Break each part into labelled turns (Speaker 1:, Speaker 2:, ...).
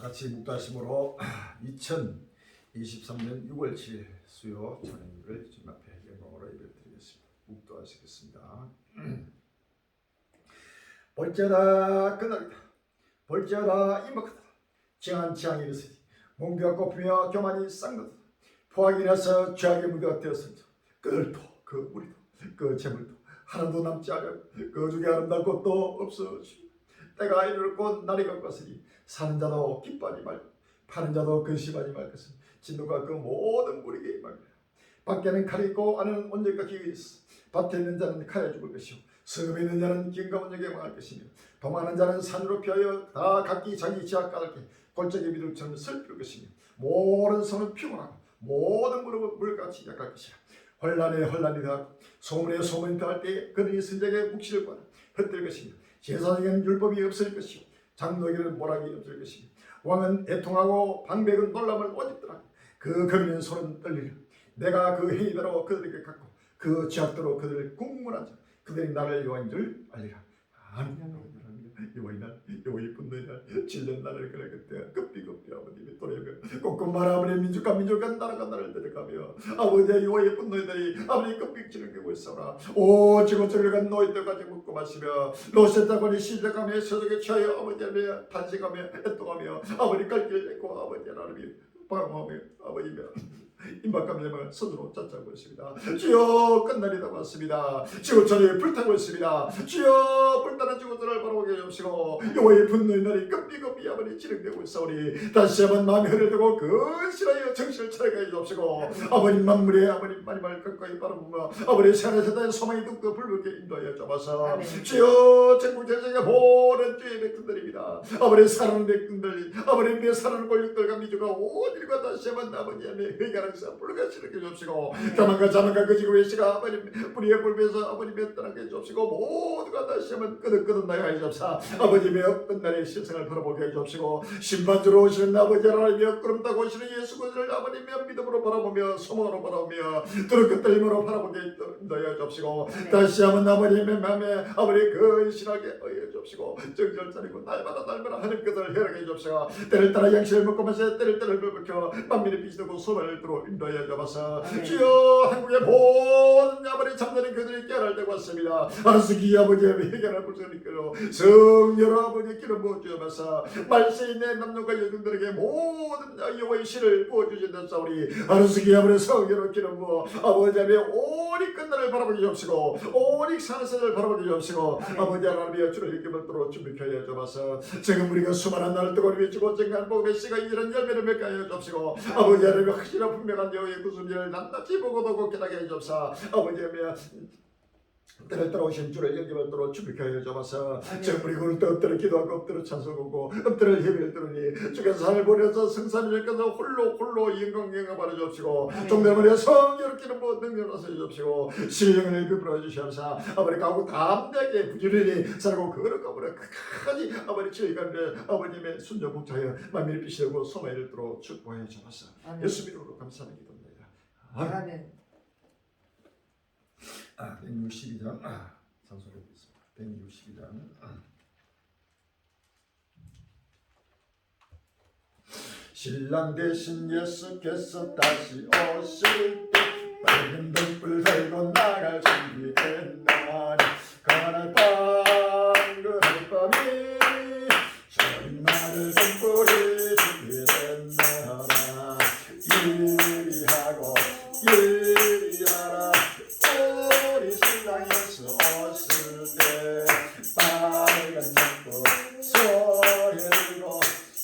Speaker 1: 같이 묵도하심으로 2023년 6월 7일 수요 찬양일을 주님 앞에 영광으로 예배드리겠습니다. 묵도하시겠습니다. 볼지어다 그날이다. 볼지어다 임박하다. 지향한 지향이 이르으니 몽비가 꼽히며 교만이 쌍나다. 포악이 나서 죄악의 무대가 되었으니 그들도 그 우리도 그 재물도 하나도 남지 않으며 그 중에 아름다운 것도 없어지고 때가 이르렀고 날이 가까웠으니 사는 자도 기뻐하지 말고 파는 자도 근심하지 말 것은 진노가 그 모든 무리에게 임하리라. 밖에는 칼이 있고 안에는 온전과 기가 있어. 밭에 있는 자는 칼에 죽을 것이요 성읍에 있는 자는 기근과 온전에 망할 것이며 도망하는 자는 산으로 피하여 다 각기 자기 지하 까닭에 골짜기 미들처럼 슬플 것이며 모든 성은 피곤하고 모든 무릎은 물같이 약할 것이라. 혼란에 혼란이 더하고 소문에 소문이 더할 때에 그들이 선장의 묵시를 받아 흩을 것이며 제사장에는 율법이 없을 것이요 장로에게는 모락이 없을 것이며 왕은 애통하고 방백은 놀람을 못 입더라. 그 거미는 손은 떨리려. 내가 그 행위대로 그들에게 갖고 그 죄악대로 그들을 국문하자. 그들이 나를 여호와인 줄 알리라. 아멘. 여호와의 날, 여호와의 분노의 날, 질된 날을 그날 그때 급히 아버님이 도래하며 꼼꼼한 아버지의 민족과 나라가 나를 데려가며 아버지의 여호와의 분노의 날이 아버지 급히 진행되고 있어라. 오 지구촌을 간 노예 때까지 묻고 마시며 로셋다고니 시작하며 서적에 취하여 아버지의 탄식하며 애통하며 아버지 갈길 내고 아버지의 나름이 방황하며 아버지며 임박감을 손으로 쫓아오고 있습니다. 주여 끝날이다 왔습니다. 지구촌이 불타고 있습니다. 주여 불타는 지구촌을 바라보게 해주시고 여호와의 분노의 날이 급히 아버지 진행되고 있사오니 다시 한번 마음이 흐려지고 근실하여 정신을 차리게 해주시고 아버님 만물에 아버님 마지막을 가까이 바라보며 아버지 새하늘 세상의 소망이 뚝뚝 불붙게 인도하여 주옵소서. 주여 전국 전쟁의 모든 주의 백성들입니다. 아버지 사랑하는 백성들 아버지 내 사랑하는 권력들과 민족과 온 일과 다시 한번 아버지의 회개하는 불가시를 해주시고 가만과 자만과 그 지구의 시가 아버님 뿌리에 굴면서 아버님의 떠나게 해주시고 모두가 다시 한번 끄덕끄덕 나게 해주옵사. 아버님의 어떤 날의 실생을 바라보게 해주시고 심판주로 오시는 아버지 하나님의 구름 타고 오시는 예수 그리스도를 아버님의 믿음으로 바라보며 소망으로 바라보며 두렵게 떨림으로 바라보게 인도하여 주옵시고 다시 한번 아버님의 마음에 아버지 근신하게 하여 주옵시고 정절 차리고 날마다 하나님께서 헤아리게 해주옵시고 때를 따라 양식을 먹고 마셔 때를 불붙여 만민의 빛이 되고 소망을 들어 인도하여 주옵소서. 주여 한국의 모든 아버지 참되는 그들이 깨어날 때가 왔습니다. 아르스기 아버지의 회개를 불쌍히께로 성녀로 아버지 기름 부어주옵소서. 말세 있는 남녀가 여성들에게 모든 여호와의 신을 부어주신다 사오니 아르스기 아버지 성녀로 기름 부어 아버지의 오직 끝날을 바라보게 주옵시고 오직 사는세를 바라보게 주옵시고 아버지 하나님의 주를 이끌어 들어 준비케 하여 주옵소서. 지금 우리가 수많은 날을 뜨거워 외치고 정한 복음의 씨가 이런 열매를 맺게 하여 주옵시고 아버지 하나님의 확실한 분명한 여호와의 구속을 낱낱이 보고도 곱게하게 해주옵사. 아버지의 때를 따라오신 주를 영접을 따라 준비케 하여 주옵소서. 지금 우리 그럴 때 엎드려 기도하고 엎드려 찬송하고 엎드려 예배를 드리니 주께서 산을 보내서 성산일께서 홀로 영광 받아 주옵시고 종들머리에 성령을 끼는 능력을 하여 주옵시고 신령을 베풀어 주시옵소서. 아버지 가고 담대하게 부지런히 살고 거룩하고 끝까지 아버지 저희가 아버님의 순종 복차하여 만민의 빛이 되고 소망을 들어 축복해 주옵소서. 예수 이름으로 감사하는 기도입니다. 아멘. 162장 찬송하겠습니다. 162장 신랑 대신 예수께서 다시 오실 때 밝은 등불 들고 나갈 준비됐나니 그날 밤 그날 밤이 전날을 등불이 준비됐나라. 이리하고 이리하라. 우리 신랑 예수 오실 때 빨간 등불 소리로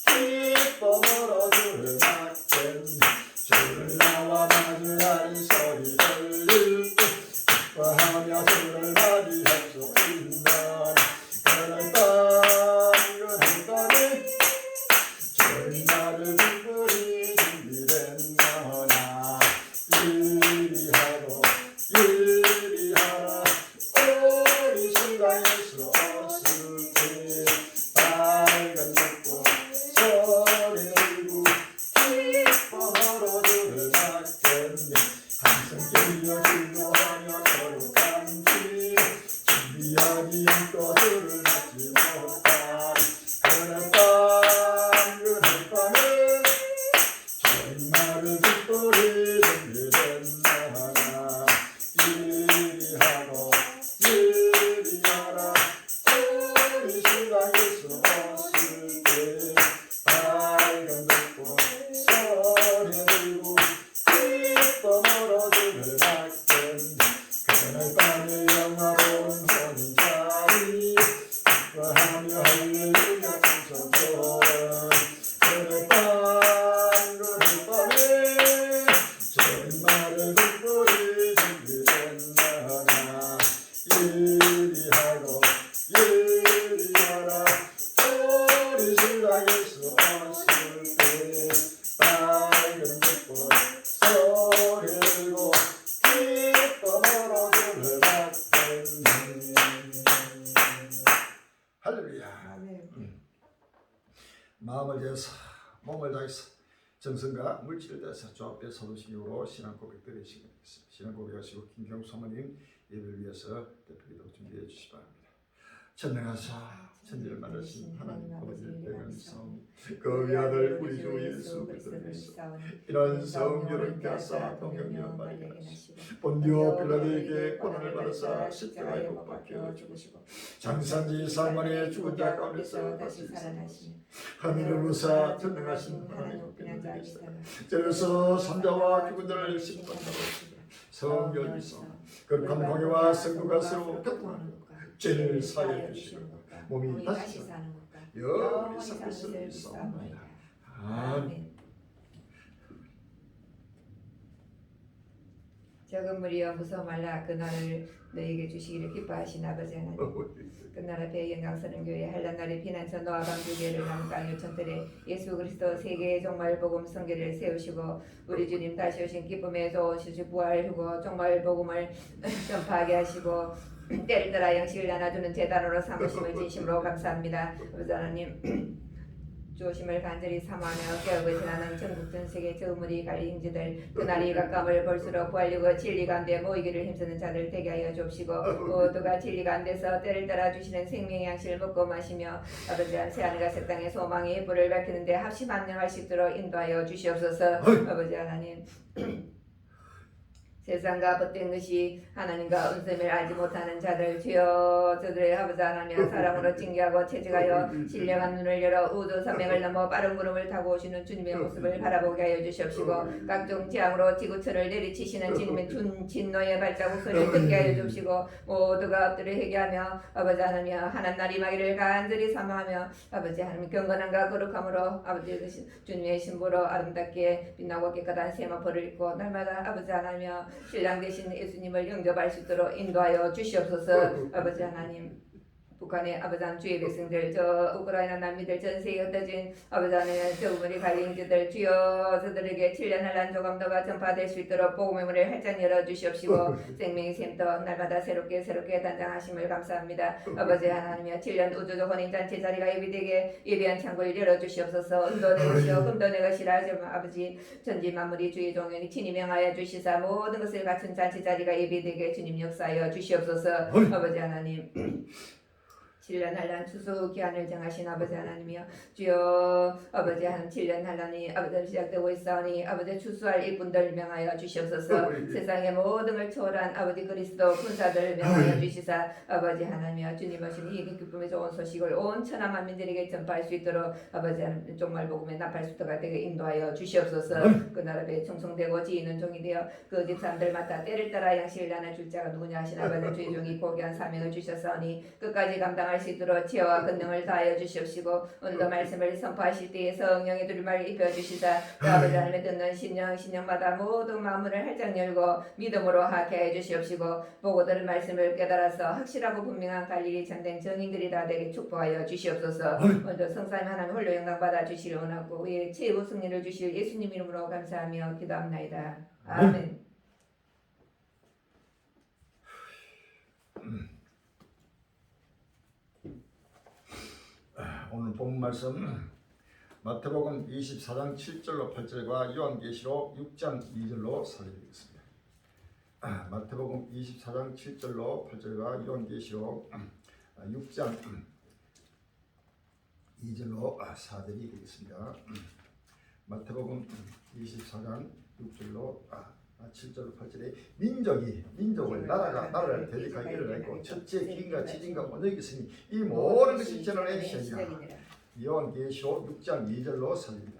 Speaker 1: 기쁨으로 주를 맞겠네. 주를 나와 맞으라는 소리 들릴 때 기뻐하며 주를 맞이할 수 있나니 그날 밤에 전날을 등불이 준비됐나나. 이리하고 이리하라. 우리 신랑 예수 오실 때 오실 때 밝은 불꽃 소리 들고 기뻐 멀어짐을 막겠네 그날 밤에 영화로운 혼자리 기뻐하며 할렐루야 춤춰줘라 그날 밤에 저린 말을 듣고 준비됐나나 예리하고 예리하라 우리 신랑 예수 오실 때 밝은 불꽃 소리 들고 기뻐 멀어짐을 막겠네 할렐루야. 마음을 다해서 몸을 다해서 정성과 물질을 다해서 주 앞에 서두시기로 신앙 고백 드리시기 바랍니다. 신앙 고백하시고 김경수 사모님 예배를 위해서 대표기도 준비해 주시기 바랍니다. 전능하사 천지를 만드신 하나님 아버지를 대감사옵니다. 그 위아들 우리 주 예수 그리스도를 믿사오니 이런 성령을 께서 동경녀 마리아에게 본디오 빌라도에게 고난을 받으사 십자가에 못 박혀 죽으시고 장사지 사만에 죽은 자 가운데서 다시 살아나시며 하늘을 우사 전능하신 하나님 비난자이시다. 저로서 산자와 죽은 자를 심판하고 성령 믿사 거룩한 공예와 성도가 서로 교통하는 죄를 사하여 주시고 몸이 다시 사는 것과 영원히 살 것을 믿사옵나이다. 아멘.
Speaker 2: 적은 무리여 무서워 말라. 그 날을 너희에게 주시기를 기뻐하신 아버지 하나님, 그 날 앞에 영광스러운 교회 한란 날의 피난처 노아 방주교회를 남강 요천들에 예수 그리스도 세계의 종말 복음 성계를 세우시고 우리 주님 다시 오신 기쁨에 좋으시고 부활하고 종말 복음을 전파하게 하시고 때를 따라 양식을 나눠주는 제단으로 삼으심을 진심으로 감사합니다. 아버지 하나님, 주오심을 간절히 사모하며 깨우고 지나는 전국 전 세계 저물이 갈린 형제들 그날이 가까움을 볼수록 부활리고 진리가 안 돼 모이기를 힘쓰는 자들 되게 하여 주옵시고 모두가 진리가 안 돼서 때를 따라 주시는 생명의 양식을 먹고 마시며 아버지 새하늘과 새 땅의 소망의 불을 밝히는데 합심한 영할 수 있도록 인도하여 주시옵소서. 아버지 하나님, 세상과 벗된 것이 하나님과 은sem을 알지 못하는 자들 주여 저들의 아버지 하나님 사랑으로 징계하고 채찍하여 신령한 눈을 열어 우주 산맥을 넘어 빠른 구름을 타고 오시는 주님의 모습을 바라보게 하여 주시옵시고 각종 재앙으로 지구철을 내리치시는 주님의 진노의 발자국 소리를 듣게 하여 주시고 모두가 엎드려 회개하며 아버지 하나님 하나님 날 임하기를 간절히 사모하며 아버지 하나님 경건함과 거룩함으로 아버지 주님의 신부로 아름답게 빛나고 깨끗한 세마포를 입고 날마다 아버지 하나님 신랑 되신 예수님을 영접할 수 있도록 인도하여 주시옵소서. 아버지 하나님, 북한의 아버지 하나님 주의 백성들 저 우크라이나 난민들 전 세계에 흩어진 아버지 하나님 저 우물이 갈린 자들 주여 저들에게 7년 한란 조감도가 전파될 수 있도록 복음의 문을 활짝 열어주시옵시고 생명의 샘터 날마다 새롭게 단장하심을 감사합니다. 아버지 하나님이여 7년 우주적 혼인잔치 자리가 예비되게 예비한 창고를 열어주시옵소서. 은도 내 것이요 금도 내 것이라 아버지 전지 만물이 주의 종연히 친히 명하여 주시사 모든 것을 갖춘 잔치 자리가 예비되게 주님 역사하여 주시옵소서. 아버지 하나님, 7년 한란 추수 기한을 정하신 아버지 하나님이여 주여 아버지 하나님 7년 한란이 아버지 시작되고 있사오니 아버지 추수할 이분들 명하여 주시옵소서. 세상의 모든 걸 초월한 아버지 그리스도 군사들 명하여 주시사 아버지 하나님이여 주님 오신 이 기쁨의 좋은 소식을 온 천하 만민들에게 전파할 수 있도록 아버지 하나님 종말 복음에 납할 수 있도록 되게 인도하여 주시옵소서. 그 나라에 충성되고 지혜는 종이 되어 그 집 사람들마다 때를 따라 양식을 나눠줄 자가 누구냐 하신 아버지 주의 종이 고귀한 사명을 주셨사오니 끝까지 감당할 수 있도록 지혜와 권능을 다하여 주시옵시고 오늘도 말씀을 선포하실 때에 성령의 두루마를 입혀주시사 아버지 하나님의 듣는 신령마다 모든 마음을 활짝 열고 믿음으로 하게 해주시옵시고 보고 들은 말씀을 깨달아서 확실하고 분명한 갈릴리 참된 증인들이 다 되게 축복하여 주시옵소서. 오늘도 성삼위 하나님 홀로 영광 받아 주시길 원하고 우리의 최후 승리를 주실 예수님 이름으로 감사하며 기도합나이다. 아멘.
Speaker 1: 오늘 본 말씀 마태복음 24장 7절로 8절과 요한계시록 6장 2절로 살펴드리겠습니다. 마태복음 24장 7절로 8절과 요한계시록 6장 2절로 4절이 되겠습니다. 마태복음 24장 6절로 7절 8절에 민족을 나라를 대적하여 일어나고 첫째 기근과 지진과 원역이 있으니 이 모든 것이 재난의 시작이라. 요한계시록 6장 2절로 살립니다.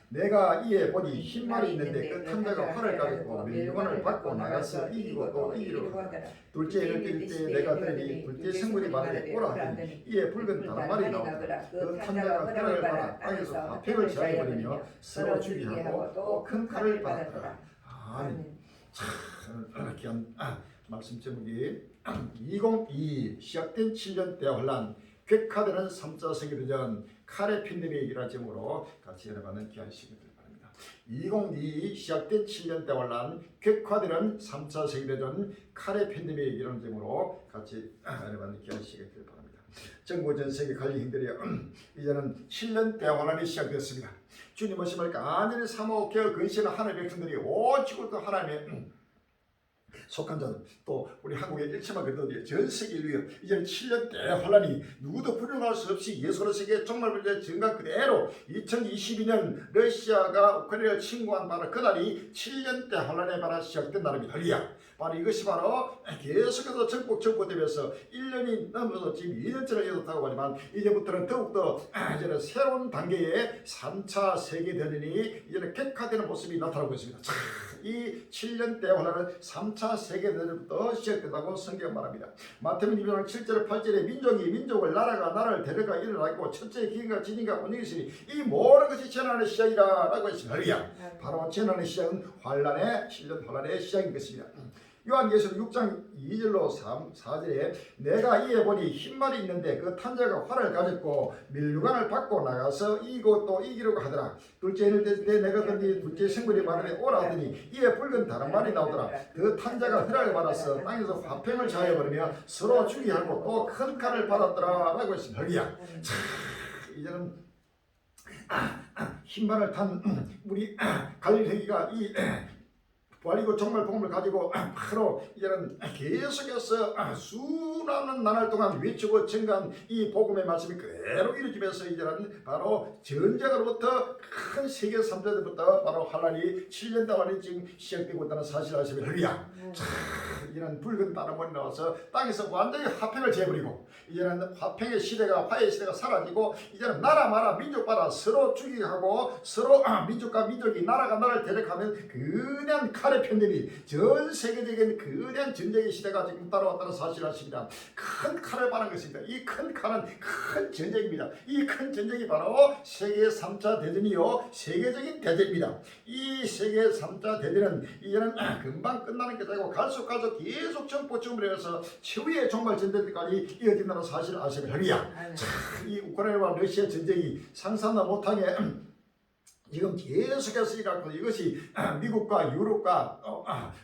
Speaker 1: 내가 이에 보니 흰말이 있는데 그 탄자가 활을 가졌고 밀관을 받고 나가서 이기고 또 이기려고 하더라. 둘째 해를 뜰 때 내가 들으니 불때 생물이 많으니 오라 하더니 이에 붉은 다람말이 나오더라. 그 탄자가 활을 받아 땅에서 화평을 제하여버리며 서로 죽이하고 또 큰 칼을 받았더라. 아멘. 참 귀한 말씀 제목이 2022 시작된 7년 대환란 객화되는 3차 세계대전 칼의 핀데믹이라는 제목으로 같이 열어가는 귀한 시간이 되길 바랍니다. 2022 시작된 7년 대환란 객화되는 3차 세계대전 칼의 핀데믹이라는 제목으로 같이 열어가는 귀한 시간이 되길 바랍니다. 정부 전 세계 관리 힘들이 이제는 7년 대환란이 시작됐습니다. 주님 오심을 간절히 사모하고 근신하는 하나님의 백성들이 오직도 하나님의 속한 자들 또 우리 한국의 일체만 그래도 전 세계 인류에 이제는 7년 대환란이 누구도 불용할 수 없이 예수로 세계 정말 증강 그대로 2022년 러시아가 우크라이나를 침공한 바로 그날이 7년 대환란의 바로 시작된 날입니다. 할렐루야. 바로 이것이 바로 계속해서 전국되면서 1년이 넘어서 지금 2년째를 이어졌다고 하지만 이제부터는 더욱더 이제는 새로운 단계의 3차 세계대전이 이제는 객화되는 모습이 나타나고 있습니다. 이 7년 대환란은 3차 세계대전부터 시작된다고 성경 말합니다. 마태복음 2장 7절 8절에 민족을 나라가 나라를 대적하여 일어나고 첫째 기근과 지진과 원역이 있으니 이 모든 것이 재난의 시작이라 라고 했습니다. 할렐루야. 바로 재난의 시작은 환란의 7년 환란의 시작인 것입니다. 요한계시록 6장 2절로 4절에 내가 이에 보니 흰말이 있는데 그 탄자가 활을 가졌고 밀류관을 받고 나가서 이기고 또 이기려고 하더라. 둘째 해를 뗄 때 내가 던지 둘째 생물이 많으니 오라 하더니 이에 붉은 다람말이 나오더라. 그 탄자가 허락을 받아서 땅에서 화평을 자해버리며 서로 죽이하고 또 큰 칼을 받았더라 라고 했습니다. 할렐루야. 이제는 흰말을 탄 우리 갈릴리가 이 부활이고 정말 복음을 가지고 바로 이제는 계속해서 수많은 나날 동안 외치고 증가한 이 복음의 말씀이 그대로 이루어지면서 이제는 바로 전쟁으로부터 큰 세계 3대부터 바로 환란이 7년 동안이 지금 시작되고 있다는 사실을 아시면 할렐루야. 이런 붉은 다람쥐 나와서 땅에서 완전히 화평을 재버리고 이제는 화평의 시대가 화해의 시대가 사라지고 이제는 나라마다 민족마다 서로 죽이고 서로 민족과 민족이 나라가 나라를 대적하면 그냥 칼의 편대비 전 세계적인 거대한 전쟁의 시대가 지금 따라왔다는 사실을 아십니다. 큰 칼을 말한 것입니다. 이 큰 칼은 큰 전쟁입니다. 이 큰 전쟁이 바로 세계 3차 대전이요 세계적인 대전입니다. 이 세계 3차 대전은 이제는 금방 끝나는 게 아니고 갈수록 계속 정보점을 해서 최후의 종말 전쟁까지 이어진다는 사실을 아시면 할렐루야. 이 우크라이나와 러시아 전쟁이 상상도 못하게 지금 계속해서 일어나고 이것이 미국과 유럽과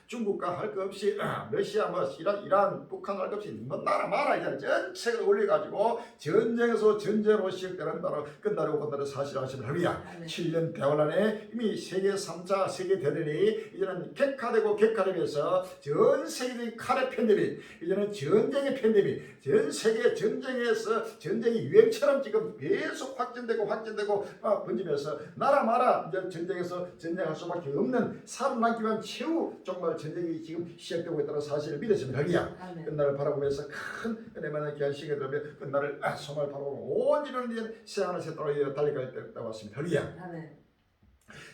Speaker 1: 중국과 할 것 없이 러시아 이란 북한 할 것 없이 뭐 나라 이제 전체가 올려가지고 전쟁에서 전쟁으로 시작되는 바로 끝나려고 본다는 사실을 아시면 합니다. 7년 대환란에 이미 세계 3차 세계 대전이 이제는 객화되면서 전 세계적인 칼의 팬데믹 이제는 전쟁의 팬데믹 전 세계 전쟁에서 전쟁이 유행처럼 지금 계속 확전되고 번지면서 나라마다 이제 전쟁에서 전쟁할 수밖에 없는 살아남기만 최후 정말 전쟁이 지금 시작되고 있다는 사실을 믿으시면 할렐루야. 끝날을 바라보면서 큰 은혜만한 귀한 시간이 되면 끝날을 소망을 바라보고 온 인원이 세상을 새도록 달려갈 때가 왔습니다. 할렐루야.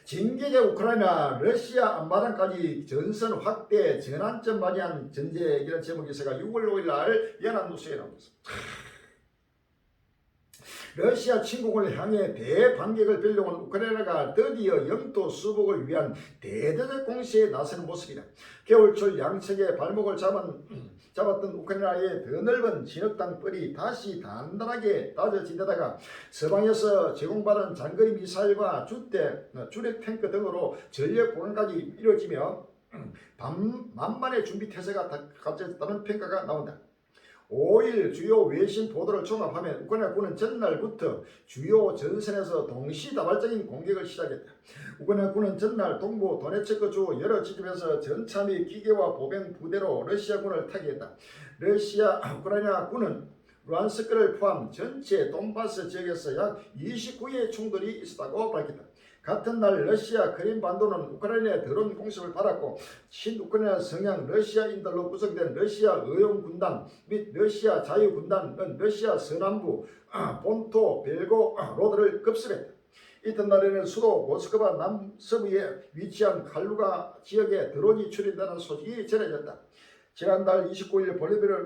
Speaker 1: 징계적 우크라이나 러시아 앞마당까지 전선 확대 전환점 맞이한 전쟁이라는 제목 기사가 6월 5일 날 연합뉴스에 나옵니다. 러시아 침공을 향해 대반격을 펼려온 우크라이나가 드디어 영토 수복을 위한 대대적 공세에 나서는 모습이다. 겨울철 양측의 발목을 잡았던 우크라이나의 더 넓은 진흙탕 뻘이 다시 단단하게 다져지다가 서방에서 제공받은 장거리 미사일과 주력 탱크 등으로 전력 보강까지 이루어지며 만만의 준비 태세가 갖춰졌다는 평가가 나온다. 5일 주요 외신 보도를 종합하면 우크라이나군은 전날부터 주요 전선에서 동시다발적인 공격을 시작했다. 우크라이나군은 전날 동부 도네츠크 주 여러 지점에서 전차 및 기계와 보병 부대로 러시아군을 타격했다. 우크라이나군은 루안스크를 포함 전체 돈바스 지역에서 약 29개의 충돌이 있었다고 밝혔다. 같은 날 러시아 크림반도는 우크라이나의 드론 공습을 받았고 신우크라이나 성향 러시아인들로 구성된 러시아 의용군단 및 러시아 자유군단은 러시아 서남부 본토 벨고로드를 급습했다. 이튿날에는 수도 모스크바 남서부에 위치한 칼루가 지역에 드론이 출현되는 소식이 전해졌다. 지난달 29일 볼리비아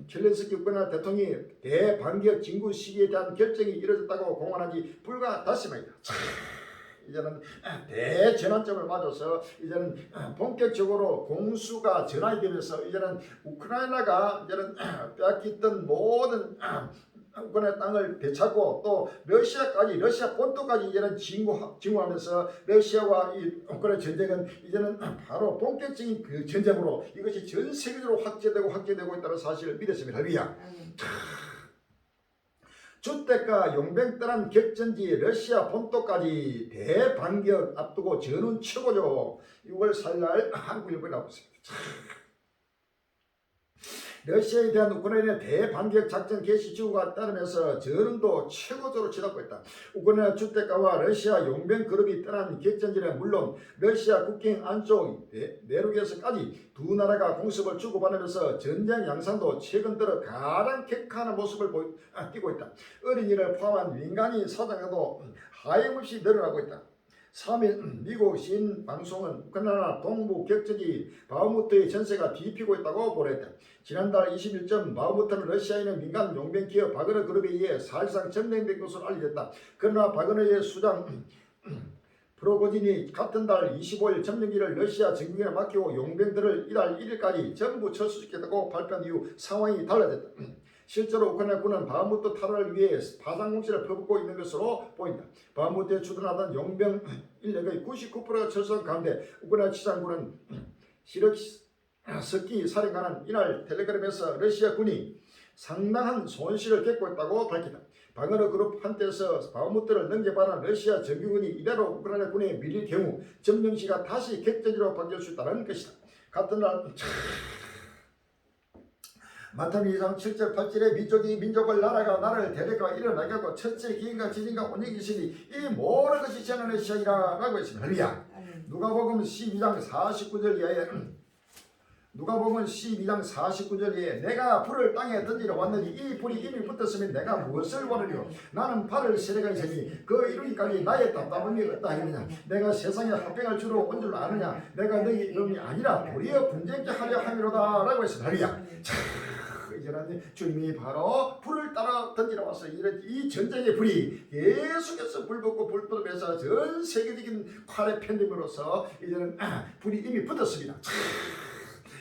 Speaker 1: 젤렌스키 우크라이나 대통령이 대반격 진구 시기에 대한 결정이 이뤄졌다고 공언한 지 불과 닷새만이다. 이제는 대전환점을 맞아서 이제는 본격적으로 공수가 전환이 되면서 이제는 우크라이나가 이제는 빼앗겼던 모든 우크라이나 땅을 되찾고 또 러시아까지 러시아 본토까지 이제는 진구하면서 러시아와 이 우크라이나 전쟁은 이제는 바로 본격적인 그 전쟁으로 이것이 전 세계적으로 확대되고 있다는 사실을 믿었습니다. 할렐루야. 주택과 용병 떠난 격전지 러시아 본토까지 대반격 앞두고 전운 최고죠. 6월 4일날 한국일보에 나오고 있습니다. 러시아에 대한 우크라이나 대반격 작전 개시 지구가 따르면서 전운도 최고조로 치닫고 있다. 우크라이나 주택가와 러시아 용병 그룹이 떠난 격전지는 물론 러시아 국경 안쪽 내륙에서까지 두 나라가 공습을 주고받으면서 전쟁 양상도 최근 들어 가장 격화하는 모습을 띠고 있다. 어린이를 포함한 민간인 사상자도 하염없이 늘어나고 있다. 3일 미국 신방송은 우크라이나 동부 격전지 바흐무트의 전세가 뒤피고 있다고 보도했다. 지난달 20일쯤 바흐무트는 러시아인의 민간 용병 기업 바그너 그룹에 의해 사실상 점령된 것으로 알려졌다. 그러나 바그너의 수장 프로고진이 같은 달 25일 점령기를 러시아 전국에 맡기고 용병들을 이달 1일까지 전부 철수시켰다고 발표한 이후 상황이 달라졌다. 실제로 우크라이나군은 바흐무트 탈환을 위해 파상 공세를 펴붓고 있는 것으로 보인다. 바흐무트에 주둔하던 용병 인력의 99%가 철수한 가운데 우크라이나 지상군은 시르스키 사령관은 이날 텔레그램에서 러시아 군이 상당한 손실을 겪고 있다고 밝혔다. 바그너 그룹 한때에서 바흐무트를 넘겨받은 러시아 정규군이 이대로 우크라이나 군에 밀릴 경우 점령시가 다시 격전지로 바뀔 수 있다는 것이다. 같은 날 마탄 이상 7절 8절에 민족을 나라가 나를 데려가 일어나게 하고 첫째 기인과 지진과 온유기신이 이 모든 것이 전하는 시작이라 라고 했습니다. 할렐루야. 누가복음 12장 49절 이하에 누가복음 12장 49절 이하에 내가 불을 땅에 던지러 왔느니 이 불이 이미 붙었으면 내가 무엇을 원하리요. 나는 발을 세례가 있으니 그 이루기까지 나의 답답함이 없다 하느냐. 내가 세상에 합병할 줄로 온 줄 아느냐. 내가 너희 이름이 아니라 도리어 분쟁케 하려 함이로다 라고 했습니다. 할렐루야. 이제는 주님이 바로 불을 따라 던지러 와서 이 전쟁의 불이 계속해서 불붙고 불붙으면서 전 세계적인 칼의 팬데믹으로서 이제는 불이 이미 붙었습니다.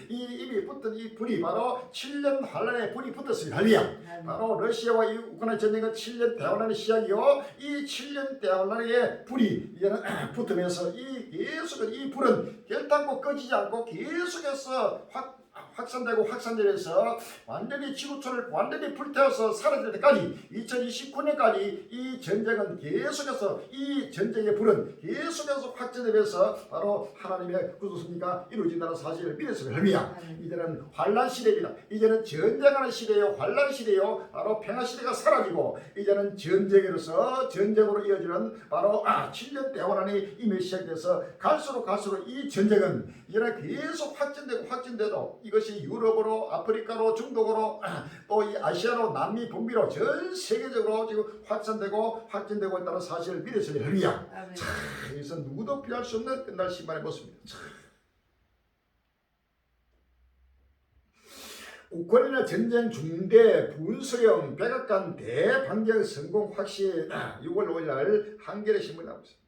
Speaker 1: 이 이미 붙은 이 불이 바로 7년 환란의 불이 붙었습니다. 할렐루야. 바로 러시아와 이 우크라이나 전쟁은 7년 대환란의 시작이요. 이 7년 대환란의 불이 이제는 붙으면서 계속 이 불은 결단코 꺼지지 않고 계속해서 확산되면서 완전히 지구촌을 완전히 불태워서 사라질 때까지 2029년까지 이 전쟁은 계속해서 이 전쟁의 불은 계속해서 확전되면서 바로 하나님의 구속승리가 이루어진다는 사실을 믿었습니다. 할렐루야. 이제는 환란 시대입니다. 이제는 전쟁하는 시대요. 환란 시대요. 바로 평화 시대가 사라지고 이제는 전쟁으로 이어지는 바로 7년 대환란이 이미 시작돼서 갈수록 이 전쟁은 이제는 계속 확전돼도 이것이 유럽으로 아프리카로 중동으로 또 이 아시아로 남미 북미로 전 세계적으로 지금 확전되고 있다는 사실을 믿으십니다. 할렐루야. 자, 여기서 누구도 피할 수 없는 끝날 신발의 모습입니다. 자. 우크라이나 전쟁 중대 분수령 백악관 대반격 성공 확실 6월 5일 날 한겨레 신문에 나오고 있습니다.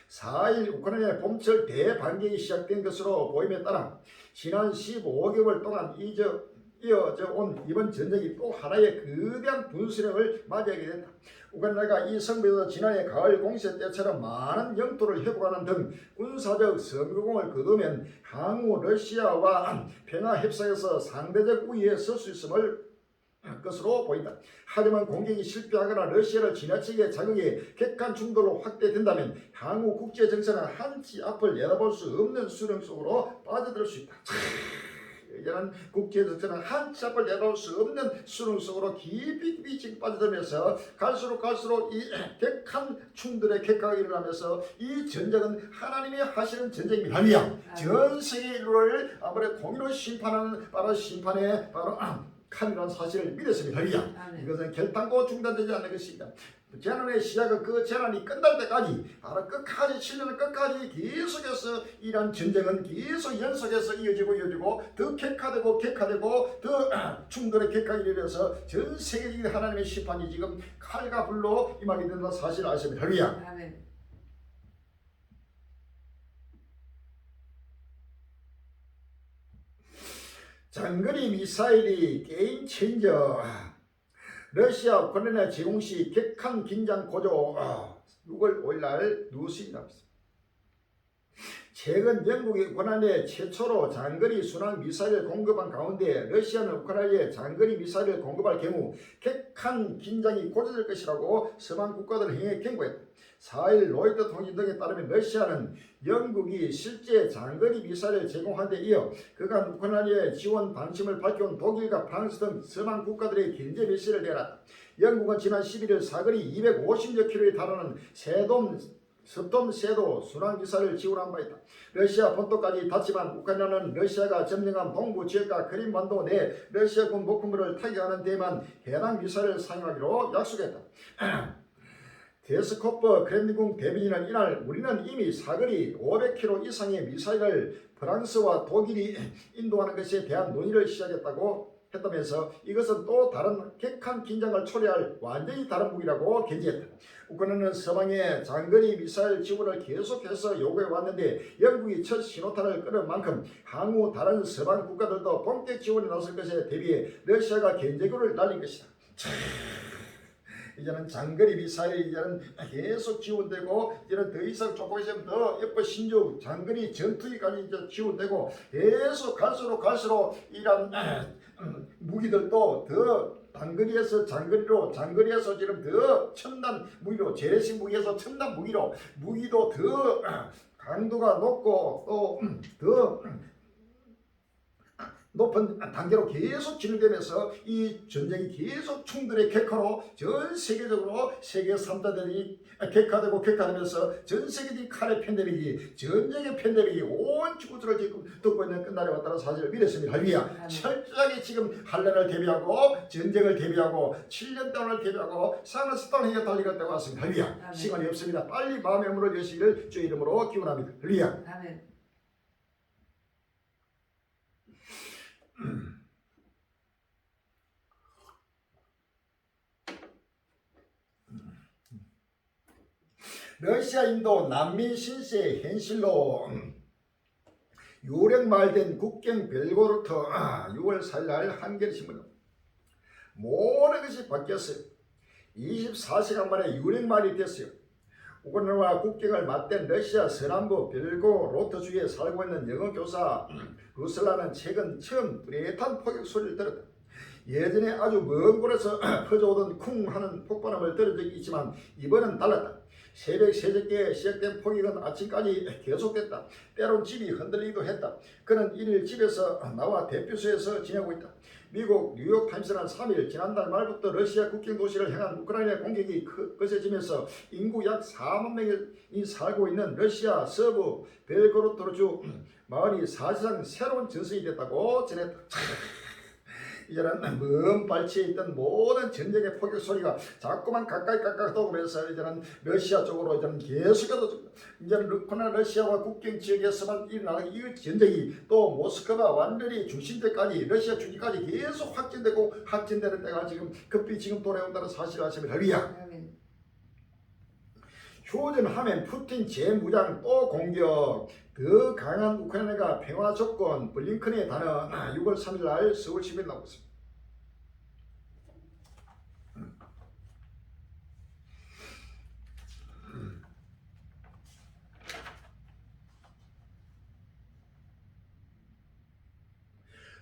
Speaker 1: 4일 우크라이나의 봄철 대반격이 시작된 것으로 보임에 따라 지난 15개월 동안 이어져 온 이번 전쟁이 또 하나의 거대한 분수령을 맞이하게 된다. 우크라이나가 이 성배에서 지난해 가을 공세 때처럼 많은 영토를 회복하는 등 군사적 성공을 거두면 향후 러시아와 평화협상에서 상대적 우위에 설 수 있음을 것으로 보인다. 하지만 공격이 실패하거나 러시아를 지나치게 자극해 객관 충돌로 확대된다면 향후 국제 정세는 한치 앞을 내다볼 수 없는 수령 속으로 빠져들 수 있다. 이제는 국제적으로는 한치 앞을 내다볼 수 없는 수능 속으로 깊이 지금 빠져들면서 갈수록 이 격한 충돌의 격화가 일어나면서 이 전쟁은 하나님이 하시는 전쟁입니다. 할렐루야. 전 세계 인류를 아무래도 공의로 심판하는 바로 심판의 바로 칼이라는 사실을 믿었습니다. 할렐루야. 이것은 결단코 중단되지 않는 것입니다. 재난의 시작은 그 재난이 끝날 때까지 바로 끝까지 7년을 끝까지 계속해서 이런 전쟁은 계속 연속해서 이어지고 더 격화되고 더 충돌의 격화가 이르러서 전 세계적인 하나님의 심판이 지금 칼과 불로 임하게 된다는 사실을 아십니다. 할렐루야.
Speaker 2: 아멘.
Speaker 1: 장거리 미사일이 게임 체인저. 러시아 우크라이나 제공 시 격한 긴장 고조. 6월 5일날 뉴스에 나왔습니다. 최근 영국이 우크라이나에 최초로 장거리 순항 미사일을 공급한 가운데 러시아는 우크라이나에 장거리 미사일을 공급할 경우 격한 긴장이 고조될 것이라고 서방 국가들을 향해 경고했다. 4일 로이터 통신 등에 따르면 러시아는 영국이 실제 장거리 미사일을 제공한 데 이어 그간 우크라이나에 지원 방침을 밝혀온 독일과 프랑스 등 서방 국가들의 견제 메시지를 내놨다. 영국은 지난 11일 사거리 250여 킬로에 달하는 스톰 섀도우 순항 미사일을 지원한 바 있다. 러시아 본토까지 닿지만 우크라이나는 러시아가 점령한 동부 지역과 크림반도 내 러시아군 목표물을 타격하는 데만 해당 미사일을 사용하기로 약속했다. 데스코프 크렘린궁 대변인은 이날 우리는 이미 사거리 500km 이상의 미사일을 프랑스와 독일이 인도하는 것에 대한 논의를 시작했다고 했다면서 이것은 또 다른 격한 긴장을 초래할 완전히 다른 무기라고 견지했다. 우크라이나는 서방의 장거리 미사일 지원을 계속해서 요구해 왔는데 영국이 첫 신호탄을 끄는 만큼 향후 다른 서방 국가들도 본격 지원에 나설 것에 대비해 러시아가 견제구를 날린 것이다. 이제는 장거리 미사일이 이제는 계속 지원되고 이제는 더 이상 조금 있으면 더 예뻐 신주 장거리 전투기까지 이제 지원되고 계속 갈수록 이런 무기들도 더 장거리에서 지금 더 첨단 무기로 재래식 무기에서 첨단 무기도 더 강도가 높고 또 더 높은 단계로 계속 진행되면서 이 전쟁이 계속 충돌의 격화로 전 세계적으로 세계 3다들이 격화되면서 전 세계적인 칼의 팬데믹이 전쟁의 팬데믹이 온 지구들을 지금 듣고 있는 끝날에 왔다는 사실을 믿었습니다. 할렐루야. 철저하게 지금 환란을 대비하고 전쟁을 대비하고 7년 동안을 대비하고 사는 땅에 달리겠다고 왔습니다. 할렐루야. 시간이 없습니다. 빨리 마음의 문을 여시기를 주의 이름으로 기원합니다. 할렐루야.
Speaker 2: 아멘.
Speaker 1: 러시아 인도 난민 신세의 현실로 유령말된 국경 벨고로트 6월 4일 한겨레신문 모든 것이 바뀌었어요. 24시간 만에 유령말이 됐어요. 우크라이나와 국경을 맞댄 러시아 서남부 벨고로트주에 살고 있는 영어 교사 루슬라는 최근 처음 뚜렷한 포격 소리를 들었다. 예전에 아주 먼 곳에서 퍼져오던 쿵 하는 폭발음을 들은 적이 있지만 이번은 달랐다. 새벽 새벽에 시작된 폭격은 아침까지 계속됐다. 때론 집이 흔들리기도 했다. 그는 1일 집에서 나와 대피소에서 지내고 있다. 미국 뉴욕타임스는 3일 지난달 말부터 러시아 국경 도시를 향한 우크라이나 공격이 거세지면서 인구 약 4만 명이 살고 있는 러시아 서부 벨고로드주 마을이 사실상 새로운 전선이 됐다고 전했다. 이제는 먼 발치에 있던 모든 전쟁의 포격 소리가 자꾸만 가까이 오면서 이제는 러시아 쪽으로 이제는 계속해서 이제는 우크라이나 러시아와 국경 지역에서만 일어나는 이 전쟁이 또 모스크바 완전히 중심대까지 러시아 중심까지 계속 확진되는 때가 지금 급히 지금 돌아온다는 사실을 아시면 할렐루야. 휴전하면 푸틴 재무장 또 공격. 더 강한 우크라이나가 평화 조건 블링컨의 단어 6월 3일 날 서울 시민에 나오고 있습니다.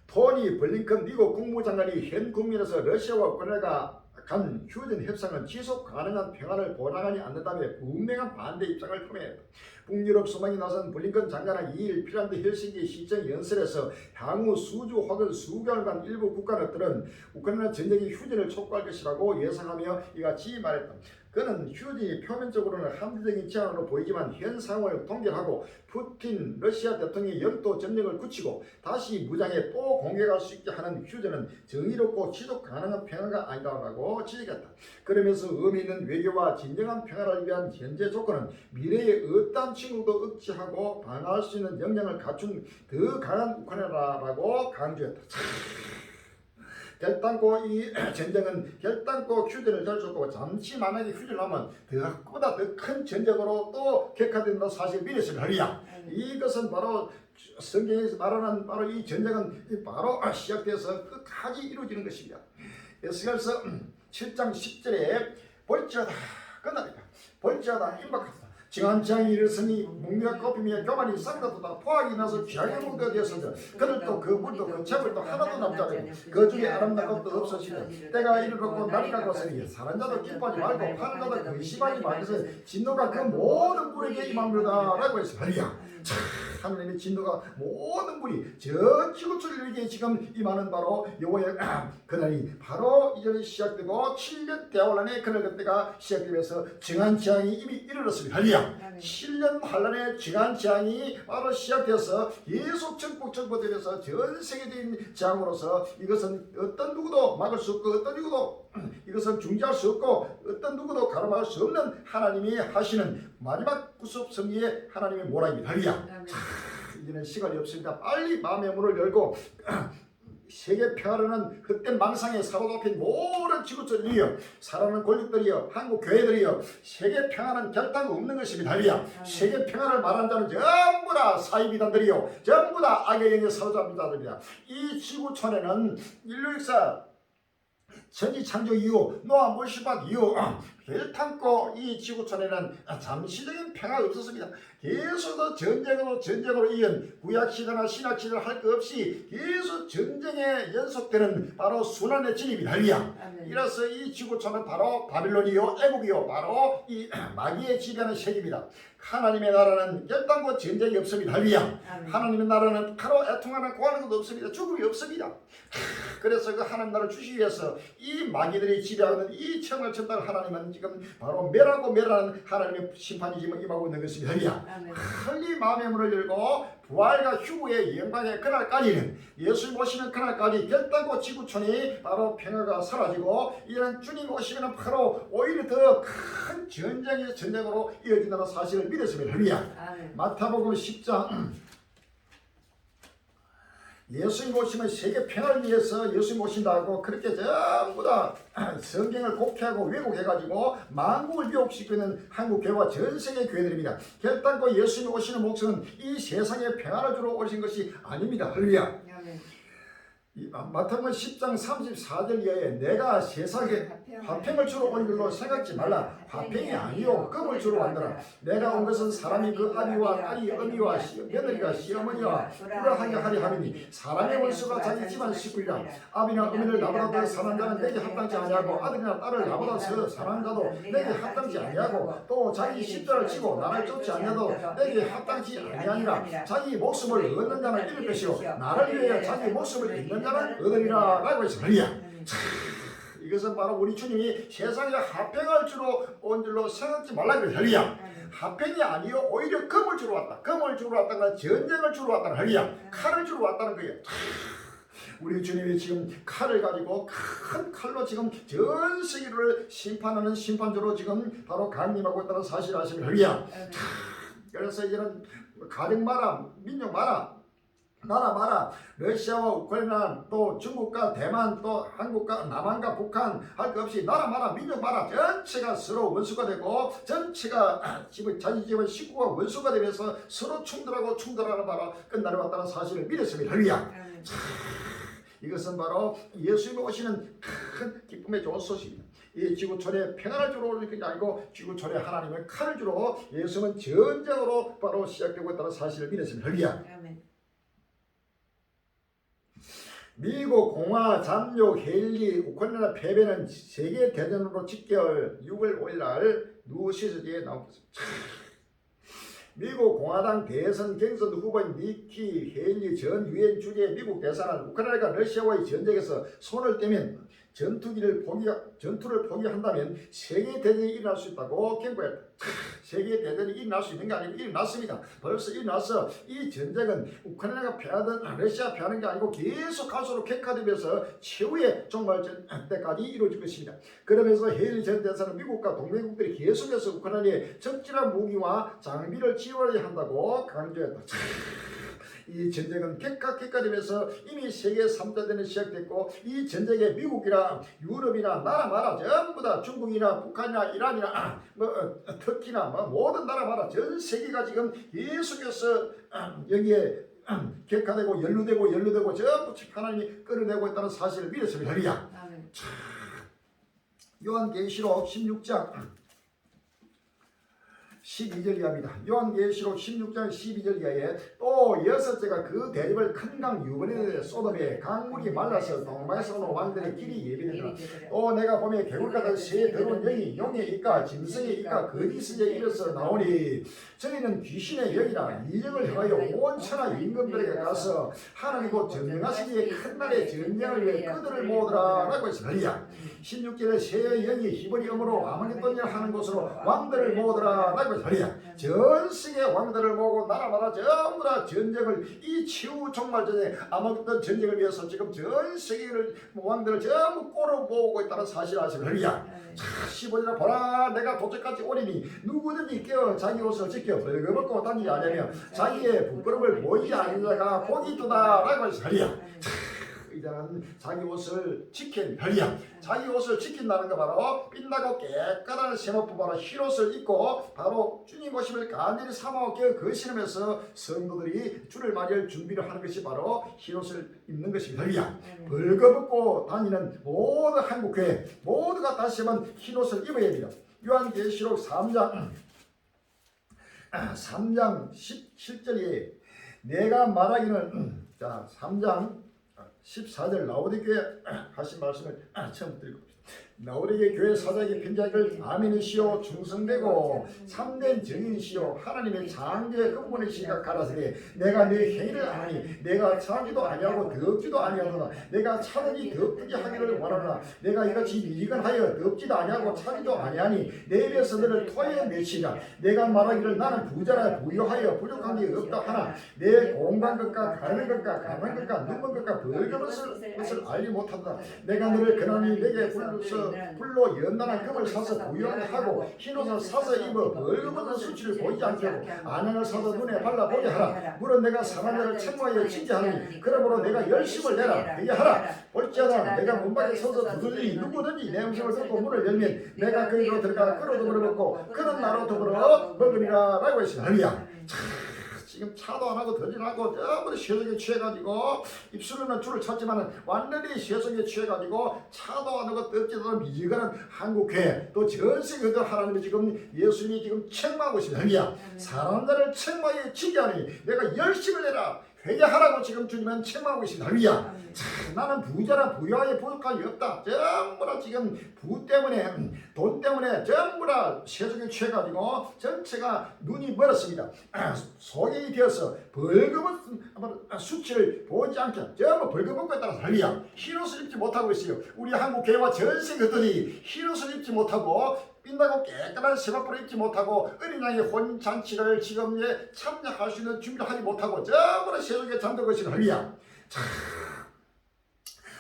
Speaker 1: 토니 블링컨 미국 국무장관이 현 국면에서 러시아와 우크라이나가 간 휴전 협상은 지속 가능한 평화를 보장하지 않는다며 분명한 반대 입장을 표명했다. 북유럽 수망이 나선 블링컨 장관은 2일 핀란드 헬싱키 시청 연설에서 향후 수주 혹은 수개월간 일부 국가들은 우크라이나 전쟁의 휴전을 촉구할 것이라고 예상하며 이같이 말했다. 그는 휴전이 표면적으로는 합리적인 제안으로 보이지만 현 상황을 동결하고 푸틴 러시아 대통령의 영토 점령을 굳히고 다시 무장에 또 공격할 수 있게 하는 휴전은 정의롭고 지속 가능한 평화가 아니다라고 지적했다. 그러면서 의미 있는 외교와 진정한 평화를 위한 현재 조건은 미래의 어떤 친구도 억제하고 방어할 수 있는 역량을 갖춘 더 강한 우크라이나라고 강조했다. 결단코 이 전쟁은 결단코 휴전을 펼쳤고 잠시 만약에 휴전하면 그보다 더 큰 전쟁으로 또 격화된다 사실 미래를 하리야. 이것은 바로 성경에서 말하는 바로 이 전쟁은 바로 시작돼서 끝까지 이루어지는 것입니다. 에스겔서 7장 10절에 볼지어다 끝납니다. 볼지어다 임박하다. 지한지향이 일어서니 문기가 꼽히며 교만이 쌍다도다. 포악이 나서 귀하게 먹게 되었으며 그들도 그 물도 그 재물도 하나도 남지 않고 그 중에 아름다운 것도 없어지며 때가 이르렀고 날이가 갔으니 사는 자도 기뻐하지 말고 파는 자도 근심하지 말면서 진노가 그 모든 물에게 임합니다라고 했어. 할렐루야. 하나님의 진노가 모든 물이 저 지구촌에게 지금 임하는 바로 여호와의 그날이 바로 이전에 시작되고 7년 대환란의 그때가 시작되면서 정한지향이 이미 이르렀습니다. 할렐루야. 7년 환란의 정한지향이 바로 시작되어서 계속 정복되면서 전 세계적인 재앙으로서 이것은 어떤 누구도 막을 수 없고 어떤 누구도 이것은 중지할 수 없고 어떤 누구도 가로막을 수 없는 하나님이 하시는 마지막 구속 섭리의 하나님의 모라입니다. 할렐루야. 이제는 시간이 없습니다. 빨리 마음의 문을 열고 세계 평화로는 헛된 망상에 사로잡힌 모든 지구촌이여 살아가는 권력들이여 한국 교회들이여 세계 평화는 결단코 없는 것입니다. 할렐루야. 세계 평화를 말하는 자는 전부 다 사이비단들이요 전부 다 악의 영에 사로잡힌 자들이다. 이 지구촌에는 인류 역사 천지 창조 이후 노아 몰시밭 이후 결탄코 이 지구촌에는 잠시적인 평화가 없었습니다. 계속 전쟁으로 이은 구약시대나 신약시대를 할 것 없이 계속 전쟁에 연속되는 바로 순환의 진입이 할렐루야. 이라서 이 지구촌은 바로 바빌론이요 애국이요 바로 이 마귀의 지배하는 세계입니다. 하나님의 나라는 결단코 전쟁이 없습니다. 할렐루야. 하나님의 나라는 칼로 애통하는 고하는 것도 없습니다. 죽음이 없습니다. 그래서 그 하나님 나라를 주시기 위해서 이 마귀들이 지배하는 이 청을 쳤다는 하나님은 지금 바로 멸하는 하나님의 심판이 지금 임하고 있는 것입니다. 할렐루야. 빨리 마음의 문을 열고 부활과 휴무의 영광의 그날까지는 예수님 오시는 그날까지 결단코 지구촌이 바로 평화가 사라지고 이런 주님 오시면 바로 오히려 더 큰 전쟁으로 이어진다는 사실을 믿었습니다. 할렐루야. 마태복음 10장 예수님 오시면 세계 평화를 위해서 예수님 오신다고 그렇게 전부 다 성경을 곡해하고 왜곡해가지고 만국을 미혹시키는 한국 교회와 전 세계 교회들입니다. 결단코 예수님 오시는 목적은 이 세상에 평화를 주러 오신 것이 아닙니다. 할렐루야. 마태복음 10장 34절 이하에 내가 세상에 화평을 주러 온 줄로 생각지 말라. 화평이 아니요 금을 주러 왔노라. 내가 온 것은 사람이 그 아비와 딸이 어미와 며느리가 시어머니와 불화하게 하리 하리니 사람의 원수가 자기 집안 식구이라. 아비나 어미를 나보다 더 사랑하는 자는 내게 합당치 아니하고 아들이나 딸을 나보다 더 사랑하는 자도 내게 합당치 아니하고 또 자기 십자를 지고 나를 쫓지 아니하도 내게 합당치 아니하니라. 자기 목숨을 얻는 자는 잃을 것이요 나를 위하여 자기 목숨을 잃는 자는 얻으리라 라고 했습니다. 이것은 바로 우리 주님이 세상에 화평을 주러 온 줄로 생각지 말라 그래요. 할렐루야. 화평이 아니요 오히려 금을 주러 왔다. 금을 주러 왔다는 건 전쟁을 주러 왔다는 할렐루야. 칼을 주러 왔다는 거예요. 우리 주님이 지금 칼을 가지고 큰 칼로 지금 전 세계를 심판하는 심판주로 지금 바로 강림하고 있다는 사실을 아십니까? 할렐루야. 그래서 이제는 가정 마라, 민족 마라, 나라 마라, 러시아와 우크라이나 또 중국과 대만 또 한국과 남한과 북한 할 것 없이 나라 마라 민족 마라 전체가 서로 원수가 되고 전체가 자기 집안 식구가 원수가 되면서 서로 충돌하는 바로 끝날이 왔다는 사실을 믿었습니다. 할렐루야. 이것은 바로 예수님이 오시는 큰 기쁨의 좋은 소식입니다. 이 지구촌에 평안을 주러 오는 것이 아니고 지구촌에 하나님의 칼을 주러 예수님은 전쟁으로 바로 시작되고 있다는 사실을 믿었습니다. 할렐루야. 미국 공화 잠룡 헨리 우크라이나 패배는 세계 대전으로 직결 6월 5일 날 뉴시스디에 나오겠습니다. 미국 공화당 대선 경선 후보인 니키 헤일리 전 유엔 주재 미국 대사는 우크라이나가 러시아와의 전쟁에서 손을 떼면 전투를 포기한다면 세계 대전이 일어날 수 있다고 경고했다. 세계 대전이 일어날 수 있는 게 아니고 일어났습니다. 벌써 일어나서 이 전쟁은 우크라이나가 패하든 러시아 패하는 게 아니고 계속 갈수록 격화되면서 최후의 종말전 때까지 이루어질 것입니다. 그러면서 헤일리 전 대사는 미국과 동맹국들이 계속해서 우크라이나에 적절한 무기와 장비를 지원해야 한다고 강조했다. 이 전쟁은 격화되면서 이미 세계 3대전이 시작됐고 이 전쟁에 미국이나 유럽이나 나라 마라 전부 다 중국이나 북한이나 이란이나 터키나 모든 나라 마라 전 세계가 지금 계속해서 여기에 격화되고 연루되고 전부 하나님이 끌어내고 있다는 사실을 믿었습니다. 할렐루야. 요한계시록 16장 12절 이하입니다. 요한계시록 16장 12절 이하에 또 여섯째가 그 대접을 큰 강 유브라데 소돔에 강물이 말라서 동방에서 오는 왕들의 길이 예비되더라. 또 내가 보면 개굴 같은 새 더러운 영이 용의 입과 짐승의 입과 거짓의 입에서 나오니 저희는 귀신의 영이라 이적을 행하여 온 천하 임금들에게 가서 하나님 곧 전쟁하시기에 큰 날의 전쟁을 위해 그들을 모으더라 라고 했습니다. 16절에 새 영이 히브리 어으로 아마겟돈이라 하는 곳으로 왕들을 모으더라 라고 했습니다. 전 세계 왕들을 모으고 나라마다 전부 다 전쟁을 이 치유 종말전에 아마겟돈 전쟁을 위해서 지금 전 세계를 왕들을 전부 꼬로 모으고 있다는 사실을 아십니까? 15절에 보라 내가 도적같이 오리니 누구든지 깨어 자기 옷을 지켜 벌거벗고 다니지 않으며 자기의 부끄러움을 보이지 않는 자가 복이 있도다 라고 했습니다. 이제는 자기 옷을 지킨 별이야. 자기 옷을 지킨다는 거 바로 빛나고 깨끗한 세마포 바로 흰옷을 입고 바로 주님 오심을 간절히 사모하게 거신하면서 성도들이 주를 맞이할 준비를 하는 것이 바로 흰옷을 입는 것입니다. 별이야. 벌거벗고 다니는 모든 한국교회 모두가 다시 한번 흰옷을 입어야 합니다. 요한계시록 3장 17절에 내가 말하기는 자 3장 14절 라오디교회 하신 말씀을 처음 드리고 라오디게 교회 사장에게 편지하기를 아멘이시오 충성되고 참된 증인이시오 하나님의 창조의 근본이시가 가라사대 내가 네 행위를 아니 내가 차지도 아니하고 덥지도 아니하노라 내가 차든지 덥든지 하기를 원하노라 내가 이같이 미간하여 덥지도 아니하고 차지도 아니하니 내 입에서 너를 토해 내치자 내가 말하기를 나는 부자라 부유하여 부족한 게 없다 하나 내 공부한 것과 가는 것과 강한 것과 눈먼 것과 벌거벗을 것을 알지 못한다 내가 너를 그나니 내게 불로 연단한 금을 사서 부유하게 하고 흰옷을 사서 입어 벌거벗은 수치를 보이지 않게 하고 안양을 사서 눈에 발라보게 하라 물은 내가 상한 자를 책망하여 징계하니 그러므로 내가 열심을 내라 되게 하라 볼지어다 내가 문밖에 서서 두들리니 누구든지 내 음성을 듣고 문을 열면 내가 그리로 들어가 그로도 물어먹고 그는 나로 더불어 먹으리라 라고 했습니다. 할렐루야. 지금 차도 안 하고 더진 하고 전부 세속에 취해가지고 입술로는 주를 찾지만 완전히 세속에 취해가지고 차도 안 하고 뜯지도 않은 미지근한 한국회 또 전 세계도 하나님이 지금 예수님이 지금 책망하고 있습니다. 할렐루야. 사랑하는 자를 책망에 징계하니 내가 열심을 내라 회개하라고 지금 주님은 책망하고 있습니다. 할렐루야. 나는 부자라 부유하게 부족함이 없다. 전부 다 지금 부 때문에 돈 때문에 전부 다 세속에 취해가지고 전체가 눈이 멀었습니다. 소경이 되어서 벌거벗은 수치를 보지 않게 전부 벌거벗고 있다는 할렐루야. 흰옷을 입지 못하고 있어요. 우리 한국 교회와 전 세계들이 흰옷을 입지 못하고 빛나고 깨끗한 세마포를 입지 못하고 어린 양의 혼인잔치를 지금 참여할 수 있는 준비를 하지 못하고 전부 다 세속에 잠든 것이 할렐루야.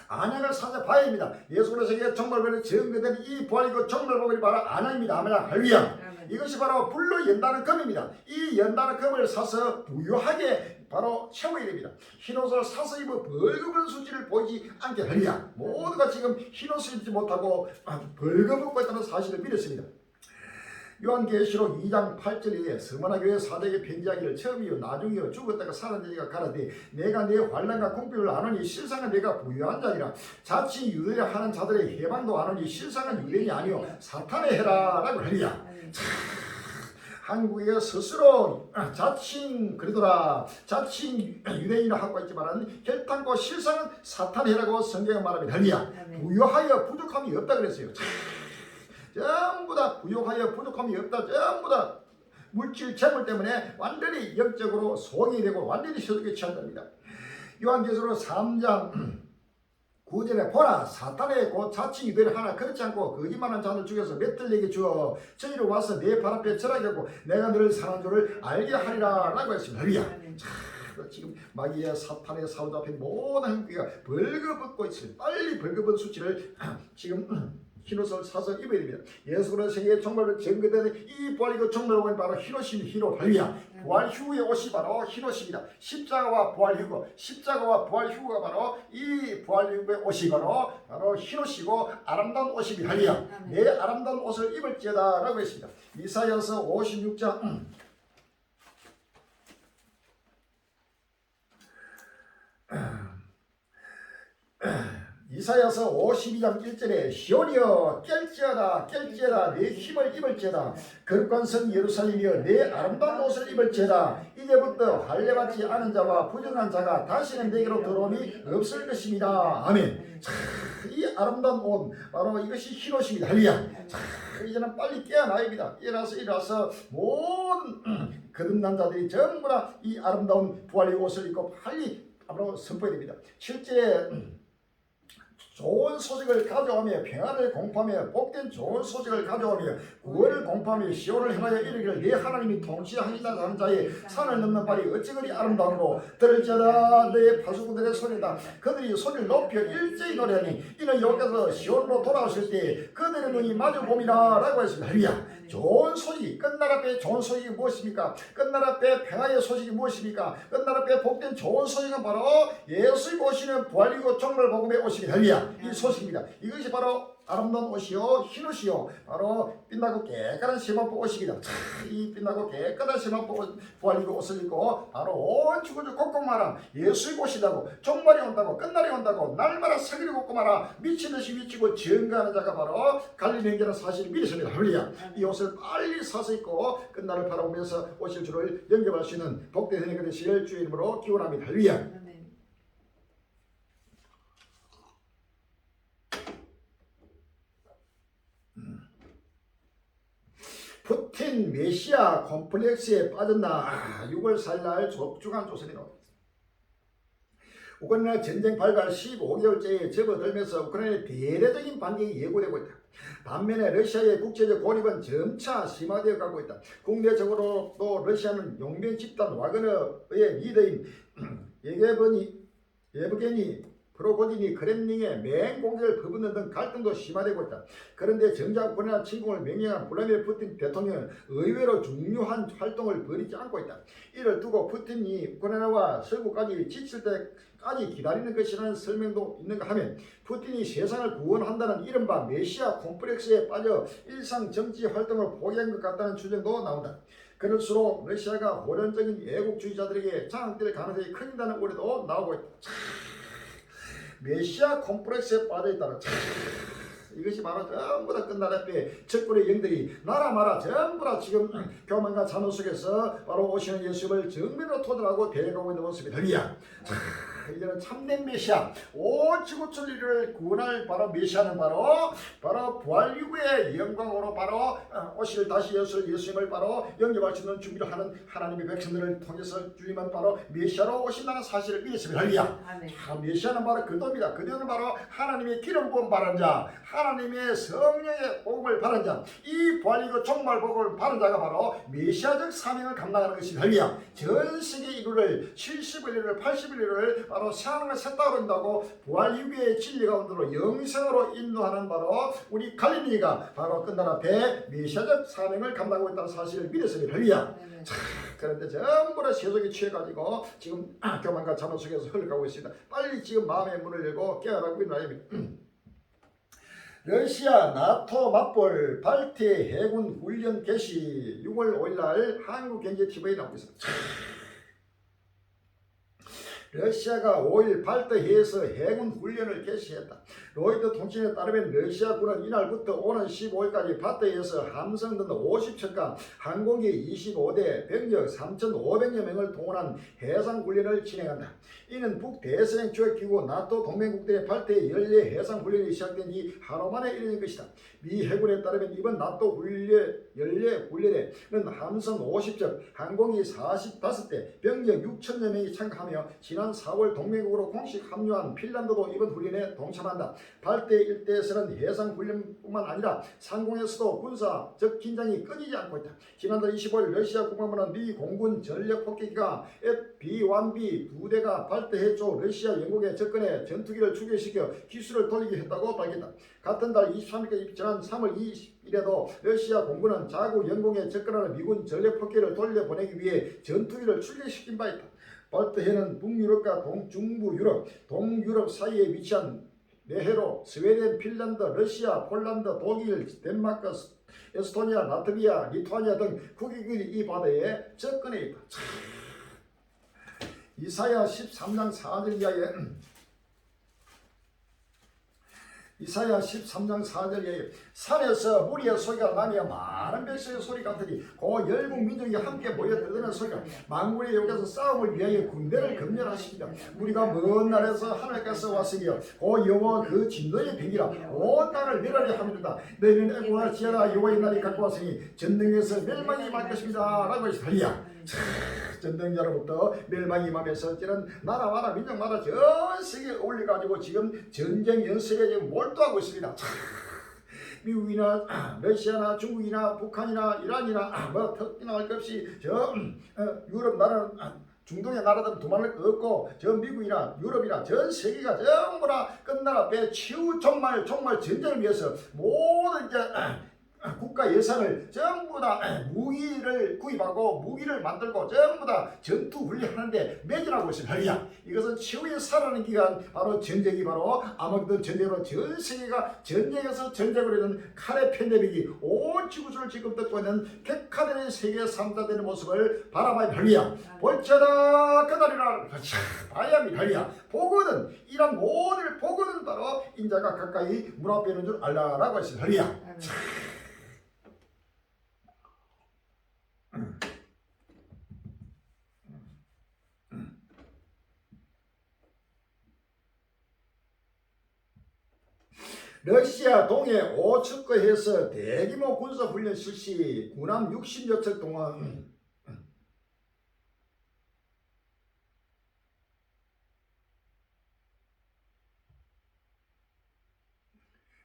Speaker 1: 안양을 찾아봐야 합니다. 예수 그리스도에게 정말 증거된 이 부활이고 정말 복이 바로 안양입니다. 아멘. 할렐루야. 이것이 바로 불로 연다는 금입니다. 이 연다는 금을 사서 부유하게 바로 채워야 됩니다. 흰옷을 사서 입어 벌거벗은 수치를 보이지 않게 할렐루야. 모두가 지금 흰옷을 입지 못하고 벌거벗고 있다는 사실을 믿었습니다. 요한계시록 2장 8절에 서머나 교회 사도에게 편지하기를 처음이요 나중이요 죽었다가 살아난 자가 가라되 내가 내 환난과 궁핍을 아노니 실상은 내가 부유한 자니라 자치 유대라 하는 자들의 해방도 아노니 실상은 유대인이 아니요 사탄의 해라 라고 할렐루야. 한국에 스스로 자칭 그러더라 자칭 유대인을 하고 있지만 혈탕과 실상은 사탄이라고 성경에 말합니다. 할렐루야. 부유하여 부족함이 없다 그랬어요. 전부 다 부족하여 부족함이 없다. 전부 다 물질 재물 때문에 완전히 영적으로 소용이 되고 완전히 세속에 취한답니다. 요한계시록 3장 9절에 보라 사탄의 곧 자칭 유대를 하나 그렇지 않고 거짓말하는 자를 죽여서 맷들 내게 주어 저희로 와서 내 발 앞에 절하게 하고 내가 너를 사랑한 줄을 알게 하리라 라고 했습니다. 할렐루야. 지금 마귀의 사탄의 사우자 앞에 모든 한국이가 벌거벗고 있습니다. 빨리 벌거벗은 수치를 지금 흰옷을 사서 입어야 됩니다. 예수 그리스도 세계에 정말로 증거되는 이 부활이고 정말로 바로 흰옷입니다. 흰옷. 할렐루야. 부활 후의 옷이 바로 흰옷입니다. 십자가와 부활 후고 십자가와 부활 후가 바로 이 부활 후의 옷이 바로 흰옷이고 아름다운 옷입니다. 할렐루야. 내 아름다운 옷을 입을지어다 라고 했습니다. 이사야서 56장 이사야서 52장 1절에 시온이여 깰지어다 깰지어다 내 힘을 입을지어다 거룩한 성 예루살렘이여 내 아름다운 옷을 입을지어다 이제부터 할례받지 않은 자와 부정한 자가 다시는 내게로 들어옴이 없을 것입니다. 아멘. 자, 이 아름다운 옷 바로 이것이 흰옷입니다. 할렐루야. 자, 이제는 빨리 깨어나야 합니다. 일어나서 모든 거듭난 자들이 전부 다 이 아름다운 부활의 옷을 입고 빨리 바로 선포해야 됩니다. 실제 좋은 소식을 가져오며 평안을 공포하며 복된 좋은 소식을 가져오며 구원을 공포하며 시온을 행하여 이르기를 내 하나님이 통치하신다 하는 자의 산을 넘는 발이 어찌 그리 아름다운고 들을지어다 내 파수꾼들의 소리다 그들이 소리를 높여 일제히 노래하니 이는 여호와께서 시온으로 돌아오실 때 그들의 눈이 마주 봄이라 라고 했습니다. 할렐루야. 좋은 소식 끝날 앞에 좋은 소식이 무엇입니까? 끝날 앞에 평화의 소식이 무엇입니까? 끝날 앞에 복된 좋은 소식은 바로 예수의 오시는 부활이고 정말 복음의 오시기 할렐루야. 이 소식입니다. 이것이 바로 아름다운 옷이요 흰옷이요 바로 빛나고 깨끗한 세마포 옷이기다. 이 빛나고 깨끗한 세마포 부활이고 옷을 입고 바로 온 주구주 꼭꼭마라 예수의 옷이다고 종말이 온다고 끝날이 온다고 날마다 세계를 꼭꼭마라 미친듯이 미치고 증거하는 자가 바로 갈릴리 행자는 사실을 믿으십니다. 할렐루야. 이 옷을 빨리 사서 입고 끝날을 바라보면서 오실 주를 영접할 수 있는 복된 은혜가 되실 주의 이름으로 기원합니다. 할렐루야. 푸틴 메시아 콤플렉스에 빠졌나 6월 4일날 주간 조선이 나옵니다. 우크라이나 전쟁 발발 15개월째에 접어들면서 우크라이나의 대대적인 반격이 예고되고 있다. 반면에 러시아의 국제적 고립은 점차 심화되어 가고 있다. 국내적으로도 러시아는 용병 집단 와그너의 리더인 예브게니 프로고진이 크렘린에 맹공격을 퍼붓는 등 갈등도 심화되고 있다. 그런데 정작 우크라이나 침공을 명령한 블라디미르 푸틴 대통령은 의외로 중요한 활동을 벌이지 않고 있다. 이를 두고 푸틴이 우크라이나와 설국까지 지칠 때까지 기다리는 것이라는 설명도 있는가 하면 푸틴이 세상을 구원한다는 이른바 메시아 콤플렉스에 빠져 일상 정치 활동을 포기한 것 같다는 추정도 나온다. 그럴수록 러시아가 호전적인 애국주의자들에게 장악될 가능성이 커진다는 우려도 나오고 있다. 메시아 콤플렉스에 빠져있다는 이것이 바로 전부 다 끝날 앞에 적군의 영들이 나라 마라 전부 다 지금 교만과 잔혹 속에서 바로 오시는 예수를 정면으로 토들하고 대가고 있는 모습이 할렐루야. 이제는 참된 메시아 온 지구 천리를 구원할 바로 메시아는 바로 부활 이후의 영광으로 바로 오실 다시 예수님을 바로 영접할 수 있는 준비를 하는 하나님의 백성들을 통해서 주님은 바로 메시아로 오신다는 사실을 믿으시면 할렐루야. 메시아는 바로 그도입니다. 그도는 바로 하나님의 기름 부음 바른 자 하나님의 성령의 복음을 바른 자 이 부활이고 종말 복음을 바른 자가 바로 메시아적 사명을 감당하는 것이 할렐루야. 전 세계 인류를 70일을 80일을 바로 세상을 셋다로 인도하고 부활 이후의 진리 가운데로 영생으로 인도하는 바로 우리 갈릴리가 바로 끝날 앞에 메시아적 사명을 감당하고 있다는 사실을 믿었습니다. 할렐루야. 그런데 전부 다 세속에 취해가지고 지금 교만과 잔혹 속에서 흘러가고 있습니다. 빨리 지금 마음의 문을 열고 깨어나고 있는 아입니다. 러시아 나토 맞벌 발티 해군 훈련 개시 6월 5일날 한국경제TV에 나오고 있습니다. 러시아가 5일 발트해에서 해군 훈련을 개시했다. 로이터 통신에 따르면 러시아군은 이날부터 오는 15일까지 발트해에서 함성 등 50척과 항공기 25대, 병력 3,500여 명을 동원한 해상 훈련을 진행한다. 이는 북대서양 조약기구 나토 동맹국들의 발트해 연례 해상 훈련이 시작된 지 하루 만에 이뤄진 것이다. 미 해군에 따르면 이번 나토 연례 훈련에는 함선 50척, 항공기 45대, 병력 6천여 명이 참가하며 지난 4월 동맹국으로 공식 합류한 핀란드도 이번 훈련에 동참한다. 발트해 일대에서는 해상 훈련뿐만 아니라 상공에서도 군사적 긴장이 끊이지 않고 있다. 지난달 25일 러시아 국방부는 미 공군 전력 폭격기가 FB-1B 부대가 발트해 쪽 러시아 영국에 접근해 전투기를 추격시켜 기술을 돌리게 했다고 밝혔다. 같은 달 23일까지 지난 3월 20일에도 러시아 공군은 자국 영공에 접근하는 미군 전력 폭격기를 돌려보내기 위해 전투기를 출격시킨 바 있다. 발트해는 북유럽과 중부 유럽, 동유럽 사이에 위치한 네헤로, 스웨덴, 핀란드, 러시아, 폴란드, 독일, 덴마크, 에스토니아, 라트비아, 리투아니아 등 국익이 이 바다에 접근해 있다. 이사야 13장 4절 이하에 이사야 13장 4절에 산에서 무리의 소리가 나며 많은 백성의 소리 같으니 고 열국 민족이 함께 모여 들으는 소리가 만군의 여기서 싸움을 위하여 군대를 검열하십니다. 우리가 먼 날에서 하늘께서 왔으며 고 여호와 그 진노의 병이라 온 땅을 멸하려 함이로다. 너희는 애국을 지어라. 여호와의 날이 갖고 왔으니 전능에서 멸망이 임할 것입니다 라고 했으리야. 전쟁자로부터 멸망이 임하면서 이런 나라마다 민족마다 전 세계에 올려가지고 지금 전쟁 연습에 지금 몰두하고 있습니다. 미국이나 러시아나 중국이나 북한이나 이란이나 뭐 특히나 할 것 없이 유럽 나라는 중동의 나라들은 도망을 거 없고 저 미국이나 유럽이나 전 세계가 전부 다 끝나라 배 치우 정말 전쟁을 위해서 모든 이제 국가 예산을 전부 다 무기를 구입하고 무기를 만들고 전부 다 전투 훈련하는데 매진하고 있습니다. 이것은 최후의 살아가는 기간 바로 전쟁이 바로 아마겟돈 전쟁으로 전 세계가 전쟁에서 전쟁으로 되는 칼의 팬데믹이 온 지구를 지금 뜯고 있는 객화되는 세계 3자 되는 모습을 바라봐야 합니다. 볼지어다 그날이라 봐야 합니다. 보거든 이런 모든 보거든 바로 인자가 가까이 문 앞에 있는 줄 알라라고 했습니다. 러시아 동해 오츠크해에서 대규모 군사훈련 실시 군함 60여 척 동안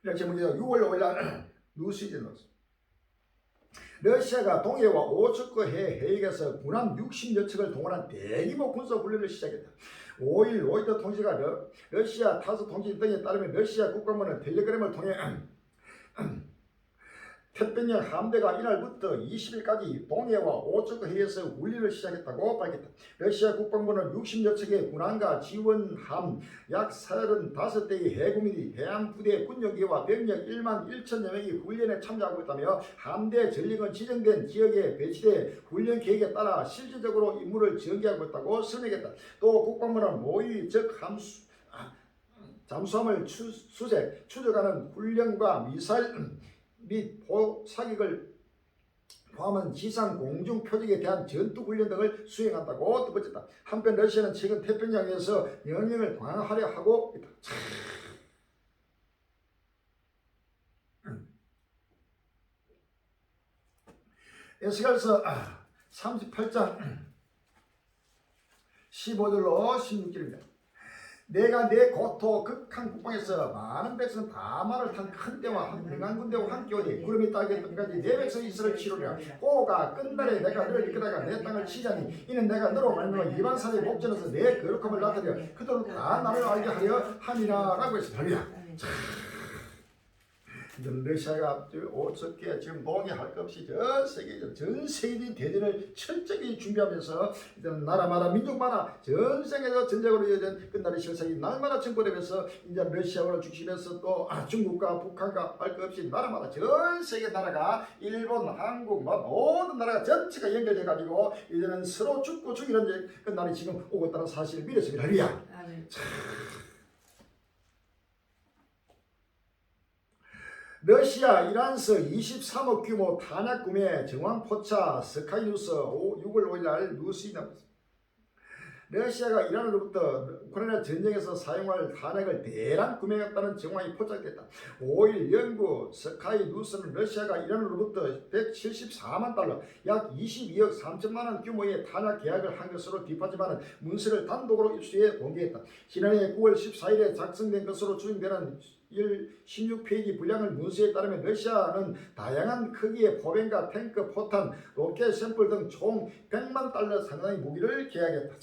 Speaker 1: 이렇게 문제가 6월 5일 뉴스에 넣었습니다. 러시아가 동해와 오츠크해 해역에서 군함 60여 척을 동원한 대규모 군사훈련을 시작했다. 5일 로이터 통신가 러시아 타스 통신 등에 따르면 러시아 국방부는 텔레그램을 통해 태평양 함대가 이날부터 20일까지 동해와 오츠크해에서 훈련을 시작했다고 밝혔다. 러시아 국방부는 60여 척의 군함과 지원함 약 35대의 해군이 해안부대 군용기와 병력 1만 1천여 명이 훈련에 참여하고 있다며 함대 전력은 지정된 지역에 배치돼 훈련 계획에 따라 실질적으로 임무를 전개하고 있다고 설명했다. 또 국방부는 모의 적 잠수함을 추적하는 훈련과 미사일 및 사격을 포함한 지상 공중 표적에 대한 전투 훈련 등을 수행한다고 덧붙였다. 한편 러시아는 최근 태평양에서 영향을 강화하려 하고 있다. 에스겔서 38장 15절로 16절입니다. 내가 내 고토 극한 국방에서 많은 백성 다말을 탄 큰 때와 강한 군대와 함께 오니 구름이 따게 때까지 내 백성 이스라엘 치루랴. 고가 끝날에 내가 너를 이끌다가 내 땅을 치자니 이는 내가 너로 말미암아 이방 산의 목전에서 내 거룩함을 나타내어 그들은 다 나를 알게 하려 함이라 라고 했습니다. 러시아가 어저께 지금 동의할 것 없이 전 세계적인 대전을 철저히 준비하면서 이제는 나라마다 민족마다 전 세계에서 전쟁으로 이어진 끝날의 실상이 날마다 증폭되면서 이제 러시아를 중심해서 또 중국과 북한과 할 것 없이 나라마다 전 세계 나라가 일본, 한국 모든 나라가 전체가 연결돼 가지고 이제는 서로 죽고 죽이는 끝날이 지금 오고 있다는 사실을 믿었습니다. 할렐루야.
Speaker 2: 아멘.
Speaker 1: 러시아 이란서 23억 규모 탄약 구매 정황 포차 스카이뉴스 6월 5일 날 뉴스에 나왔습니다. 러시아가 이란으로부터 우크라이나 전쟁에서 사용할 탄약을 대량 구매했다는 정황이 포착됐다. 5일 연구 스카이 뉴스는 러시아가 이란으로부터 174만 달러 약 22억 3천만 원 규모의 탄약 계약을 한 것으로 뒷받침하는 문서를 단독으로 입수해 공개했다. 지난해 9월 14일에 작성된 것으로 추정되는 16페이지 분량을 문서에 따르면 러시아는 다양한 크기의 포병과 탱크, 포탄, 로켓 샘플 등 총 100만 달러 상당의 무기를 계약했다.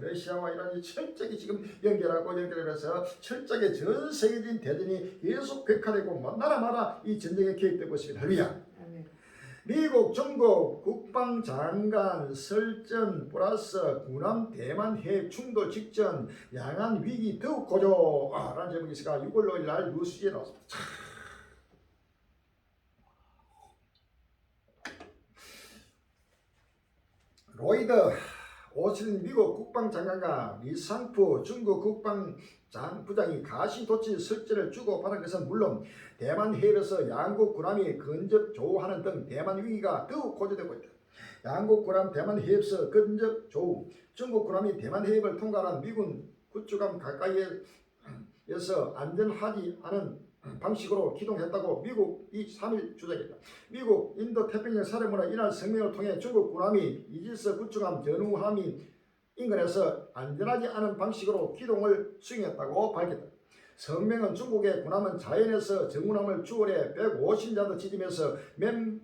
Speaker 1: 러시아와 이란이 철저히 지금 연결해서 철저하게 전 세계적인 대전이 계속 격화되고 나라마다 이 전쟁에 개입되고 있습니다. 할렐루야. 미국, 중국 국방장관 설전 플러스 군함 대만 해협 충돌 직전 양안 위기 더욱 고조 라는 제목이 있으니까 6월 5일 날 뉴스에 나왔습니다. 로이드 오스틴 미국 국방장관과 리상프 중국 국방부장이 가시도치 설전을 주고받은 것은 물론 대만 해협에서 양국 군함이 근접 조우하는 등 대만 위기가 더욱 고조되고 있다. 양국 군함 대만 해협에서 근접 조우, 중국 군함이 대만 해협을 통과하는 미군 구축함 가까이에서 안전하지 않은 방식으로 기동했다고 미국이 3일 주장했다. 미국 인도태평양 사령부는 이날 성명을 통해 중국 군함이 이지스 구축함 전후함이 인근에서 안전하지 않은 방식으로 기동을 수행했다고 밝혔다. 성명은 중국의 군함은 자연에서 정훈함을 추월해 150야드 지점에서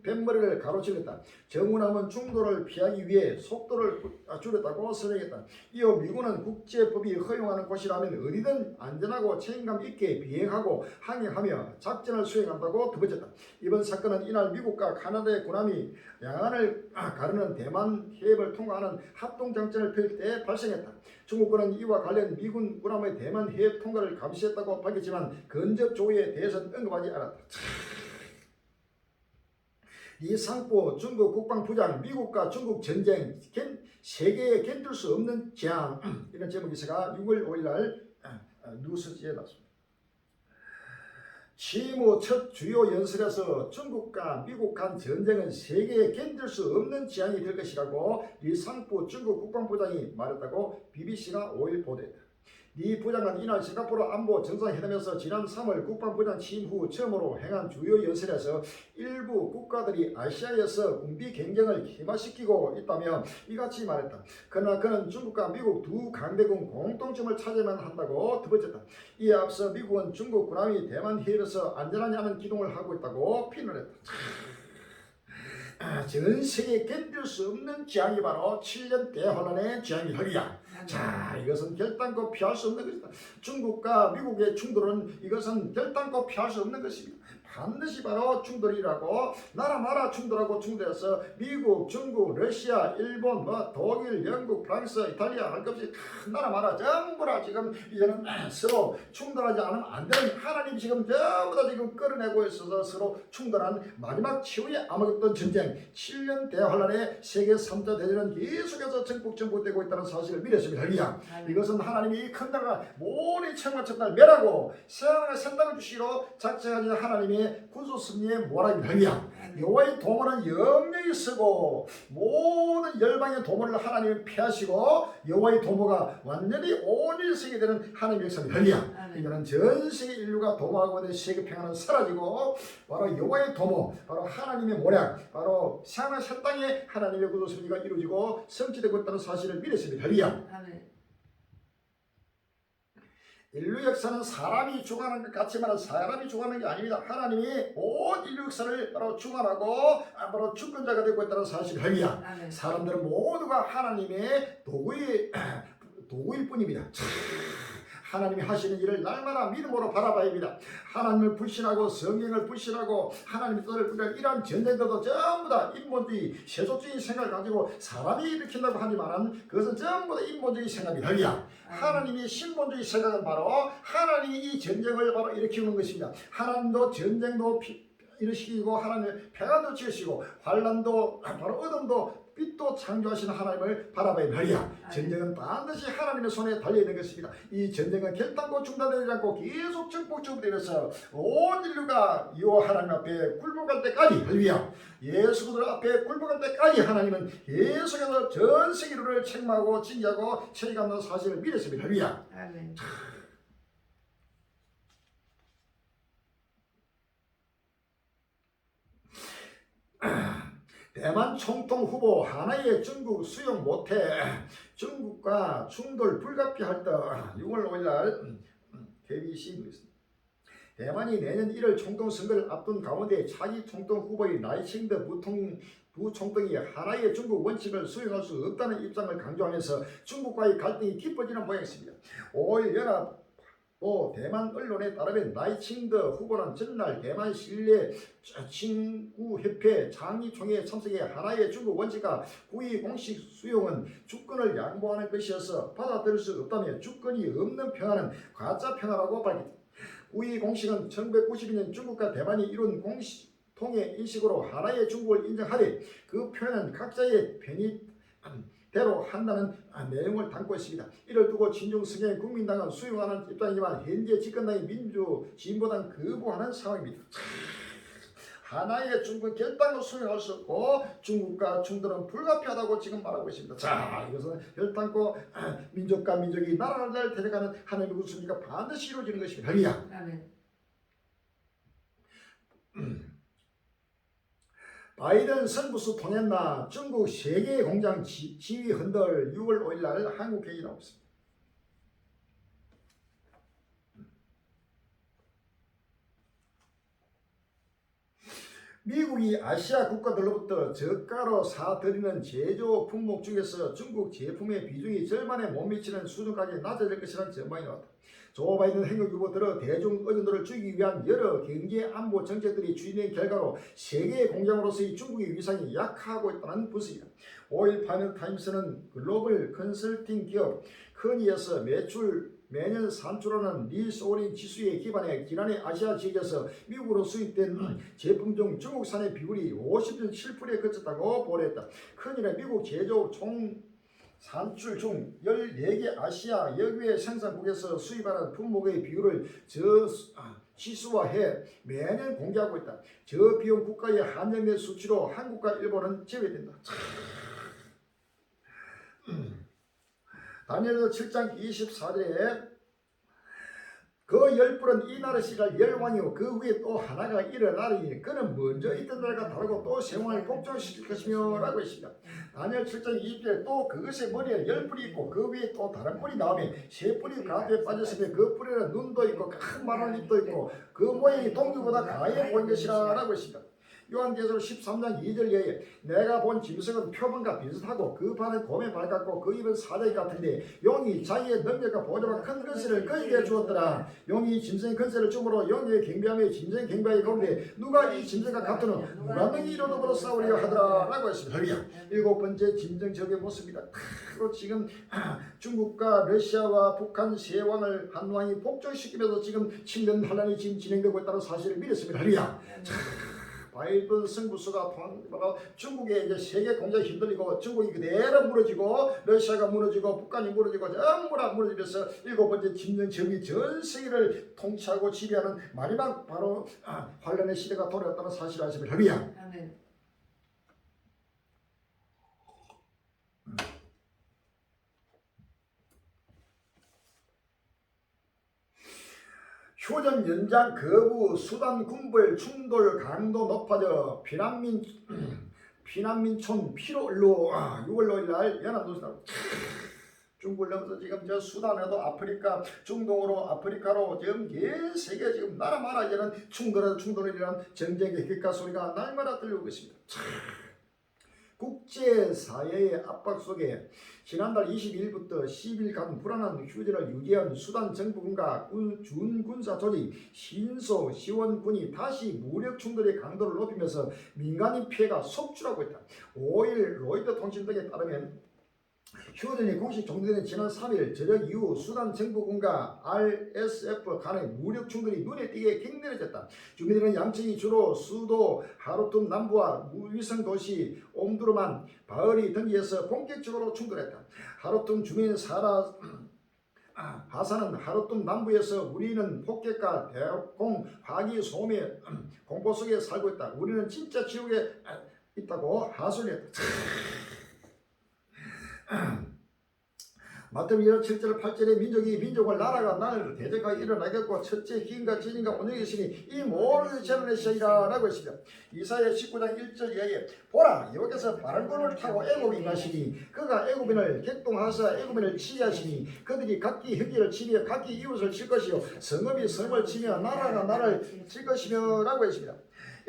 Speaker 1: 뱃머리를 가로질렀다. 정훈함은 충돌을 피하기 위해 속도를 줄였다고 설명했다. 이어 미군은 국제법이 허용하는 곳이라면 어디든 안전하고 책임감 있게 비행하고 항행하며 작전을 수행한다고 덧붙였다. 이번 사건은 이날 미국과 카나다의 군함이 양안을 가르는 대만 해협을 통과하는 합동작전을 펼칠 때 발생했다. 중국군은 이와 관련 미군 군함의 대만 해협 통과를 감시했다고 밝혔지만 근접 조우에 대해서는 언급하지 않았다. 리상포 중국 국방부장 미국과 중국 전쟁 세계에 견딜 수 없는 재앙 이런 제목이 있어가 6월 5일 날 뉴스지에 나왔습니다. 취임 후 첫 주요 연설에서 중국과 미국 간 전쟁은 세계에 견딜 수 없는 재앙이 될 것이라고 리상포 중국 국방부장이 말했다고 BBC가 5일 보도했다. 리 부장은 이날 싱가포르 안보 정상회담에서 지난 3월 국방부장 취임 후 처음으로 행한 주요 연설에서 일부 국가들이 아시아에서 군비 경쟁을 심화시키고 있다며 이같이 말했다. 그러나 그는 중국과 미국 두 강대국 공통점을 찾아야만 한다고 덧붙였다. 이에 앞서 미국은 중국 군함이 대만 해협에서 안전하지 않은 기동을 하고 있다고 피론했다. 전 세계에 견딜 수 없는 재앙이 바로 7년 대환란의 재앙이 할렐루야. 자, 이것은 결단코 피할 수 없는 것이다. 중국과 미국의 충돌은 이것은 결단코 피할 수 없는 것입니다. 반드시 바로 충돌이라고 나라마다 충돌하고 충돌해서 미국, 중국, 러시아, 일본, 독일, 영국, 프랑스, 이탈리아 할 것 없이 큰 나라마다 전부 다 지금 이제는 서로 충돌하지 않으면 안 되는 하나님 지금 전부 다 지금 끌어내고 있어서 서로 충돌한 마지막 최후의 아마겟돈 전쟁 7년 대환란의 세계 3차 대전은 계속해서 전국되고 있다는 사실을 믿었습니다. 할렐루야. 이것은 하나님이 큰 나라 모든 천만 천날 멸하고 세상에 새 땅을 주시기로 작정하신 하나님의 구속 승리의 모락입니다. 할렐루야. 여호와의 도모는 영영이 쓰고 모든 열방의 도모를 하나님이 피하시고 여호와의 도모가 완전히 온 세계에 되는 하나님의 역사입니다. 할렐루야. 이거는 전 세계 인류가 도모하고 있는 세계 평화는 사라지고 바로 여호와의 도모, 바로 하나님의 모략, 바로 세상의 새 땅에 하나님의 구속 승리가 이루어지고 성취되고 있다는 사실을 믿었습니다. 할렐루야. 인류 역사는 사람이 주관하는 것 같지만 사람이 주관하는 게 아닙니다. 하나님이 온 인류 역사를 바로 주관하고 바로 주권자가 되고 있다는 사실을 할렐루야. 사람들은 모두가 하나님의 도구일 뿐입니다. 하나님이 하시는 일을 날마다 믿음으로 바라봐야 합니다. 하나님을 불신하고 성경을 불신하고 하나님의 뜻을 불신하는 이러한 전쟁들도 전부 다 인본주의, 세속주의 생각을 가지고 사람이 일으킨다고 하지만 그것은 전부 다 인본주의 생각이다. 하나님이 신본주의 생각은 바로 하나님이 이 전쟁을 바로 일으키는 것입니다. 하나님도 전쟁도 일으키고 하나님의 평안도 지으시고 환난도 바로 어둠도 빛도 창조하시는 하나님을 바라봐야 말이야. 전쟁은 반드시 하나님의 손에 달려있는 것입니다. 이 전쟁은 결단코 중단되지 않고 계속 전폭적으로서 온 인류가 이 하나님 앞에 굴복할 때까지 할렐루야. 예수 그리스도 앞에 굴복할 때까지 하나님은 계속해서 전 세계를 책망하고 징계하고 처리하는 사실을 믿었습니다. 할렐루야.
Speaker 2: 아멘.
Speaker 1: 대만 총통 후보 하나의 중국 수용 못해 중국과 충돌 불가피할 때 6월 5일날 KBC 뉴스 대만이 내년 1월 총통 선거를 앞둔 가운데 차기 총통 후보의 라이칭더 부총통이 하나의 중국 원칙을 수용할 수 없다는 입장을 강조하면서 중국과의 갈등이 깊어지는 모양이었습니다. 5일 연합 대만 언론에 따르면 라이칭더 후보는 전날 대만 실내 친구협회 장기총회에 참석해 하나의 중국 원칙과 구의 공식 수용은 주권을 양보하는 것이어서 받아들일 수 없다며 주권이 없는 평화는 가짜 평화라고 밝혔다. 구의 공식은 1992년 중국과 대만이 이룬 통해 인식으로 하나의 중국을 인정하되 그 표현은 각자의 편의대로 한다는 내용을 담고 있습니다. 이를 두고 친중 성향의 국민당은 수용하는 입장이지만 현재 집권당의 민주진보당 거부하는 상황입니다. 하나의 중국 결단을 수용할 수 없고 중국과 충돌은 불가피하다고 지금 말하고 있습니다. 자, 이것은 결단코 민족과 민족이 나라를 데려가는 하나님의 구속이가 반드시 이루어지는 것입니다. 할렐루야.
Speaker 2: 아멘.
Speaker 1: 바이든 선부수 통했나 중국 세계 공장 지위 흔들 6월 5일날 한국 회의 나왔습니다. 미국이 아시아 국가들로부터 저가로 사들이는 제조 품목 중에서 중국 제품의 비중이 절반에 못 미치는 수준까지 낮아질 것이라는 전망이 나왔다. 조 바이든 행정 후보 들어 대중 의존도를 줄이기 위한 여러 경제 안보 정책들이 추진된 결과로 세계 공장으로서의 중국의 위상이 약화하고 있다는 분석이다. 5일 파이낸타임스는 글로벌 컨설팅 기업 커니에서 매년 산출하는 리소링 지수에 기반해 지난해 아시아 지역에서 미국으로 수입된 제품 중 중국산의 비율이 50.7%에 그쳤다고 보도했다. 커니는 미국 제조 총 산출 중 14개 아시아 여외 생산국에서 수입하는 품목의 비율을 지수화해 매년 공개하고 있다. 저비용 국가의 한정된 수치로 한국과 일본은 제외된다. 다니엘서 7장 24절에 그 열불은 이 나라 시갈 열왕이요 그 후에 또 하나가 일어나리니 그는 먼저 있던 날과 다르고 또 생활을 복종시킬 것이며 라고 했습니다. 다니엘 7장 20절에 또 그것의 머리에 열뿔이 있고 그 위에 또 다른 뿔이 나오며 새 뿔이 가운데 빠졌으며 그 뿔에는 눈도 있고 큰 마른 입도 있고 그 모양이 동기보다 가해 보인 것이라 라고 했습니다. 요한계시록 13장 2절에 내가 본 짐승은 표범과 비슷하고 그 발은 곰에 밝았고 그 입은 사자기 같은데 용이 자기의 능력과 보좌와 큰 권세를 그에게 주었더라. 용이 짐승의 권세를 주므로 용의 경배하며 짐승의 경배하기 가운데 누가 이 짐승과 같으노 누가 능히 이로더불어 싸우려 하더라 라고 했습니다. 일곱 번째 짐승적의 모습입니다. 바로 지금 중국과 러시아와 북한 세 왕을 한 왕이 복종시키면서 지금 침전 환란이 지금 진행되고 있다는 사실을 믿었습니다. 바이든 승부수가 중국의 이제 세계 공장이 흔들리고 중국이 그대로 무너지고 러시아가 무너지고 북한이 무너지고 전부 다 무너지면서 일곱 번째 짐승적이 전 세계를 통치하고 지배하는 마지막 바로 환란의 시대가 돌아왔다는 사실을 아십니다.
Speaker 2: 아멘.
Speaker 1: 휴전 연장 거부 수단 군부의 충돌 강도 높아져 피난민촌 피로로 6월 5일 날 연합뉴스다. 중국을 넘어서 지금 저 수단에도 아프리카 중동으로 아프리카로 지금 전 세계 지금 나라마다 이런 충돌이라는 전쟁의 귓가 소리가 날마다 들려오고 있습니다. 국제사회의 압박 속에 지난달 22일부터 10일간 불안한 휴전을 유지한 수단 정부군과 준군사 조직 신소 지원군이 다시 무력 충돌의 강도를 높이면서 민간인 피해가 속출하고 있다. 5일 로이터 통신 등에 따르면 휴전이 공식 종료된 지난 3일 저녁 이후 수단 정부군과 RSF 간의 무력 충돌이 눈에 띄게 격렬해졌다. 주민들은 양측이 주로 수도 하루툼 남부와 위성 도시 옴두르만 바흐리 등지에서 본격적으로 충돌했다. 하루툼 주민 하사는 하루툼 남부에서 우리는 폭격과 대공 화기 소음의 공포 속에 살고 있다. 우리는 진짜 지옥에 있다고 하소연했다. 마태복음 7절 8절에 민족이 민족을 나라가 나라를 대적하여 일어나겠고 첫째 기인과 진인과 온영이 있으니 이 모든 재물의 시이라 라고 했습니다. 이사야 19장 1절 이하에 보라 여호와께서 바람군을 타고 애굽에 임하시니 그가 애굽인을 객동하사 애굽인을 치하시니 그들이 각기 흙기를 치며 각기 이웃을 칠 것이요 성읍이 성을 치며 나라가 나라를 칠 것이며 라고 했습니다.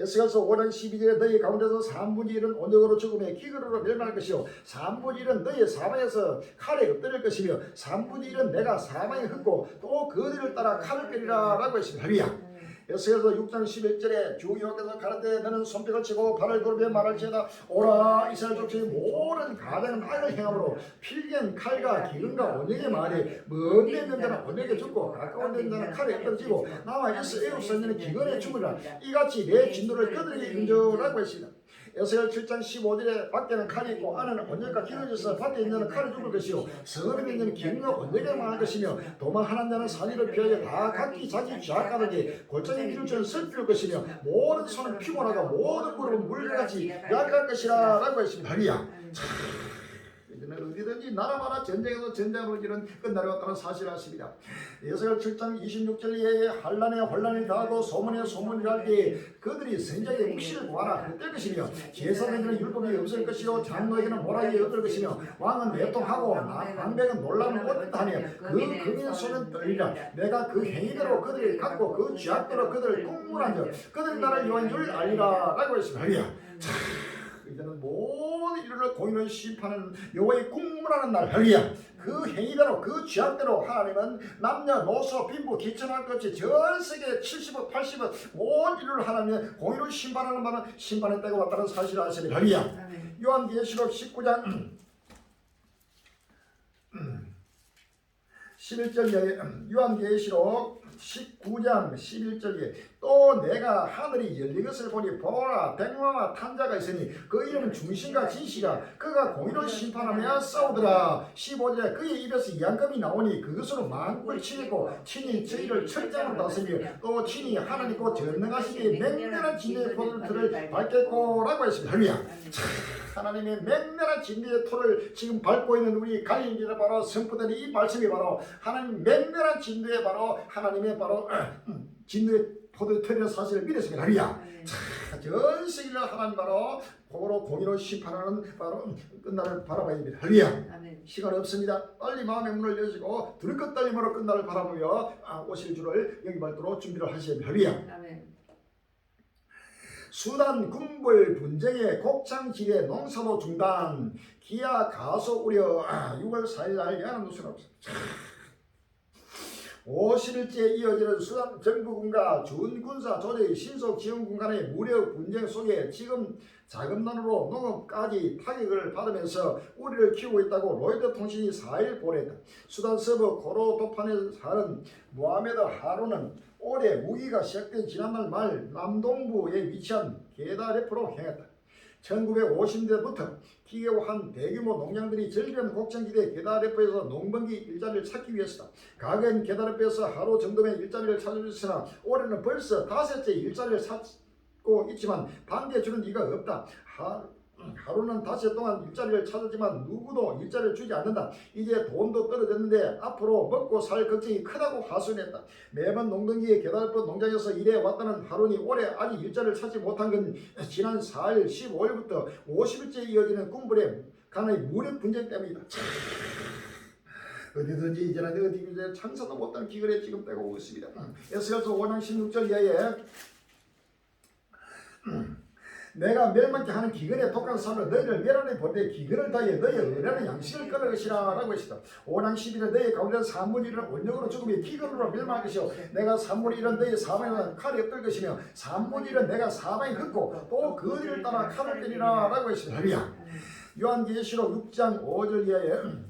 Speaker 1: 에스겔서 5장 12절에 너희 가운데서 3분의 1은 온역으로 죽음에 기근으로 멸망할 것이요 3분의 1은 너희 사방에서 칼에 엎드릴 것이며 3분의 1은 내가 사방에 흩고 또 그들을 따라 칼을 빼리라 라고 했습니다. 할렐루야. 에스겔서 6장 11절에 주 여호와께서 가라되 너는 손뼉을 치고 발을 구르며 말할지어다 오라 이스라엘 족속의 모든 가장은 악을 행함으로 필겐 칼과 기근과 온역의 말이 먼 데 있는 자는 온역에 죽고 가까운 데 있는 자는 칼에 엎드러지고 남아 있어 애굽 사람들은 기근에 죽으리라 이같이 내 진노를 그들에게 인정하라고 했습니다. 에스겔 7장 15절에 밖에는 칼이 있고 안에는 온역과 기근이 있어 밖에 있는 자는 칼을 죽을 것이요 성읍에 있는 기근과 온역에 망할 것이며 도망하는 자는 산위를 피하여 다 각기 자기 죄악가든지 골짜기 밀처럼 슬플 것이며 모든 손은 피곤하고 모든 무릎은 물같이 약할 것이라 라고 했습니다. 할렐루야. 이제는 어디든지 나라마다 전쟁에서 전쟁으로 이런 끝날이 왔다는 사실을 아십니다. 에스겔 7장 26절에 한란에 혼란이 더하고 소문에 소문이 날때 그들이 선지자의 묵시를 구하나 그때 것이며 제사장에게는 율법이 없을 것이요 장로에게는 모락이 없을 것이며 왕은 내통하고 방백은 놀라면 못하며 그 금인 손은 떨리라. 내가 그 행위대로 그들을 갖고 그 죄악대로 그들을 국문한즉 그들 나를 요한 줄 알리라 라고 했습니다. 할렐루야. 이제는 모든 일을 공의로 심판하는 여호와의 국문하는 날. 할렐루야. 그 행위대로 그 죄악대로 하나님은 남녀노소 빈부 기천할 것 없이 전 세계 70억 80억 모든 일을 하나님의 공의로 심판하는 바는 심판의 때가 왔다는 사실을 아시니. 할렐루야. 요한계시록 19장 11절에 요한계시록 19장 11절에 또 내가 하늘이 열린 것을 보니 보라 백마와 탄자가 있으니 그 이름은 중신과 진시라 그가 공의로 심판하며 싸우더라. 15절에 그의 입에서 양금이 나오니 그것으로 만국을 치고 친히 저희를 천장으로 다스리며 또 친히 하나님과 전능하시기에 맹렬한 진리의 포도를 밟겠고 라고 했습니다. 할렐루야. 하나님의 맹렬한 진리의 토를 지금 밟고 있는 우리 갈릴리를 바로 선포되는 이 말씀이 바로 하나님 맹렬한 진리의 바로 하나님의 바로 진리의 포도털이라는 사실을 믿었습니다. 할렐루야. 전 세계를 하나님 바로 보고로 공의로 심판하는 바로 끝날을 바라봐야 됩니다. 할렐루야. 시간 없습니다. 빨리 마음의 문을 여시고 들것 떨림으로 끝날을 바라보며 오실 줄을 영입하도록 준비를 하셔야 됩니다. 할렐루야. 수단 군불 분쟁의 곡창지대 농사도 중단 기아 가소 우려 6월 4일 날 야간 뉴스가 없습니다. 50일째 이어지는 수단 정부군과 준군사 조직 신속 지원군 간의 무력 분쟁 속에 지금 자금난으로 농업까지 타격을 받으면서 우리를 키우고 있다고 로이터 통신이 4일 보도했다. 수단 서부 고로도판에 사는 모하메드 하루는 올해 무기가 시작된 지난달 말 남동부에 위치한 게다레프로 향했다. 1950년대부터 기계화한 대규모 농장들이 절비한 곡창지대 게다레프에서 농번기 일자리를 찾기 위해서다. 과거엔 게다레프에서 하루 정도면 일자리를 찾을 수 있으나 올해는 벌써 5째 일자리를 찾고 있지만 반대해 주는 이가 없다. 하루는 닷새 동안 일자리를 찾았지만 누구도 일자리를 주지 않는다. 이제 돈도 떨어졌는데 앞으로 먹고 살 걱정이 크다고 하소연했다. 매번 농번기에 게다레프 농장에서 일해 왔다는 하루니 올해 아직 일자리를 찾지 못한 건 지난 4일 15일부터 50일째 이어지는 군불의 간의 무력 분쟁 때문이다. 어디든지 이제는 어디 창사도 못하는 기근에 지금 때가 오고 있습니다. 에스겔서 5장 16절 이하에 내가 멸망케 하는 기근에 독한 삶을 너희를 멸하는 본데 기근을 다해 너희 의뢰는 양식을 끊을 것이라 라고 했습니다. 5장 11에 너희 가운데 3분의 1은 온역으로 죽음이 기근으로 멸망할 것이요 내가 3분의 1은 너희 사방에 칼이 엎들 것이며 3분의 1은 내가 사방에 긋고 또 그들을 따라 칼을 때리라 라고 했습니다. 할렐루야. 요한계시록 6장 5절 이하에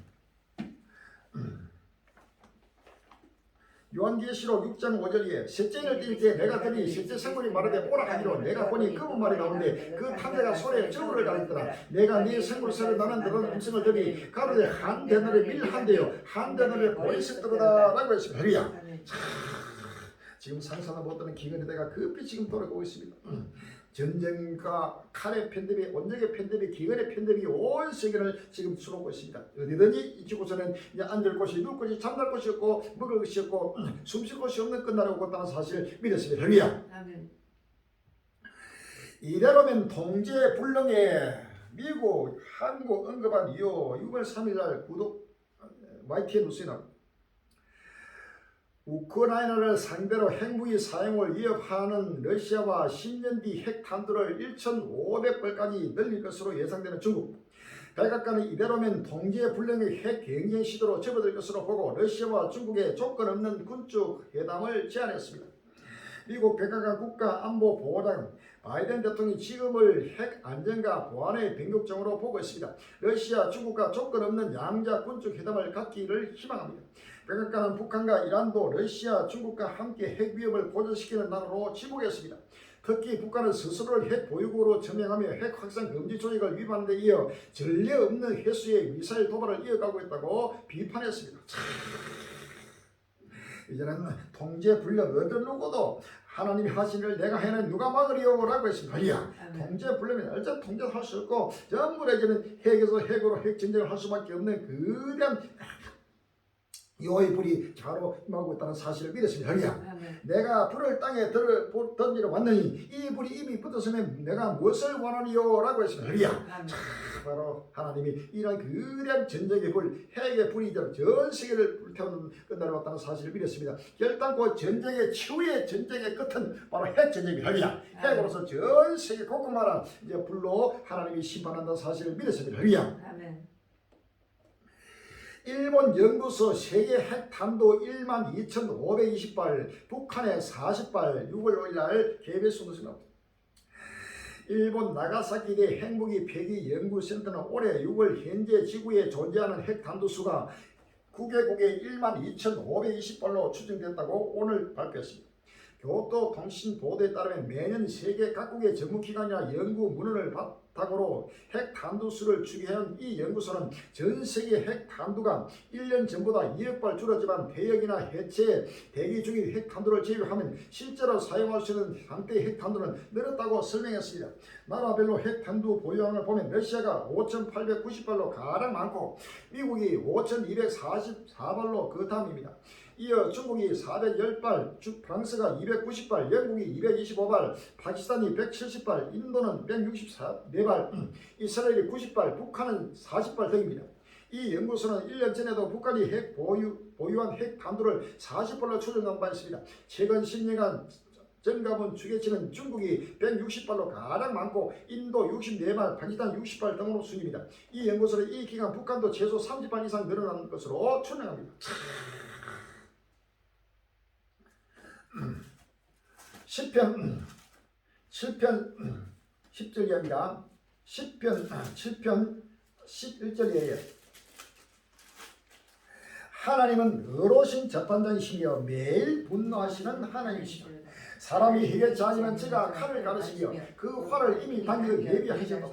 Speaker 1: 요한계시록 6장 5절에 셋째를 뛸 때 내가 들이 셋째 생물이 말하되 오라 하기로 내가 보니 검은 말이 나오는데 그 탐내가 손에 저울을 가졌더라. 내가 네 생물새를 나는 들은 음성을 들이 가로되 한 대너리 밀한 대요 한 대너리 보리색 들어다 라고 했습니다. 할렐루야. 지금 상상을 못하는 기근의 때가 급히 지금 돌아오고 있습니다. 전쟁과 칼의 팬데믹, 원적의 팬데믹, 기근의 팬데믹이 온 세계를 지금 수놓고 있습니다. 어디든지 이쪽에서는 이제 앉을 곳이, 누울 곳이, 잠잘 곳이 없고 먹을 것이 없고 숨쉴 곳이 없는 끝날이 오고 있다는 사실을 믿었습니다. 할렐루야. 이대로면 통제 불능에 미국, 한국 언급한 이유 6월 3일날 구독 YTN 뉴스에 나옵니다. 우크라이나를 상대로 핵무기 사용을 위협하는 러시아와 10년 뒤 핵탄두를 1,500발까지 늘릴 것으로 예상되는 중국. 백악관은 이대로면 통제 불능의 핵 경쟁 시도로 접어들 것으로 보고 러시아와 중국의 조건 없는 군축 회담을 제안했습니다. 미국 백악관 국가안보보호장 바이든 대통령이 지금을 핵 안전과 보안의 변곡점으로 보고 있습니다. 러시아, 중국과 조건 없는 양자 군축 회담을 갖기를 희망합니다. 백악관은 북한과 이란도 러시아, 중국과 함께 핵 위협을 고조시키는 나라로 지목했습니다. 특히 북한은 스스로를 핵 보유국으로 점령하며 핵 확산 금지 조약을 위반하는 데 이어 전례 없는 횟수의 미사일 도발을 이어가고 있다고 비판했습니다. 이제는 통제 불능 어떤 누구도 하나님이 하신 일 내가 해는 누가 막으리요 라고 했습니다. 할렐루야. 통제 불능은 어차피 통제할 수 없고 전부 다 이제는 핵에서 핵으로 핵 전쟁을 할 수밖에 없는 거대한 여호와의 불이 바로 임하고 있다는 사실을 믿었습니다. 할렐루야. 내가 불을 땅에 던지러 왔느니 이 불이 이미 붙었으면 내가 무엇을 원하니요 라고 했습니다. 할렐루야. 바로 하나님이 이런 거대한 전쟁의 불, 핵의 불이 전 세계를 불태우는 끝날이 왔다는 사실을 믿었습니다. 결단코 전쟁의 최후의 전쟁의 끝은 바로 핵 전쟁입니다. 할렐루야. 핵으로서 전 세계 곳곳마다 이제 불로 하나님이 심판한다는 사실을 믿었습니다. 할렐루야. 일본 연구소 세계 핵탄두 12,520발, 북한에 40발, 6월 5일 날 KBS 뉴스에 나옵니다. 일본 나가사키대 핵무기 폐기 연구센터는 올해 6월 현재 지구에 존재하는 핵탄두수가 9개국에 12,520발로 추정됐다고 오늘 발표했습니다. 교토통신보도에 따르면 매년 세계 각국의 전문기관이나 연구 문헌을 바탕으로 핵탄두수를 추계한 이 연구소는 전 세계 핵탄두가 1년 전보다 2억 발 줄었지만 폐역이나 해체, 대기 중인 핵탄두를 제외하면 실제로 사용할 수 있는 상태의 핵탄두는 늘었다고 설명했습니다. 나라별로 핵탄두 보유량을 보면 러시아가 5,890발로 가장 많고 미국이 5,244발로 그 다음입니다. 이어 중국이 410발, 프랑스가 290발, 영국이 225발, 파키스탄이 170발, 인도는 164발, 이스라엘이 90발, 북한은 40발 등입니다. 이 연구소는 1년 전에도 북한이 보유한 핵탄두를 40발로 추정한 바 있습니다. 최근 10년간 정가본 추계치는 중국이 160발로 가장 많고 인도 64발, 파키스탄 60발 등으로 순입니다. 이 연구소는 이 기간 북한도 최소 30발 이상 늘어난 것으로 추정합니다. 시편 10절 이하입니다. 시편 7편 11절이에요. 하나님은 의로우신 재판장이시며 매일 분노하시는 하나님이시며 사람이 해결치 아니면 제가 칼을 가르시며 그 화를 이미 당겨 예비하셨다.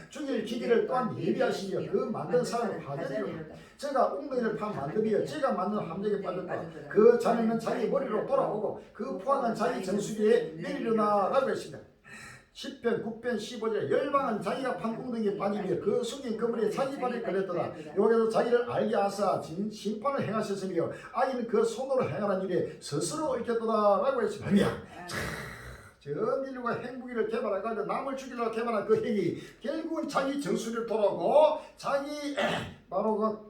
Speaker 1: 죽일 기계를 또한 예비하시며 그 만든 사람을 화제리로다. 제가 웅덩이를 파 만들며 제가 만든 함정에 빠졌다. 그 자네는 자기 머리로 돌아오고 그 포함한 자기 정수리에 내리려나 라고 했습니다. 10편 9편 15절에 열방은 자기가 판 웅덩이에 빠지며 그 숨긴 그물에 자기 발에 걸렸도다. 여기서 자기를 알게 하사 심판을 행하셨으며 악인은 그 손으로 행하는 일에 스스로 얽혔도다 라고 했습니다. 전 인류가 핵무기를 개발해가지고 남을 죽이려고 개발한 그 핵이 결국은 자기 정수리를 돌아오고 자기 바로 그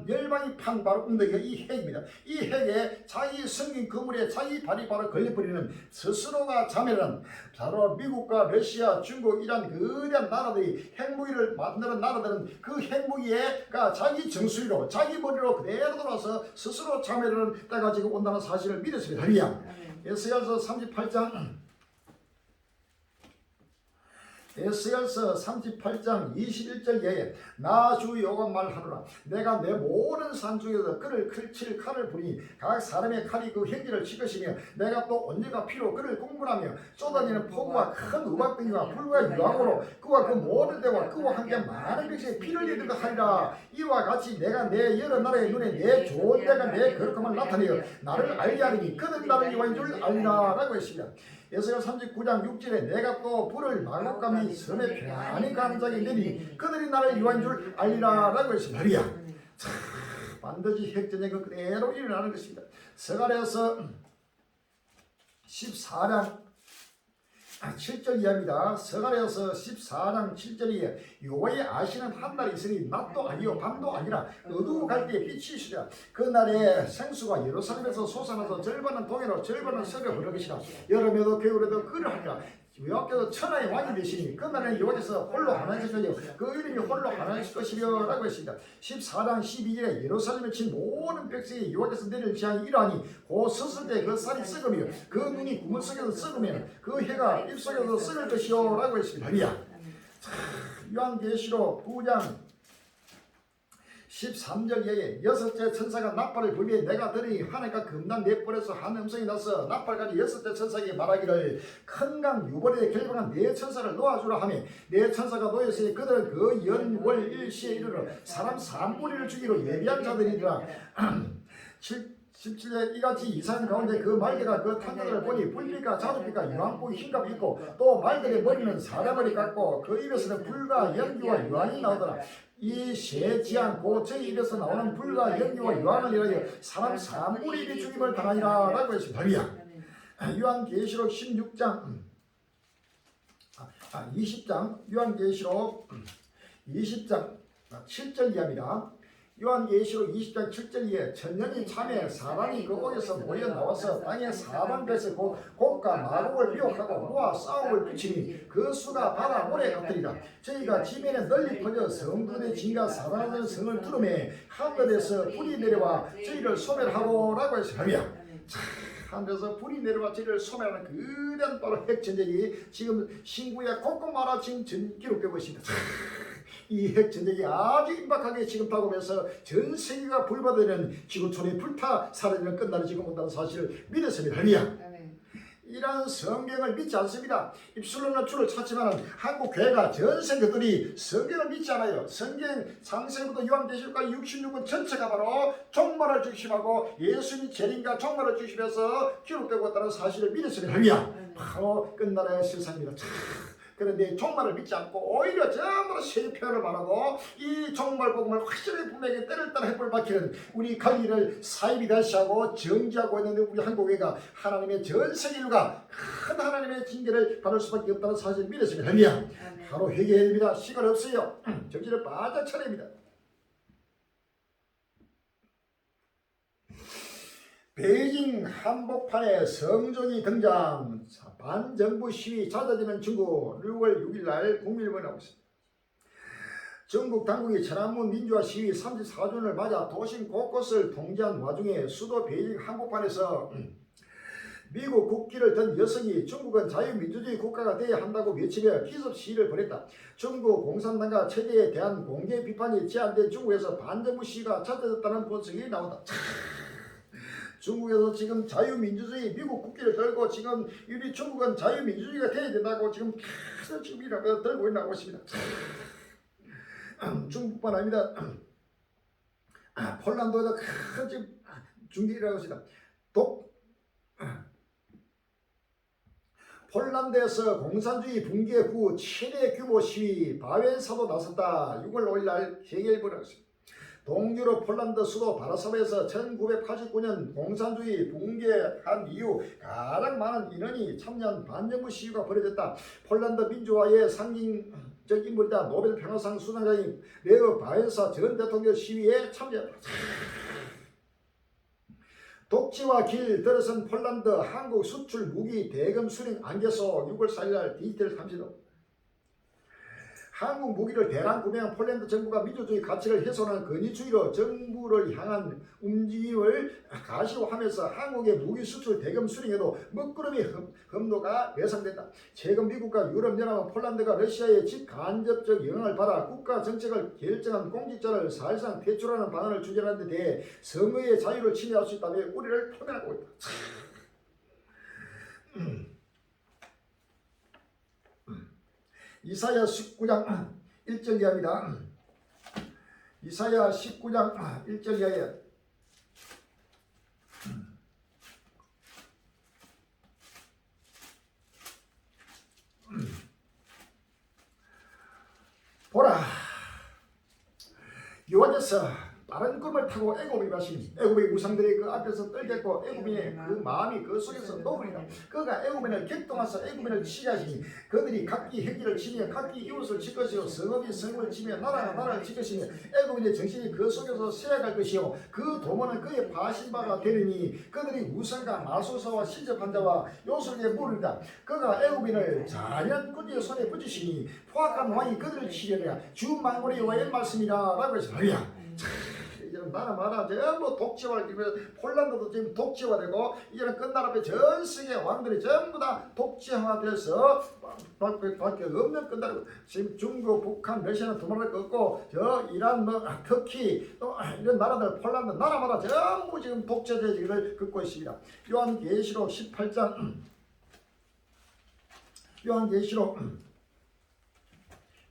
Speaker 1: 열방이 판 바로 엉덩이가 이 핵입니다. 이 핵에 자기 성긴 그물에 자기 발이 바로 걸려버리는 스스로가 자멸한 바로 미국과 러시아, 중국, 이란 거대한 나라들이 핵무기를 만드는 나라들은 그 핵무기가 자기 정수리로 자기 머리로 그대로 돌아서 스스로 자멸하는 때가 지금 온다는 사실을 믿었습니다. 할렐루야. 에스겔서 38장 에스겔서 38장 21절 예에 나 주 여호와 말하노라 내가 내 모든 산 중에서 그를 칠 칼을 부리니 각 사람의 칼이 그 행기를 칠 것이며 내가 또 언제가 피로 그를 공분하며 쏟아지는 폭우와 큰 우박등이와 불과 유황으로 그와 그 모든 데와 그와 함께 많은 백성의 피를 흘리는 하리라. 이와 같이 내가 내 여러 나라의 눈에 내 좋은 데가 내 거룩함을 나타내어 나를 알게 하리니 그들이 나를 여호와인 줄 알리라 라고 했습니다. 에스겔 39장 6절에 내가 또 불을 마곡감이 섬에 편안히 가는 자에게 내리니 그들이 나를 여호와인 줄 알리라 라고 했습니다. 자, 반드시 핵전쟁은 그대로 일어나는 것입니다. 스가랴서 14장 7절 이하입니다. 스가랴서 14장 7절 이하 여호와의 아시는 한 날이 있으니 낮도 아니요 밤도 아니라 어두워 갈 때에 빛이 있으리라. 그 날에 생수가 예루살렘에서 솟아나서 절반은 동해로 절반은 서로 흐르것이라. 여름에도 겨울에도 그러하리라. 여호와께서 천하의 왕이 되시니 그 날에는 여호와께서 홀로 하나님 것이요 그 이름이 홀로 하나님 것이려 라고 했습니다. 14장 12절에 예루살렘에 친 모든 백성이 여호와께서 내릴 재앙이 이러하니 곧 섰을 때 그 쌀이 썩으며 그 눈이 구멍 속에서 썩으면 그 해가 입속에서 썩을 것이요 라고 했습니다. 할렐루야. 요한계시록 9장 13절 예에 여섯째 천사가 나팔을 불기에 내가 들으니 하늘과 금단 네 뿔에서 한 음성이 나서 나팔까지 여섯째 천사에게 말하기를 큰 강 유벌에 결방한 네 천사를 놓아주라 하며 네 천사가 놓였으니 그들은 그 연월 일시에 이르러 사람 3분의 1을 죽이러 예비한 자들이니라. 17절 이같이 이상 가운데 그 말대가 그 탄자들을 보니 불빛과 자두빛과 유황빛이 흰갑이 있고 또 말들의 머리는 사자머리 같고 그 입에서는 불과 연기와 유황이 나오더라. 이 세 지한 고저의 입에서 나오는 불과 연기와 유황을 인하여 사람 3분의 1이 죽임을 당하니라 라고 했습니다. 할렐루야. 요한계시록 16장 20장 요한계시록 20장 7절 이하입니다. 요한계시록 20장 7절 이에 천년이 참에 사단이 그곳에서 모여 나와서 땅에 사방에서 곡과 마곡을 미혹하고 노아 싸움을 붙이니 그 수가 바다 모래 같으리라. 저희가 지면에 널리 퍼져 성들의 진과 사단하는 성을 두름에 하늘에서 불이 내려와 저희를 소멸하고 라고 해서 할렐루야. 하늘에서 불이 내려와 저희를 소멸하는 그런 바로 핵전쟁이 지금 신구약 곳곳마다 지금 기록되고 있습니다. 이 핵전쟁이 아주 임박하게 지금 다가오면서 전 세계가 불바다는 지구촌이 불타 사라지는 끝날이 지금 온다는 사실을 믿었습니다. 할렐루야. 이런 성경을 믿지 않습니다. 입술로는 주를 찾지만 한국 교회가 전 세계들이 성경을 믿지 않아요. 성경 창세기부터 요한계시록까지 66권 전체가 바로 종말을 중심하고 예수님이 재림과 종말을 중심해서 기록되고 있다는 사실을 믿었습니다. 할렐루야. 바로 끝나라의 세상입니다. 그런데 종말을 믿지 않고 오히려 전부 쇠표를 말하고 이 종말 복음을 확실히 분명히 때를 따라 해볼 박히는 우리 관리를 사입이 다시 하고 정지하고 있는데 우리 한국교회가 하나님의 전 세계 인류가 큰 하나님의 징계를 받을 수밖에 없다는 사실을 믿었습니다. 할렐루야. 바로 회개해야 됩니다. 시간 없어요. 정신을 바짝 차려야 합니다. 베이징 한복판에 성종이 등장. 반정부 시위 잦아지는 중국. 6월 6일 날 국민일보에 나오고 있습니다. 중국 당국이 천안문 민주화 시위 34주년을 맞아 도심 곳곳을 통제한 와중에 수도 베이징 한복판에서 미국 국기를 든 여성이 중국은 자유민주주의 국가가 되어야 한다고 외치며 기습 시위를 벌였다. 중국 공산당과 체제에 대한 공개 비판이 제한된 중국에서 반정부 시위가 잦아졌다는 분석이 나온다. 중국에서 지금 자유민주주의 미국 국기를 들고 지금 우리 중국은 자유민주주의가 돼야 된다고 지금 계속 지금 이라고 들고 있다고 있습니다. 중국뿐 아닙니다. 폴란드에도 큰 지금 중기라고 있습니다. 폴란드에서 공산주의 붕괴 후 최대 규모 시위 바웬사도 나섰다. 6월 5일 날 세계일보라고 있습니다. 동유럽 폴란드 수도 바르사바에서 1989년 공산주의 붕괴한 이후 가장 많은 인원이 참여한 반정부 시위가 벌어졌다. 폴란드 민주화의 상징 적 인물이다. 노벨 평화상 수상자인 레어 바엔사 전 대통령 시위에 참여했다. 독재와 길 들어선 폴란드 한국 수출 무기 대금 수령 안개소 6월 4일 디지털 탐지도 한국 무기를 대량 구매한 폴란드 정부가 민주주의 가치를 훼손하는 권위주의로 정부를 향한 움직임을 가시화하면서 한국의 무기 수출 대금 수령에도 먹구름이 험도가 예상된다. 최근 미국과 유럽연합은 폴란드가 러시아의 직간접적 영향을 받아 국가 정책을 결정한 공직자를 사실상 퇴출하는 방안을 추진하는 데 대해 선거의 자유를 침해할 수 있다며 우리를 표명하고 있다. 이사야 19장 1절 이하입니다. 이사야 19장 1절 이하에 보라, 여호와께서 빠른 구름을 타고 애굽에 가시니 애굽의 우상들이 그 앞에서 떨겠고 애굽인의 그 마음이 그 속에서 녹으리라. 그가 애굽인을 격동하사 애굽인을 치게 하시니 그들이 각기 행기를 치며 각기 이웃을 칠 것이요 성읍이 성읍을 치며 나라가 나라를 칠 것이며 애굽인의 정신이 그 속에서 쇠약할 것이요 그 도모는 그의 바신바가 되리니 그들이 우상과 마술사와 시접한 자와 요술에 물으리다. 그가 애굽인을 잔인한 군주의 손에 붙이시니 포악한 왕이 그들을 치려니라. 주 만군의 여호와의 말씀이라 라고 해서 할렐루야. 이제는 나라마다 전부 독재화되면서 폴란드도 지금 독재화되고 이제는 끝날 앞에 전 세계 왕들이 전부 다 독재화돼서 밖에 없는 끝나고 지금 중국, 북한, 러시아는 두 나라가 없고 저 이란, 터키 또 이런 나라들 폴란드 나라마다 전부 지금 독재제기를 겪고 있습니다. 요한계시록 18장 요한계시록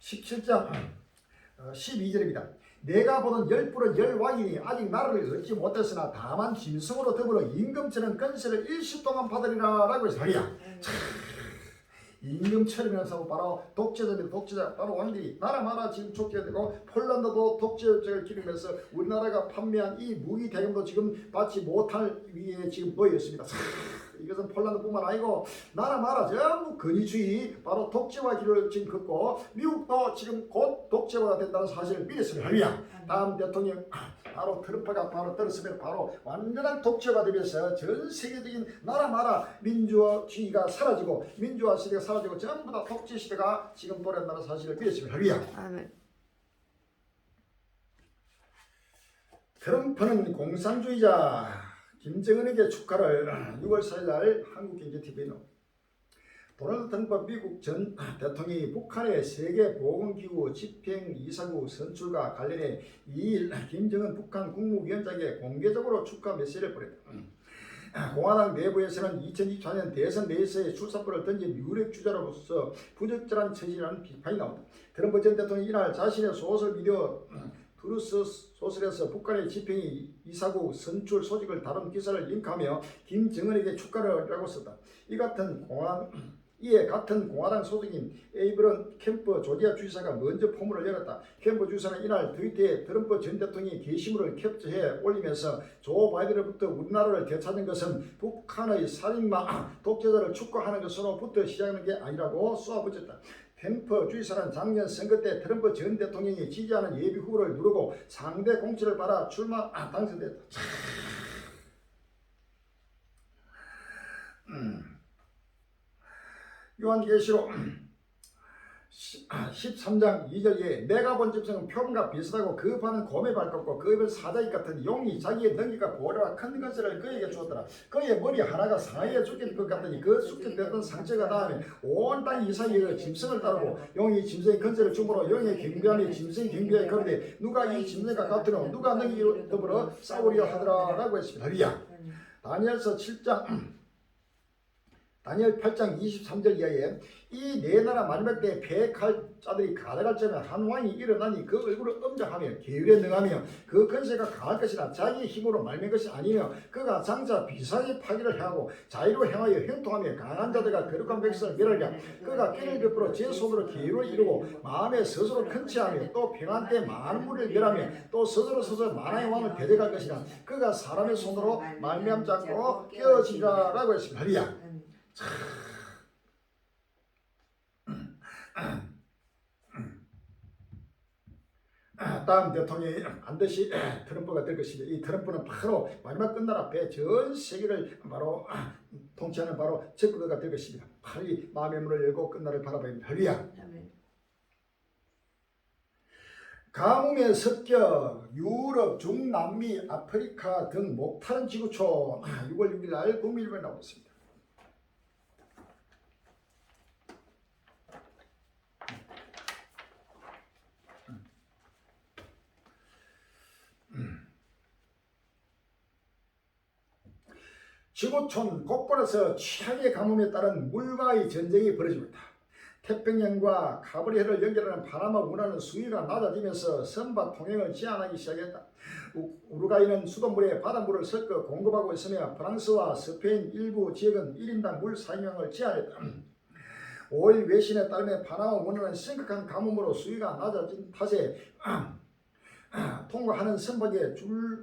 Speaker 1: 17장 12절입니다. 내가 보던 열불은 열왕이니 아직 나라를 얻지 못했으나 다만 짐승으로 더불어 임금처럼 건세를 일시 동안 받으리라 라고 해서 하리야. 임금처럼이라서 바로 독재자입니다. 독재자 바로 왕들이 나라마다 지금 독재되고 폴란드도 독재적을 기르면서 우리나라가 판매한 이 무기 대금도 지금 받지 못할 위에 지금 놓여 있습니다. 이것은 폴란드뿐만 아니고 나라마다 전부 권위주의 바로 독재화 길을 지금 걷고 미국도 지금 곧 독재화가 된다는 사실을 믿었습니다. 할렐루야. 다음 대통령 바로 트럼프가 바로 들었으면 바로 완전한 독재가 되면서 전 세계적인 나라마다 민주주의가 사라지고 민주화 시대가 사라지고 전부 다 독재 시대가 지금 돌아온다는 사실을 믿었습니다. 할렐루야.
Speaker 2: 아멘.
Speaker 1: 트럼프는 공산주의자 김정은에게 축하를 6월 4일 날 한국경제TV는 도널드 트럼프 미국 전 대통령이 북한의 세계보건기구 집행이사국 선출과 관련해 2일 김정은 북한 국무위원장에게 공개적으로 축하 메시지를 보냈다. 공화당 내부에서는 2024년 대선 레이스에 출사표를 던진 유력 주자로서 부적절한 처지라는 비판이 나온다. 트럼프 전 대통령이 이날 자신의 소설 비디오 트루스 소설에서 북한의 집행위 이사국 선출 소식을 다룬 기사를 링크하며 김정은에게 축하를 하고 썼다. 이에 같은 공화당 소속인 에이브런 캠프 조지아 주지사가 먼저 포문을 열었다. 캠프 주지사는 이날 트위터에 트럼프 전 대통령의 게시물을 캡처해 올리면서 조 바이든으로부터 우리나라를 되찾은 것은 북한의 살인마 독재자를 축구하는 것으로부터 시작하는 게 아니라고 쏘아붙였다. 캠프 주지사는 작년 선거 때 트럼프 전 대통령이 지지하는 예비 후보를 누르고 상대 공천을 받아 출마 당선됐다. 요한계시록 13장 2절에 내가 본 짐승은 표범과 비슷하고 그 발은 곰의 발 같고 그 입은 사자의 같은 용이 자기의 덩이가 보리와 큰 것을 그에게 주었더라. 그의 머리 하나가 상하에 죽일 것 같더니 그 숙적됐던 상처가 다음에 온 땅 이사이에 짐승을 따르고 용이 짐승의 건설을 주므로 용의 경비함이 짐승의 경비에 거르되 누가 이 짐승과 같으노 누가 너희 더불어 싸우려 하더라 라고 했습니다. 할렐루야. 다니엘서 7장 다니엘 8장 23절 이하에 이 네 나라 마지막 때에 패할 자들이 가득할 적에 한 왕이 일어나니 그 얼굴을 엄정하며 계율에 능하며 그 건세가 강할 것이나 자기의 힘으로 말민 것이 아니며 그가 장차 비상의 파기를 행하고 자유로 행하여 형통하며 강한 자들과 거룩한 백성을 멸하리라. 그가 끼를 베풀어 제 손으로 계율을 이루고 마음에 스스로 큰체하며 또 평안 때 많은 물을 멸하며 또 스스로 만화의 왕을 대적할 것이나 그가 사람의 손으로 말미암지 않고 깨어지리라 라고 했습니다. 할렐루야. 다음 대통령이 반드시 트럼프가 될 것입니다. 이 트럼프는 바로 마지막 끝날 앞에 전 세계를 바로 통치하는 바로 적그가 될 것입니다. 빨리 마음의 문을 열고 끝날을 바라봅니다. 할렐루야.
Speaker 2: 아멘.
Speaker 1: 가뭄의 습격, 유럽, 중남미, 아프리카 등 목타는 지구촌 6월 6일 날 국민일보에 나오고 있습니다. 지구촌 곳곳에서 최악의 가뭄에 따른 물과의 전쟁이 벌어지고 있다. 태평양과 카브리해를 연결하는 파나마 운하는 수위가 낮아지면서 선박 통행을 제한하기 시작했다. 우루과이는 수돗물에 바닷물을 섞어 공급하고 있으며 프랑스와 스페인 일부 지역은 1인당 물 사용량을 제한했다. 5일 외신에 따르면 파나마 운하는 심각한 가뭄으로 수위가 낮아진 탓에 통과하는 선박의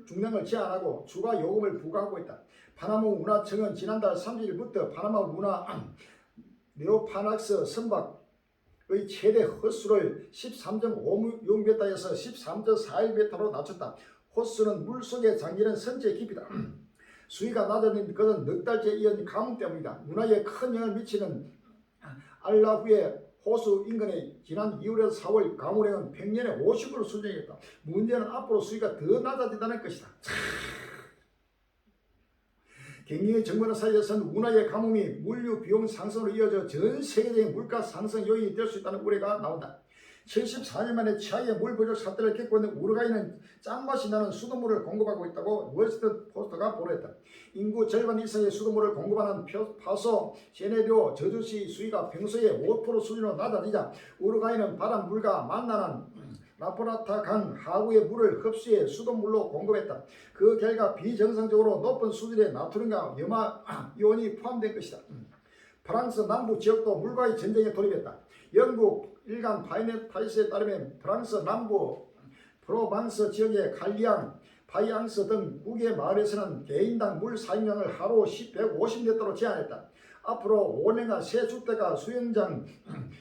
Speaker 1: 중량을 제한하고 추가 요금을 부과하고 있다. 파나마 운하청은 지난달 30일부터 파나마 운하 네오파낙스 선박의 최대 호수를 13.5용배타에서 13.41배타로 낮췄다. 호수는 물속에 잠기는 선체 깊이다. 수위가 낮아진 것은 넉 달째 이어진 가뭄 때문이다. 문화에 큰 영향을 미치는 알라후의 호수 인근의 지난 2월에서 4월 가물량은 평년에 50% 수준이었다. 문제는 앞으로 수위가 더 낮아진다는 것이다. 경영의 정부는 사이에서는 운하의 가뭄이 물류 비용 상승으로 이어져 전 세계적인 물가 상승 요인이 될 수 있다는 우려가 나온다. 74년 만에 최악의 물 부족 사태를 겪고 있는 우루과이는 짠맛이 나는 수돗물을 공급하고 있다고 월스트리트 포스트가 보도했다. 인구 절반 이상의 수돗물을 공급하는 파소 제네리오 저주시 수위가 평소에 5% 수준으로 낮아지자 우루과이는 바닷물과 만나는 라포라타 강 하구의 물을 흡수해 수돗물로 공급했다. 그 결과 비정상적으로 높은 수준의 나트륨과 염화 이온이 포함된 것이다. 프랑스 남부 지역도 물과의 전쟁에 돌입했다. 영국 일간 파이네타이스에 따르면 프랑스 남부 프로방스 지역의 칼리앙, 파이앙스 등 국외 마을에서는 개인당 물 사용량을 하루 150리터로 제한했다. 앞으로 5년간 새 주택가 수영장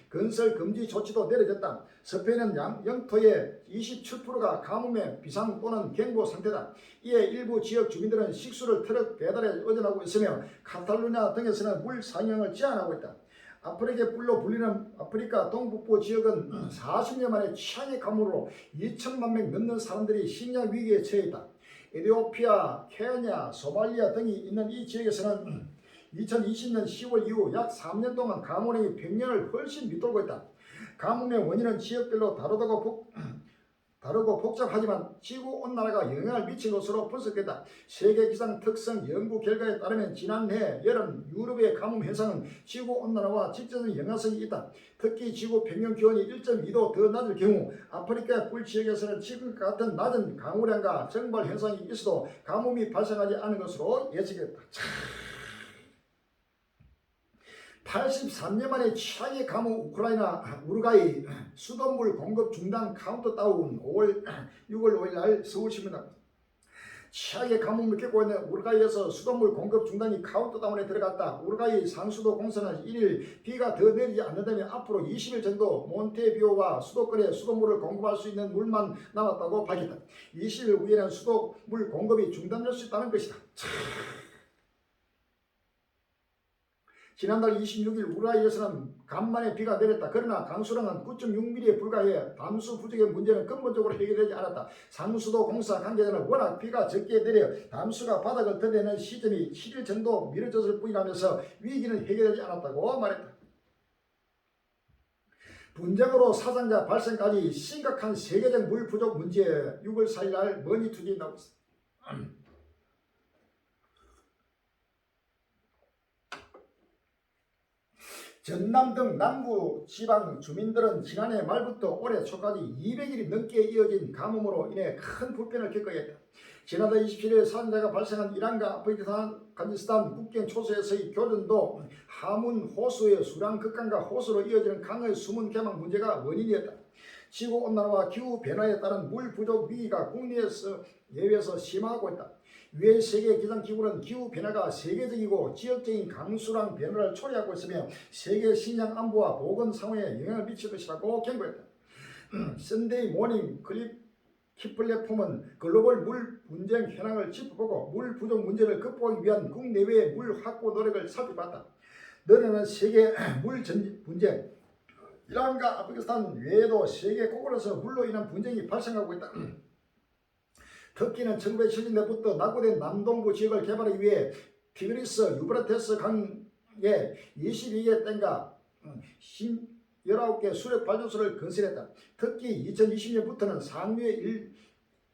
Speaker 1: 건설 금지 조치도 내려졌다. 스페인은 영토의 27%가 가뭄의 비상 또는 경보 상태다. 이에 일부 지역 주민들은 식수를 트럭 배달에 의존하고 있으며 카탈루냐 등에서는 물 사용량을 제한하고 있다. 아프리카의 뿔로 불리는 아프리카 동북부 지역은 40년 만에 최악의 가뭄으로 2천만 명 넘는 사람들이 식량 위기에 처해 있다. 에티오피아, 케냐, 소말리아 등이 있는 이 지역에서는 2020년 10월 이후 약 3년 동안 가뭄이 100년을 훨씬 밑돌고 있다. 가뭄의 원인은 지역별로 다르고 복잡하지만 지구온난화가 영향을 미친 것으로 분석됐다. 세계기상 특성 연구 결과에 따르면 지난해 여름 유럽의 가뭄 현상은 지구온난화와 직접적인 연관성이 있다. 특히 지구 평균 기온이 1.2도 더 낮을 경우 아프리카 뿔 지역에서는 지금과 같은 낮은 강우량과 정발 현상이 있어도 가뭄이 발생하지 않은 것으로 예측됐다. 83년 만에 최악의 가뭄 우루과이 수돗물 공급 중단 카운트다운 6월 5일 날 서울신문입니다. 최악의 가뭄을 겪고 있는 우루과이에서 수돗물 공급 중단이 카운트다운에 들어갔다. 우루과이 상수도 공사는 1일 비가 더 내리지 않는다면 앞으로 20일 정도 몬테비오와 수도권에 수돗물을 공급할 수 있는 물만 남았다고 밝혔다. 20일 후에는 수돗물 공급이 중단될 수 있다는 것이다. 지난달 26일 우루과이에서는 간만에 비가 내렸다. 그러나 강수량은 9.6mm에 불과해 담수 부족의 문제는 근본적으로 해결되지 않았다. 상수도 공사 관계자는 워낙 비가 적게 내려 담수가 바닥을 드러내는 시점이 7일 정도 미뤄졌을 뿐이라면서 위기는 해결되지 않았다고 말했다. 분쟁으로 사상자 발생까지 심각한 세계적 물 부족 문제 6월 4일 날 머니투데이 나오고 있습니다. 전남 등 남부 지방 주민들은 지난해 말부터 올해 초까지 200일이 넘게 이어진 가뭄으로 인해 큰 불편을 겪어야 했다. 지난달 27일 사상자가 발생한 이란과 아프가니스탄 국경 초소에서의 교전도 하문 호수의 수량 급감과 호수로 이어지는 강의 수문 개막 문제가 원인이었다. 지구온난화와 기후변화에 따른 물 부족 위기가 국내에서 예외에서 심화하고 있다. 유엔 세계기상기구는 기후변화가 세계적이고 지역적인 강수량 변화를 초래하고 있으며 세계 식량 안보와 보건 상황에 영향을 미칠 것이라고 경고했다. 선데이 모닝 키플랫폼은 글로벌 물 분쟁 현황을 짚어보고 물 부족 문제를 극복하기 위한 국내외의 물 확보 노력을 살펴봤다. 너네는 세계 물 분쟁, 이란과 아프가니스탄 외에도 세계 곳곳에서 물로 인한 분쟁이 발생하고 있다. 터키는 1970년부터 낙후된 남동부 지역을 개발하기 위해 티그리스 유브라테스 강에 22개 댐과 19개 수력 발전소를 건설했다. 특히 2020년부터는 상류의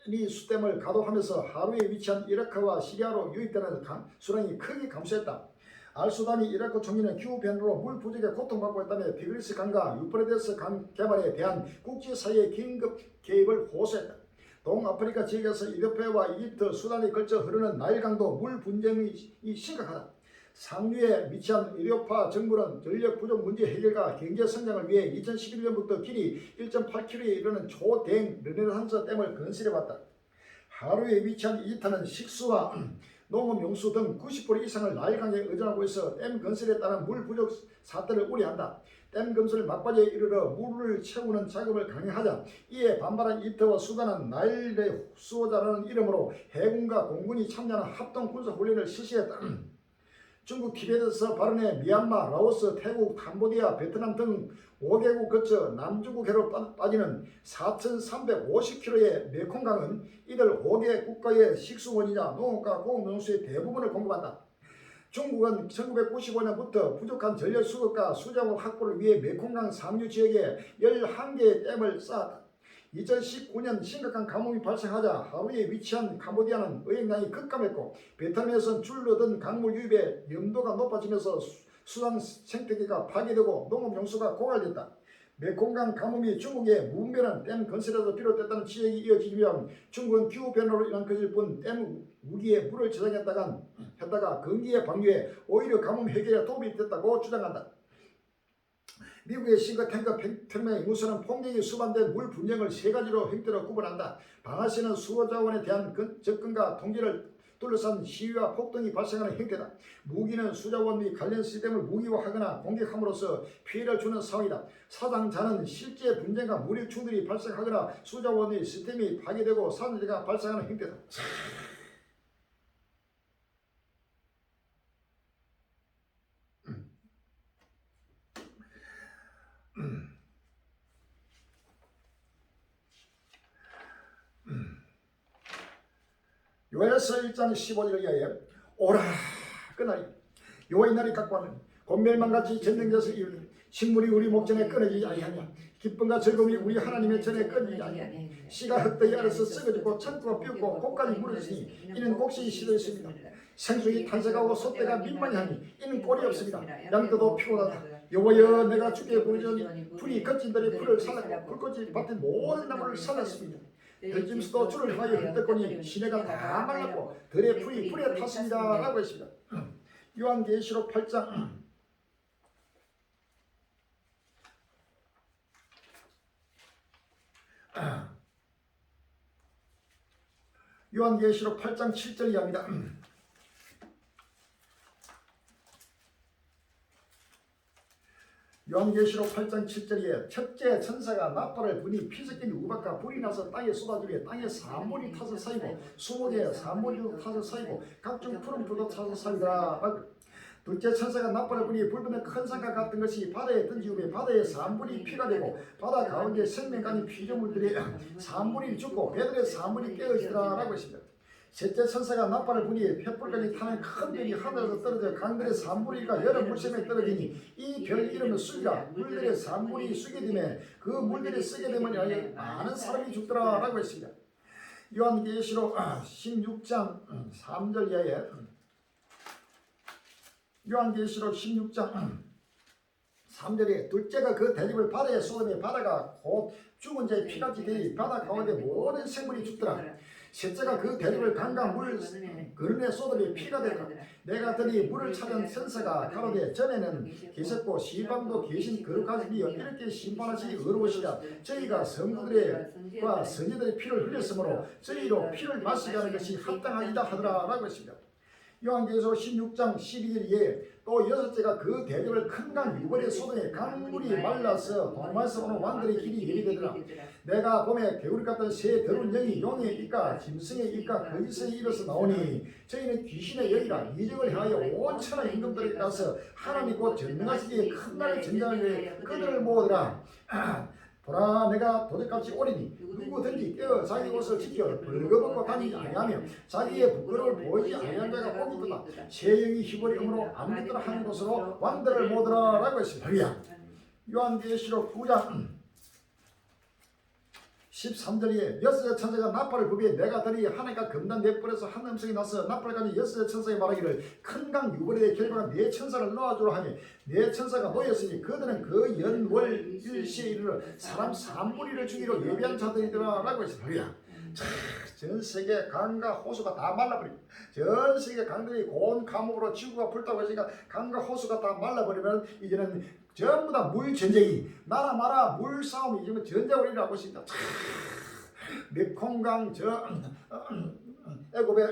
Speaker 1: 1리 수댐을 가동하면서 하루에 위치한 이라크와 시리아로 유입되는 수량이 크게 감소했다. 알수단이 이라크 총리는 기후변화로 물 부족에 고통받고 있다며 티그리스 강과 유프라테스 강 개발에 대한 국제사회의 긴급 개입을 호소했다. 동아프리카 지역에서 이디오피아와 이집트, 수단에 걸쳐 흐르는 나일강도 물 분쟁이 심각하다. 상류에 위치한 이디오피아 정부는 전력 부족 문제 해결과 경제 성장을 위해 2011년부터 길이 1.8km에 이르는 초대형 르네상스 댐을 건설해왔다. 하루에 위치한 이집트는 식수와 농업 용수 등 90% 이상을 나일강에 의존하고 있어 댐 건설에 따른 물 부족 사태를 우려한다. 댐 건설 막바지에 이르러 물을 채우는 작업을 강행하자 이에 반발한 이집트와 수단은 나일의 수호자라는 이름으로 해군과 공군이 참여하는 합동 군사 훈련을 실시했다. 중국 티베트에서 발원해 미얀마, 라오스, 태국, 캄보디아, 베트남 등 5개국 거쳐 남중국해로 빠지는 4,350km의 메콩강은 이들 5개 국가의 식수원이자 농업과 공업용수의 대부분을 공급한다. 중국은 1995년부터 부족한 전력 수급과 수자원 확보를 위해 메콩강 상류 지역에 11개의 댐을 쌓았다. 2019년 심각한 가뭄이 발생하자 하루에 위치한 캄보디아는 어획량이 급감했고 베트남에서는 줄어든 강물 유입의 염도가 높아지면서 수상 생태계가 파괴되고 농업용수가 고갈됐다. 메콩강 가뭄이 중국의 무분별한 댐 건설에서 비롯됐다는 지적이 이어지면 중국은 기후변화로 인한 것일 뿐 댐 우기에 물을 저장했다가 건기에 방류해 오히려 가뭄 해결에 도움이 됐다고 주장한다. 미국의 싱크탱크 펜트럼의 연구소는 폭력이 수반된 물 분쟁을 세 가지로 형태로 구분한다. 방아쇠는 수호자원에 대한 접근과 통제를 둘러싼 시위와 폭동이 발생하는 형태다. 무기는 수자원 및 관련 시스템을 무기화하거나 공격함으로써 피해를 주는 상황이다. 사상자는 실제 분쟁과 무력 충돌이 발생하거나 수자원의 시스템이 파괴되고 산재가 발생하는 형태다. 요엘서 1장 15절 이하에 오라 그날이 여호와의 날이 갖고 하는 곤멸만같이 전쟁에서 이르니 식물이 우리 목전에 끊어지지 아니하냐 기쁨과 즐거움이 우리 하나님의 전에 끊어지지 아니하냐 씨가 흙더기 아래서 썩어지고 천구가 삐었고 곡간이 무너지니 이는 곡식이 시들었습니다. 생수이 탄생하고 소떼가 민만이하니 이는 꼴이 없습니다. 양떼도 피곤하다. 여호와여 내가 주께 부르짖으니 풀이 거친들의 풀을 살랐고 불꽃이 밭의 모든 나무를 살랐습니다. 들짐승도 주를 향하여 흩었거니 시내가 다 말랐고 들의 풀이 불에 탔습니다 라고 했습니다. 요한계시록 8장 요한계시록 8장 7절 이하입니다. 요한계시록 8장 7절에 첫째 천사가 나팔을 부니 피 섞인 우박과 불이 나서 땅에 쏟아지며 땅에 산물이 타서 쌓이고 수목에 산물이 타서 쌓이고 각종 푸른 풀도 타서 쌓이더라. 둘째 천사가 나팔을 부니 불붙는 큰 산과 같은 것이 바다에 던지우며 바다에 산물이 피가 되고 바다 가운데 생명간이 피조물들이 산물이 죽고 배들의 산물이 깨어지더라 라고 했습니다. 셋째 천사가 나팔을 부니 횃불까지 타는 큰 별이 하늘에서 떨어져 강들의 산물이가 여러 물샘에 떨어지니 이 별 이름은 쑥이라 물들의 산물이 쑥이 되매 그 물들이 쓰게 되면 많은 사람이 죽더라 라고 했습니다. 요한계시록 16장 3절 이하에 요한계시록 16장 3절에 둘째가 그 대접을 바다에 쏟으며 바다가 곧 죽은 자의 피같이 되니 바다 가운데 모든 생물이 죽더라. 셋째가 그 대접을 강과 물 그른에 쏟으며 피가 되더라. 내가 들이 물을 찾은 천사가 가로되 전에는 계셨고 시방도 계신 거룩하시니여 이렇게 심판하시기 어려우시라. 저희가 성도들과 선지들의 피를 흘렸으므로 저희로 피를 마시게 하는 것이 합당하리다 하더라 라고 했습니다. 요한계시록 16장 12절에 또 여섯째가 그 대접을 큰 강 유벌의 소동에 강물이 말라서 동마에서 오는 왕들의 길이 예비되더라. 내가 봄에 개구리 같은 새 더러운 영이 용의 입과 짐승의 입과 거짓의 입에서 나오니 저희는 귀신의 영이라 이적을 행하여 온 천하 임금들에게 가서 하나님 곧 전능하시기에 큰 날의 전쟁을 위해 그들을 모으더라. 보라 내가 도적같이 오리니 누구든지 깨어 자기 옷을 지켜 벌거벗고 다니지 아니하며 자기의 부끄러움을 보이지 아니한 자가 복이 있도다. 새 영이 휘몰이 음으로 암듣더라 하는 곳으로 왕들을 모으더라 라고 했습니다. 할렐루야. 요한계시록 9장 13절에 여섯째 천사가 나팔을 부비에 내가 들이 하나님과 금단 네 뿔에서 한 음성이 나서 나팔을 가진 여섯째 천사가 말하기를 큰 강 유벌에 결과가 네 천사를 놓아주라 하니 네 천사가 놓였으니 그들은 그 연월 일시에 이르러 사람 3무리를 죽이러 예비한 자들이더라 라고 했습니다. 전 세계 강과 호수가 다 말라버리고 전 세계 강들이 고온 감옥으로 지구가 불타고 있으니까 강과 호수가 다 말라버리면 이제는 전부 다 물전쟁이 나라 마라 물싸움이 이제 전쟁을 일어나고 있습니다. 메콩강 저 애굽의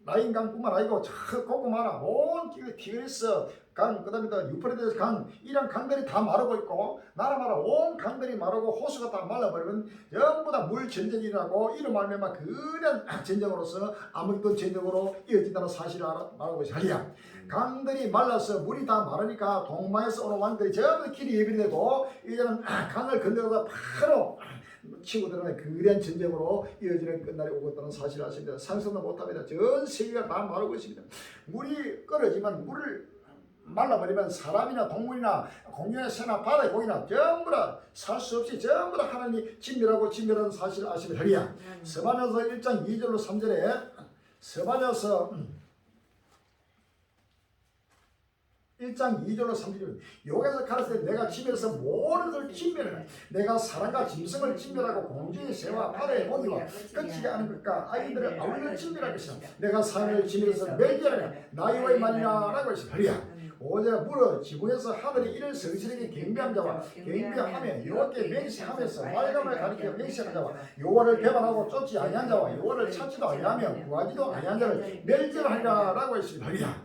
Speaker 1: 라인강뿐만 아니고 저 고구마나 온 티그리스 강, 그 다음에 유프라테스 강, 이런 강들이 다 마르고 있고 나라마다 온 강들이 마르고 호수가 다 말라버리면 전부 다 물전쟁이 일어나고 이로 말미암아 그런 전쟁으로서 아무것도 전쟁으로 이어진다는 사실을 말하고 있어요. 강들이 말라서 물이 다 마르니까 동방에서 오는 왕들이 전부 길이 예비되고 이제는 강을 건너서 바로 치고 들어가는 그런 전쟁으로 이어지는 끝날이 오고 있다는 사실을 아십니다. 상상도 못합니다. 전 세계가 다 마르고 있습니다. 물이 끓어지만 물을 말라버리면 사람이나 동물이나 공중의 새나 바다의 고기나 전부 다 살 수 없이 전부 다 하나님이 진멸하고 진멸하는 사실을 아시면 되리야. 스바냐서 1장 2절로 3절에 스바냐서 1장 2절로 3절은 여기서 가르칠 때 내가 집에서 모든 것을 진멸해 내가 사람과 짐승을 진멸하고 공중의 새와 바다의 고기와 끝이 않은 것과 아이들을 아울러 진멸할 것이다. 내가 산을 진멸해서 멸절하여 나이와의 말이나 라고 했습니다. 오제 물어 지붕에서 하늘이 이를 성실하게 경배한 자와 경배하며 여호와께 맹세하면서 말감을 가리켜 맹세하는 자와 여호와를 배반하고 쫓지 아니한 자와 여호와를 찾지도 아니하며 구하지도 아니한 자를 멸절하리라 라고 했습니다.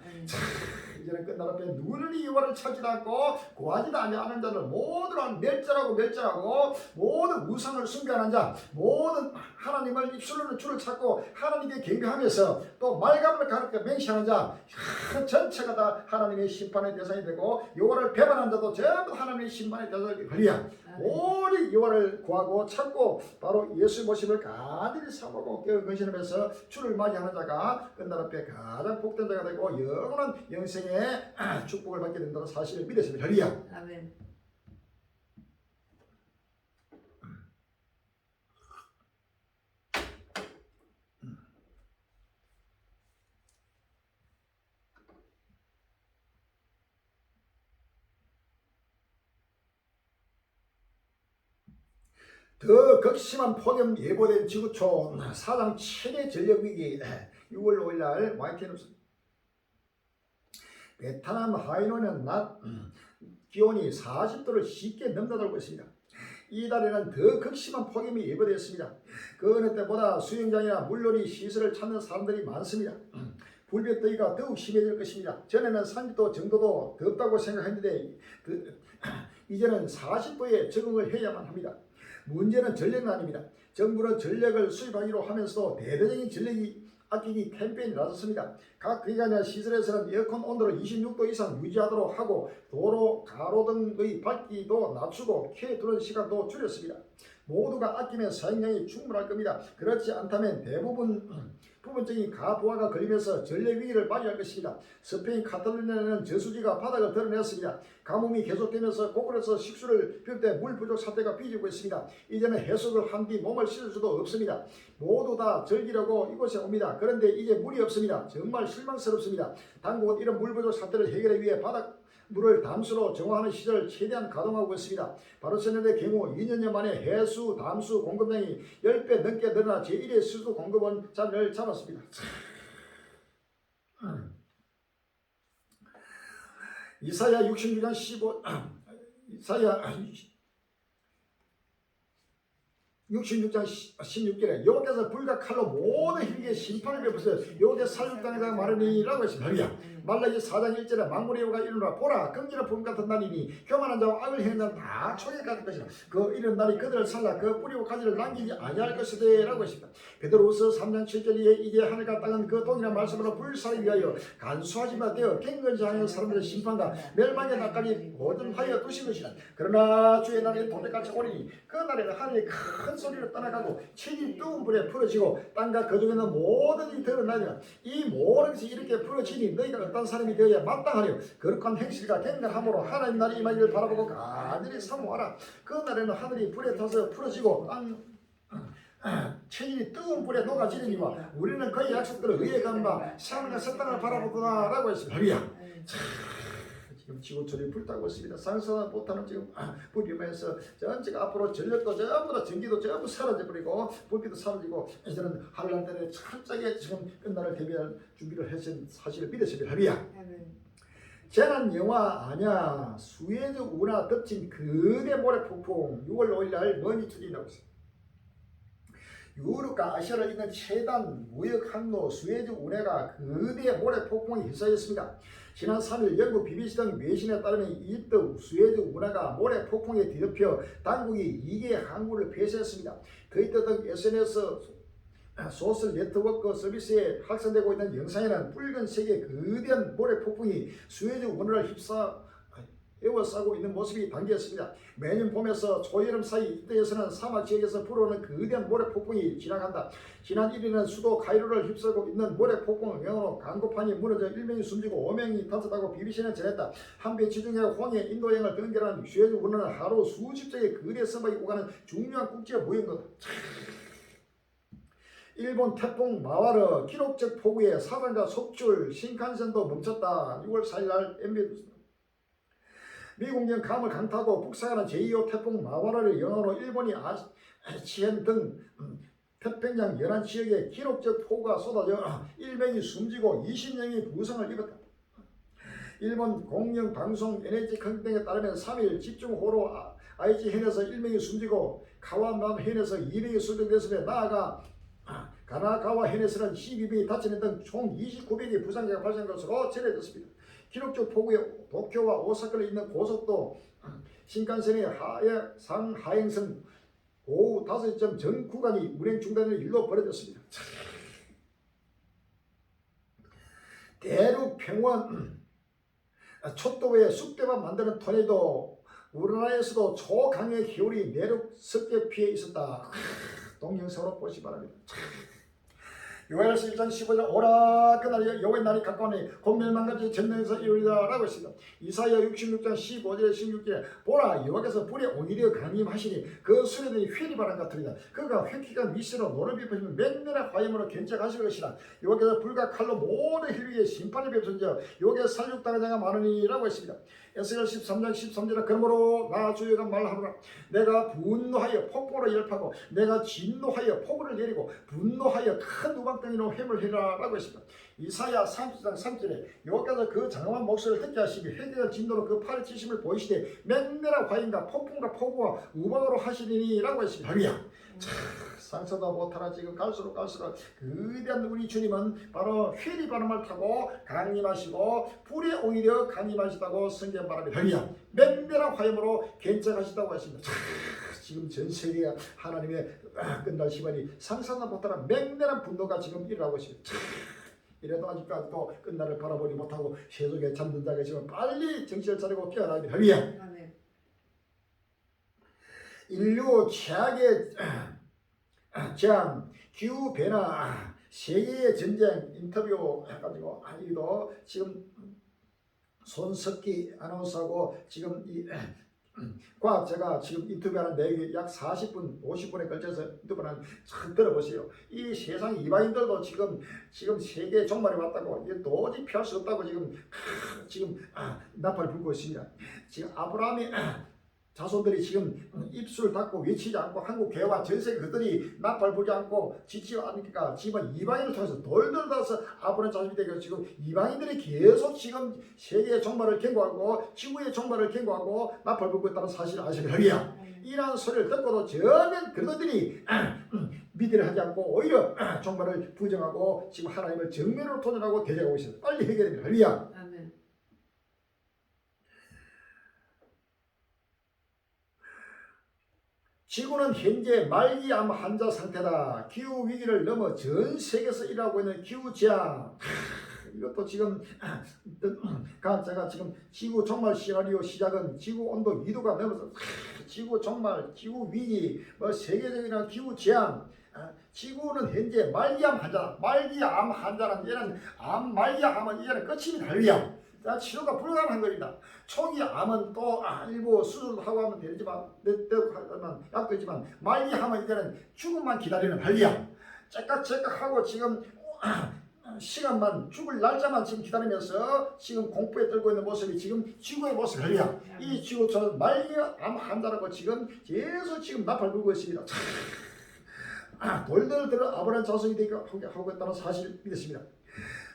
Speaker 1: 이제는 끝날 앞에 누구는 여호와를 찾지도 않고 구하지도 아니하는 자를 모두를 멸절하고 모든 우상을 숭배하는 자 모든 하나님을 입술로는 주를 찾고 하나님께 경배하면서 또 말감을 가르쳐 맹세하는 자 전체가 다 하나님의 심판의 대상이 되고 여호와를 배반한 자도 전부 하나님의 심판의 대상이 되리야. 오직 여호와를 구하고 찾고 바로 예수 모습을 간절히 사모하고 근신하면서 주를 맞이하는 자가 끝날 앞에 가장 복된 자가 되고 영원한 영생의 축복을 받게 된다는 사실을 믿으시면 되리야.
Speaker 2: 아멘.
Speaker 1: 더 극심한 폭염 예보된 지구촌 사상 최대 전력위기 6월 5일날 YTN에서 베트남 하이노는 낮 기온이 40도를 쉽게 넘나들고 있습니다. 이달에는 더 극심한 폭염이 예보되었습니다. 그 어느 때보다 수영장이나 물놀이 시설을 찾는 사람들이 많습니다. 불볕더위가 더욱 심해질 것입니다. 전에는 30도 정도도 덥다고 생각했는데 이제는 40도에 적응을 해야만 합니다. 문제는 전력은 아닙니다. 정부는 전력을 수입하기로 하면서도 대대적인 전력이 아끼기 캠페인이 나섰습니다. 각 기관이나 시설에서는 에어컨 온도를 26도 이상 유지하도록 하고 도로, 가로등의 밝기도 낮추고 켜두는 시간도 줄였습니다. 모두가 아끼면 사용량이 충분할 겁니다. 그렇지 않다면 부분적인 가부하가 걸리면서 전력 위기를 맞이할 것입니다. 스페인 카탈루냐는 저수지가 바닥을 드러냈습니다. 가뭄이 계속되면서 곳곳에서 식수를 비울 때 물 부족 사태가 빚어지고 있습니다. 이제는 해수를 한 뒤 몸을 씻을 수도 없습니다. 모두 다 즐기려고 이곳에 옵니다. 그런데 이제 물이 없습니다. 정말 실망스럽습니다. 당국은 이런 물 부족 사태를 해결하기 위해 바닥 물을 담수로 정화하는 시설을 최대한 가동하고 있습니다. 바르셀로나의 경우 2년여 만에 해수, 담수 공급량이 10배 넘게 늘어나 제1의 수도 공급원 자리를 잡았습니다. 이사야 66장 15 이사야 66장 16절에 여호와께서 불과 칼로 모든 힘에게 심판을 베푸세요. 여호와께 살육당에다가 말하니라고 했습니다. 말라기 4장 1절에 만물의 여호와가 이르노라 보라 긍휼한 품 같은 날이니 교만한 자와 악을 행하는 자는 다 초에 갈 것이라 그 이런 날이 그들을 살라 그 뿌리고 가지를 남기지 아니할 것이되 라고 했습니다. 베드로후서 3장 7절에 이제 하늘과 땅은 그 동일한 말씀으로 불사를 위하여 간수하지마 되어 갱건지 하는 사람들의 심판과 멸망의 날까지 보존하여 두신 것이라. 그러나 주의 날이 도래같이 오리니 그 날에는 하늘이 큰 소리로 떠나가고 천이 뜨거운 불에 풀어지고 땅과 그 중에 있는 모든 일이 드러나리라. 이 모든 것이 이렇게 풀어지니 너희가 어떤 사람이 되어야 마땅하려 거룩한 행실과 갱년함으로 하나님 날이 임하기를 바라보고 간절히 사모하라. 그 날에는 하늘이 불에 타서 풀어지고 땅 천일이 뜨거운 불에 녹아지느니와 우리는 그의 약속들을 의에 간바 사람과 새 땅을 바라보구나 라고 했습니다. 할렐루야. 지금 지구촌이 불타고 있습니다. 상선한 보타는 지금 불이면서 전체가 앞으로 전력도 전부 다 전기도 전부 사라져버리고 불빛도 사라지고 이제는 한란대에 철저하게 지금 끝날을 대비할 준비를 하신 사실을 믿으시길 할렐루야. 재난 영화 아냐 수에즈 운하 덮친 거대 모래 폭풍 6월 5일 날 먼지 추진하고 있습니다. 유럽과 아시아를 잇는 최단 무역 항로 수에즈 운해가 거대 모래 폭풍이 휩싸였습니다. 지난 3일 영국 BBC 등 외신에 따르면 이듬 수에즈 운하가 모래 폭풍에 뒤덮여 당국이 2개 항구를 폐쇄했습니다. 트위터 등 SNS 소셜 네트워크 서비스에 확산되고 있는 영상에는 붉은색의 거대한 모래 폭풍이 수에즈 운하를 에워싸고 있는 모습이 담겨있습니다. 매년 봄에서 초여름 사이 이때에서는 사막 지역에서 불어오는 거대한 모래 폭풍이 지나간다. 지난 1일은 수도 카이로를 휩쓸고 있는 모래 폭풍의 영향으로 강고판이 무너져 1명이 숨지고 5명이 다쳤다고 BBC는 전했다. 한배 지중해 홍해 인도양을 연결하는 수에즈 운하는 하루 수십 척의 거대 선박이 오가는 중요한 국제 무역로다. 일본 태풍 마와르 기록적 폭우에 사상자 속출 신칸센도 멈췄다. 6월 4일 날 MBC 미국령 감을 강타하고 북상하는 제2호 태풍 마와라를 영향으로 일본이 아시안 등 태평양 연안 지역에 기록적 폭우가 쏟아져 1명이 숨지고 20명이 부상을 입었다. 일본 공영 방송 NHK 등에 따르면 3일 집중호우로 아이치 현에서 1명이 숨지고 카와만 현에서 2명이 수정됐으며 나아가 가나가와 현에서는 12명이 다치는 등 총 29명의 부상자가 발생한 것으로 전해졌습니다. 기록적 폭우에 도쿄와 오사카를 잇는 고속도 신칸센의 상하행선 오후 5시쯤 전 구간이 운행 중단을 일로 벌어졌습니다. 대륙 평원 촛도에 쑥대밭 만드는 토네이도 우리나라에서도 초강의 기울이 내륙 습계 피해 있었다. 동영상으로 보시 바랍니다. 요엘서 1장 15절 오라 그날 여호와의 날이 가까우니 곧 멸망같이 전능에서 이루리라 라고 했습니다. 이사야 66장 15절에 16절에 보라 여호와께서 불에 오히려 강림하시니 그 수레들이 회리바람 같으리라. 그가 획기가 미스로 노를 비펴시면 맹렬한 화염으로 견책하실 것이라. 여호와께서 불과 칼로 모든 힐위에 심판을 베푸신지어 여호와께서 살육당한 자가 많으니 라고 했습니다. 에스겔 13장 13절에 그러므로 나 주여가 말하노라. 내가 분노하여 폭풍으로 열파고 내가 진노하여 폭우를 내리고 분노하여 큰 우박덩이로 해물해라 라고 했습니다. 이사야 30장 3절에 여호와께서 그 장엄한 목소리를 듣게 하시며 회개와 진노로 그 팔을 치심을 보이시되 맹렬한 화염과 폭풍과 폭우와 우박으로 하시리니 라고 했습니다. 할렐루야. 상처도 못하나 지금 갈수록 거대한 우리 주님은 바로 회리바람을 타고 강림하시고 불에 오히려 강림하시다고 성경 말합니다. 할렐루야. 맹렬한 화염으로 견책하시다고 하십니다. 지금 전 세계가 하나님의 끝날 시간이 상상도 못하는 맹렬한 분노가 지금 일어나고 있습니다. 이래도 아직까지도 끝날을 바라보지 못하고 세속에 잠든 자가 있으면 빨리 정신을 차리고 깨어나기 할렐루야. 인류 최악의 재앙, 기후변화, 세계의 전쟁 인터뷰 해가지고 이도 지금 손석기 아나운서하고 지금 이 과학자가 지금 인터뷰하는 내용이 약 40분, 50분에 걸쳐서 인터뷰하는 참 들어보세요. 이 세상 이방인들도 지금 세계 종말이 왔다고 이게 도저히 피할 수 없다고 지금 나팔 불고 있습니다. 지금 아브라함이 자손들이 지금 입술 닫고 외치지 않고 한국 교회와 전 세계 그들이 나팔 불지 않고 지치지 않으니까 지금 이방인을 통해서 돌돌 다서 아브라함 자손이 되고 지금 이방인들이 계속 지금 세계의 종말을 경고하고 지구의 종말을 경고하고 나팔 불고 있다는 사실을 아시길 할렐루야. 이러한 소리를 듣고도 전혀 그들이 믿으려 하지 않고 오히려 종말을 부정하고 지금 하나님을 정면으로 도전하고 대적하고 있습니다. 빨리 해결해야 됩니다. 할렐루야.
Speaker 2: 아멘.
Speaker 1: 지구는 현재 말기암 환자 상태다. 기후 위기를 넘어 전 세계에서 일어나고 있는 기후 재앙. 이것도 지금 제가 지금 지구 종말 시나리오 시작은 지구 온도 2도가 넘어서 지구 종말, 기후 위기, 뭐 세계적인 기후 재앙. 지구는 현재 말기암 환자, 말기암 환자는 얘는 말기암은 이제는 끝입니다. 할렐루야. 치료가 불가능한 겁니다. 초기 암은 또 일부 수술도 하고 하면 되지만 약도 있지만 말기암은 이제는 죽음만 기다리는 할렐루야. 째깍째깍하고 지금 시간만 죽을 날짜만 지금 기다리면서 지금 공포에 떨고 있는 모습이 지금 지구의 모습 할렐루야. 이 지구처럼 말기암 환자라고 지금 계속 지금 나팔 불고 있습니다. 돌들 아브라함 자손이 되게 하고 있다는 사실을 믿었습니다.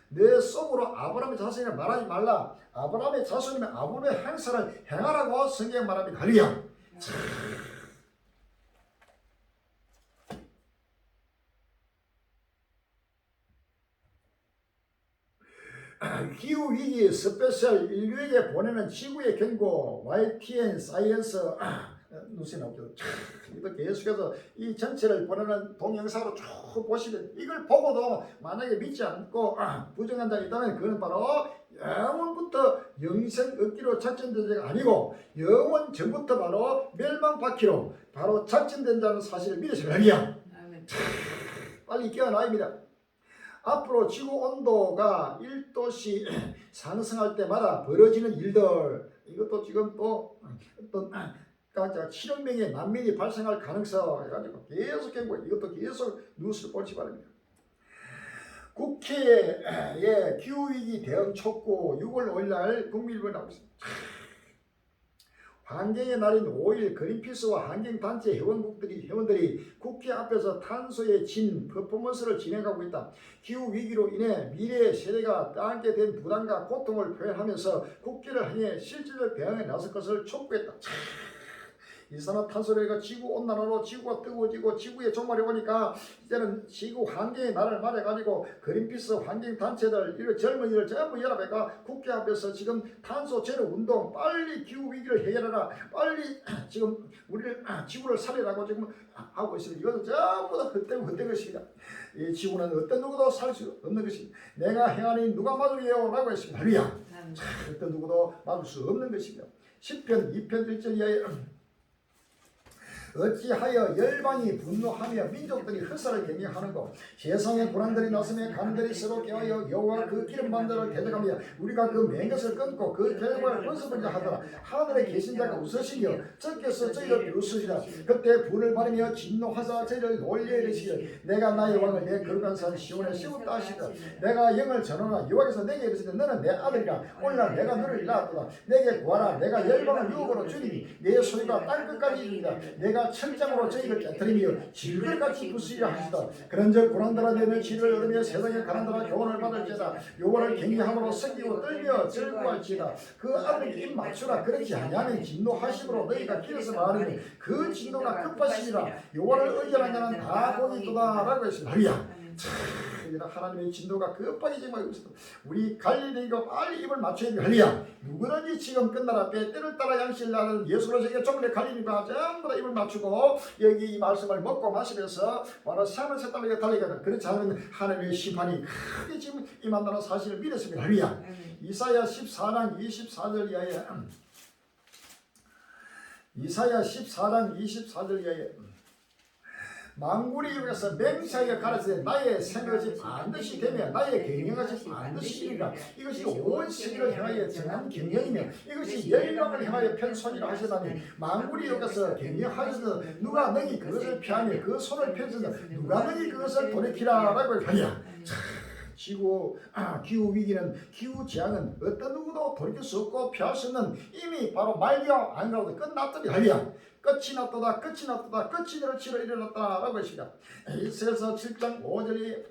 Speaker 1: 내 속으로 아브라함의 자손이라 말하지 말라. 아브라함의 자손이면 아브라함의 행사를 행하라고 성경에 말합니다. 할렐루야. 기후위기 스페셜 인류에게 보내는 지구의 경고 YTN 사이언스 뉴스에 나오죠. 이거 계속해서 이 전체를 보내는 동영상으로 쭉 보시면 이걸 보고도 만약에 믿지 않고 부정한 자가 있다면 그건 바로 영원부터 영생 얻기로 작전된 자가 아니고 영원 전부터 바로 멸망받기로 바로 작전된 자는 사실을 믿으시면 할렐루야. 빨리 깨어나야 합니다. 앞으로 지구 온도가 1도씩 상승할 때마다 벌어지는 일들, 이것도 지금 또 어떤 7억 명의 난민이 발생할 가능성 해가지고 계속 경고, 이것도 계속 뉴스를 보시 바랍니다. 국회의 기후위기 대응 촉구 6월 5일 날 국민일보에 나오고 있습니다. 환경의 날인 5일 그린피스와 환경단체 회원들이 국회 앞에서 탄소의 진 퍼포먼스를 진행하고 있다. 기후위기로 인해 미래의 세대가 땅게 된 부담과 고통을 표현하면서 국회를 향해 실질적 대응에 나설 것을 촉구했다. 이산화탄소가 지구 온난화로 지구가 뜨거워지고 지구의 종말이 오니까 이제는 지구 환경의 날을 맞아가지고 그린피스 환경단체들 이런 젊은이들 전부 연합해가 국회 앞에서 지금 탄소 제로 운동, 빨리 기후 위기를 해결하라, 빨리 지금 우리를 지구를 살리라고 지금 하고 있습니다. 이것은 전부 다 헛된 것입니다. 이 지구는 어떤 누구도 살 수 없는 것입니다. 내가 행하니 누가 막으리요? 라고 했습니다. 할렐루야. 어떤 누구도 막을 수 없는 것입니다. 10편 2편 1절 이하에 어찌하여 열방이 분노하며 민족들이 흑사를 경영하는고 세상의 불안들이 나서며 간들이 서로 깨어여 여호와 그 기름 만들어 대적하며 우리가 그 맹것을 끊고 그 결과를 벗어버리자 하더라. 하늘에 계신 자가 웃으시며 저께서 저희를 비웃으시라. 그때 불을 바르며 진노하사 저희를 놀려 이르시되 내가 나의 왕을 내 거룩한 산 시온에 세웠다 하시더라. 내가 영을 전하나 여호와께서 내게 이르시되 너는 내 아들이라. 오늘날 내가 너를 낳았도다. 내게 구하라. 내가 열방을 유혹으로 주리니 내 소리가 땅끝까지 이르리라. 내가 천장으로 저희를 깨뜨리며 질글같이 부수리라 하시다. 그런즉 고난들아 내는 지를 얻으며 세상의 가난들아 교훈을 받을지어다. 여호와를 경외함으로 섬기고 떨며 즐거워할지어다. 그 아들에게 입 맞추라. 그렇지 아니하면 진노하심으로 너희가 길에서 말하니 그 진노가 급하시니라. 여호와를 의존한 자는 다 복이 있도다 라고 했습니다. 할렐루야. 하나님의 진도가 급하게 지금 우리 갈릴리가 빨리 입을 맞춰야 돼. 할렐루야. 누구든지 지금 끝날 앞에 때를 따라 양식을 나는 예수로서에게 종래 갈릴리가 전부 다 입을 맞추고 여기 이 말씀을 먹고 마시면서 바로 삶을 따르게 달리거든. 그렇지 않으면 하나님의 심판이 크게 지금 임한다는 사실을 믿었습니다. 할렐루야. 이사야 14장 24절 이하에 이사야 14장 24절 이하에 망구리 중에서 맹세하게 가르치되 나의 생각이 반드시 되며 나의 경영하시 반드시 이르리라. 이것이 온 세계를 향하여 정한 경영이며 이것이 열방을 향하여 편손이라 하시다니 망구리 중에서 경영하셔서 누가 너희 그것을 피하며 그 손을 펴서 누가 너희 그것을 돌이키라 라고 하냐. 기후 위기는 기후 재앙은 어떤 누구도 돌이킬 수 없고 피할 수 없는 이미 바로 말기암 아니라도 끝났더니 할렐루야. 끝이 났도다 끝이 났도다 끝이 너를 치러 일어났다 라고 했습니다. 이스라엘서 7장 5절이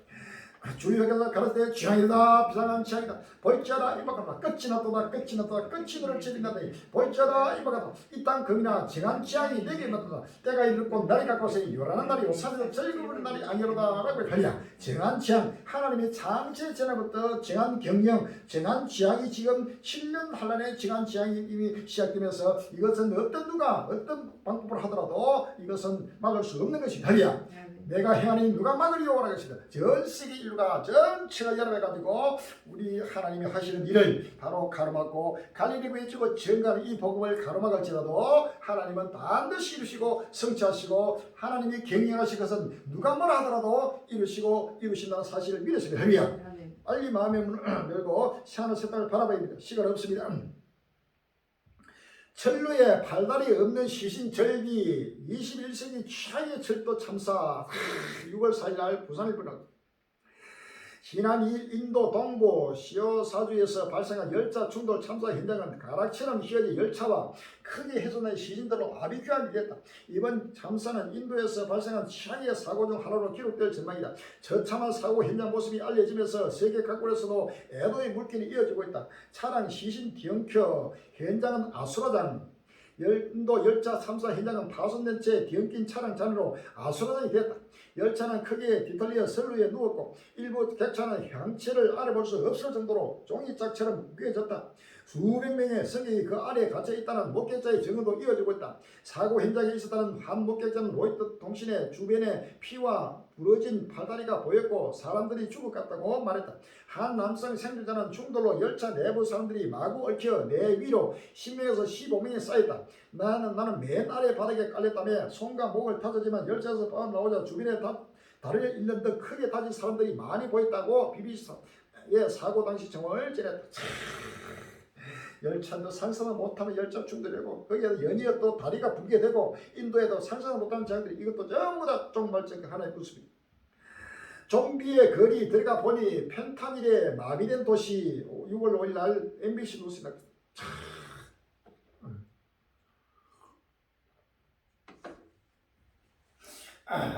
Speaker 1: 주의하게서 가라사대 취향이다 비상한 취향이다 볼지어다 임박하다 끝이 났도다 끝이 났도다 끝이 너를 치린다다 볼지어다 임박하다 이 땅 금이나 정한 취향이 내게 났도다 때가 이르고 날이 가까워서 요란한 날이요 산에서 즐거운 날이 아니로다 라고 하리라. 정한 취향 하나님의 창세 전에부터 정한 경영 정한 취향이 지금 7년 한란의 정한 취향이 이미 시작되면서 이것은 어떤 누가 어떤 방법을 하더라도 이것은 막을 수 없는 것이 하리라. 내가 행하니 누가 막으리오라 하시다. 전 세계 인류가 전체가 연합해가지고 우리 하나님이 하시는 일을 바로 가로막고 갈릴리에 주고 전가하는 이 복음을 가로막을지라도 하나님은 반드시 이루시고 성취하시고 하나님이 경영하실 것은 누가 뭐라 하더라도 이루시고 이루신다는 사실을 믿으시면 합니다. 빨리 마음의 문을 열고 시간을 세상을 바라봐야 합니다. 시간 없습니다. 철로에 발달이 없는 시신절기 21세기 최악의 철도 참사 6월 4일 날 부산을 일어났다. 지난 2일 인도 동부 시오사주에서 발생한 열차 충돌 참사 현장은 가락처럼 휘어진 열차와 크게 훼손된 시신들로 아비규환이 됐다. 이번 참사는 인도에서 발생한 최악의 사고 중 하나로 기록될 전망이다. 처참한 사고 현장 모습이 알려지면서 세계 각국에서도 애도의 물결이 이어지고 있다. 차량 시신 뒤엉켜 현장은 아수라장 인도 열차 참사 현장은 파손된 채 뒤엉킨 차량 잔으로 아수라장이 됐다. 열차는 크게 뒤틀려 선루에 누웠고 일부 객차는 형체를 알아볼 수 없을 정도로 종이짝처럼 묶여졌다. 수백 명의 승객이 그 아래에 갇혀 있다는 목격자의 증언도 이어지고 있다. 사고 현장에 있었다는 한 목격자는 로이터 통신의 주변에 피와 부러진 팔다리가 보였고 사람들이 죽어갔다고 말했다. 한 남성 생존자는 충돌로 열차 내부 사람들이 마구 얽혀 내 위로 10명에서 15명이 쌓였다. 나는 맨 아래 바닥에 깔렸다며 손과 목을 다쳤지만 열차에서 빠져나오자 주변에 다리를 잃는 듯 크게 다친 사람들이 많이 보였다고 BBC의 사고 당시 정황을 전했다. 열차도 상상을 못하면 열차 충돌이고 거기에서 연이어 또 다리가 붓게 되고 인도에도 상상을 못하는 장들이 이것도 전부 다 종말적 하나의 모습입니다. 좀비의 거리 들어가 보니 펜타닐에 마비된 도시 6월 5일 날 MBC 뉴스에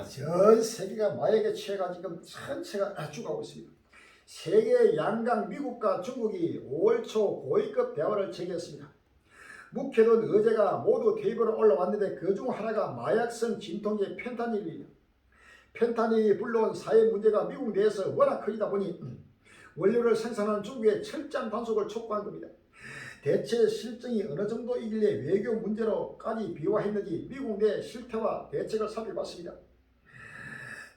Speaker 1: 전 세계가 마약에 취해가지고 전체가 죽어가고 있습니다. 세계 양강 미국과 중국이 5월 초 고위급 대화를 재개했습니다. 묵혀둔 의제가 모두 테이블에 올라왔는데 그 중 하나가 마약성 진통제 펜타닐입니다. 펜타닐이 불러온 사회 문제가 미국 내에서 워낙 크다 보니 원료를 생산하는 중국의 철저한 단속을 촉구한 겁니다. 대체 실정이 어느 정도이길래 외교 문제로까지 비화했는지 미국 내 실태와 대책을 살펴봤습니다.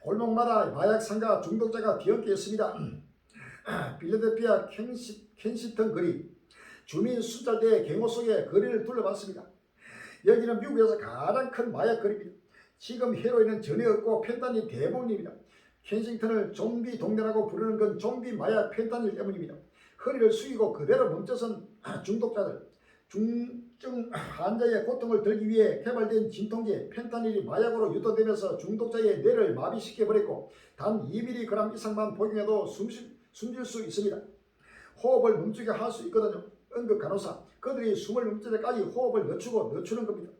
Speaker 1: 골목마다 마약 상가 중독자가 뒤엉켜 있습니다. 필라델피아 켄시턴 거리 주민 숫자대 경호 속에 거리를 둘러봤습니다. 여기는 미국에서 가장 큰 마약 거리입니다. 지금 헤로인은 전혀 없고 펜타닐 대부분입니다. 켄싱턴을 좀비 동네라고 부르는 건 좀비 마약 펜타닐 때문입니다. 허리를 숙이고 그대로 멈춰선 중독자들, 중증 환자의 고통을 덜기 위해 개발된 진통제 펜타닐이 마약으로 유통되면서 중독자의 뇌를 마비시켜버렸고 단 2mg 이상만 복용해도 숨질 수 있습니다. 호흡을 멈추게 할 수 있거든요. 응급 간호사 그들이 숨을 멈출 때까지 호흡을 늦추는 겁니다.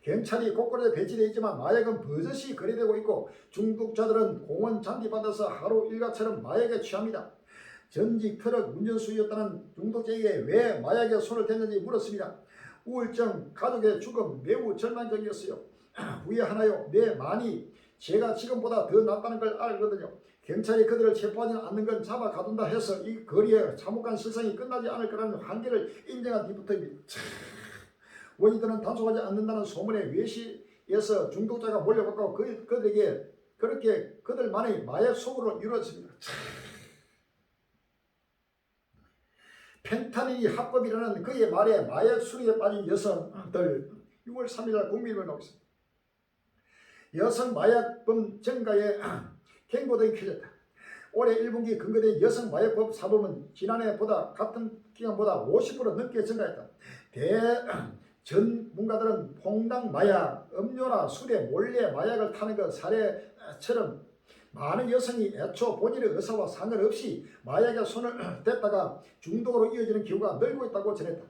Speaker 1: 경찰이 곳곳에 배치되어 있지만 마약은 버젓이 거래되고 있고 중독자들은 공원 잔디밭에서 하루 일과처럼 마약에 취합니다. 전직 트럭 운전수였다는 중독자에게 왜 마약에 손을 댔는지 물었습니다. 우울증, 가족의 죽음 매우 절망적이었어요. 후회하나요? 네, 많이. 제가 지금보다 더 낫다는 걸 알거든요. 경찰이 그들을 체포하지 않는 건 잡아 가둔다 해서 이 거리에 참혹한 실상이 끝나지 않을 거라는 한계를 인정한 뒤부터입니다. 원인들은 단속하지 않는다는 소문에 외시에서 중독자가 몰려갔고 그들에게 그렇게 그들만의 마약 소구로 이루어졌습니다. 펜타닐이 합법이라는 그의 말에 마약 수리에 빠진 여성들 6월 3일 국민을 나오고 있습니다. 여성 마약범 증가에 경고등이 켜졌다. 올해 1분기 근거된 여성 마약법 사범은 지난해보다 같은 기간보다 50% 넘게 증가했다. 전문가들은 퐁당 마약, 음료나 술에 몰래 마약을 타는 것 사례처럼 많은 여성이 애초 본인의 의사와 상관없이 마약에 손을 댔다가 중독으로 이어지는 경우가 늘고 있다고 전했다.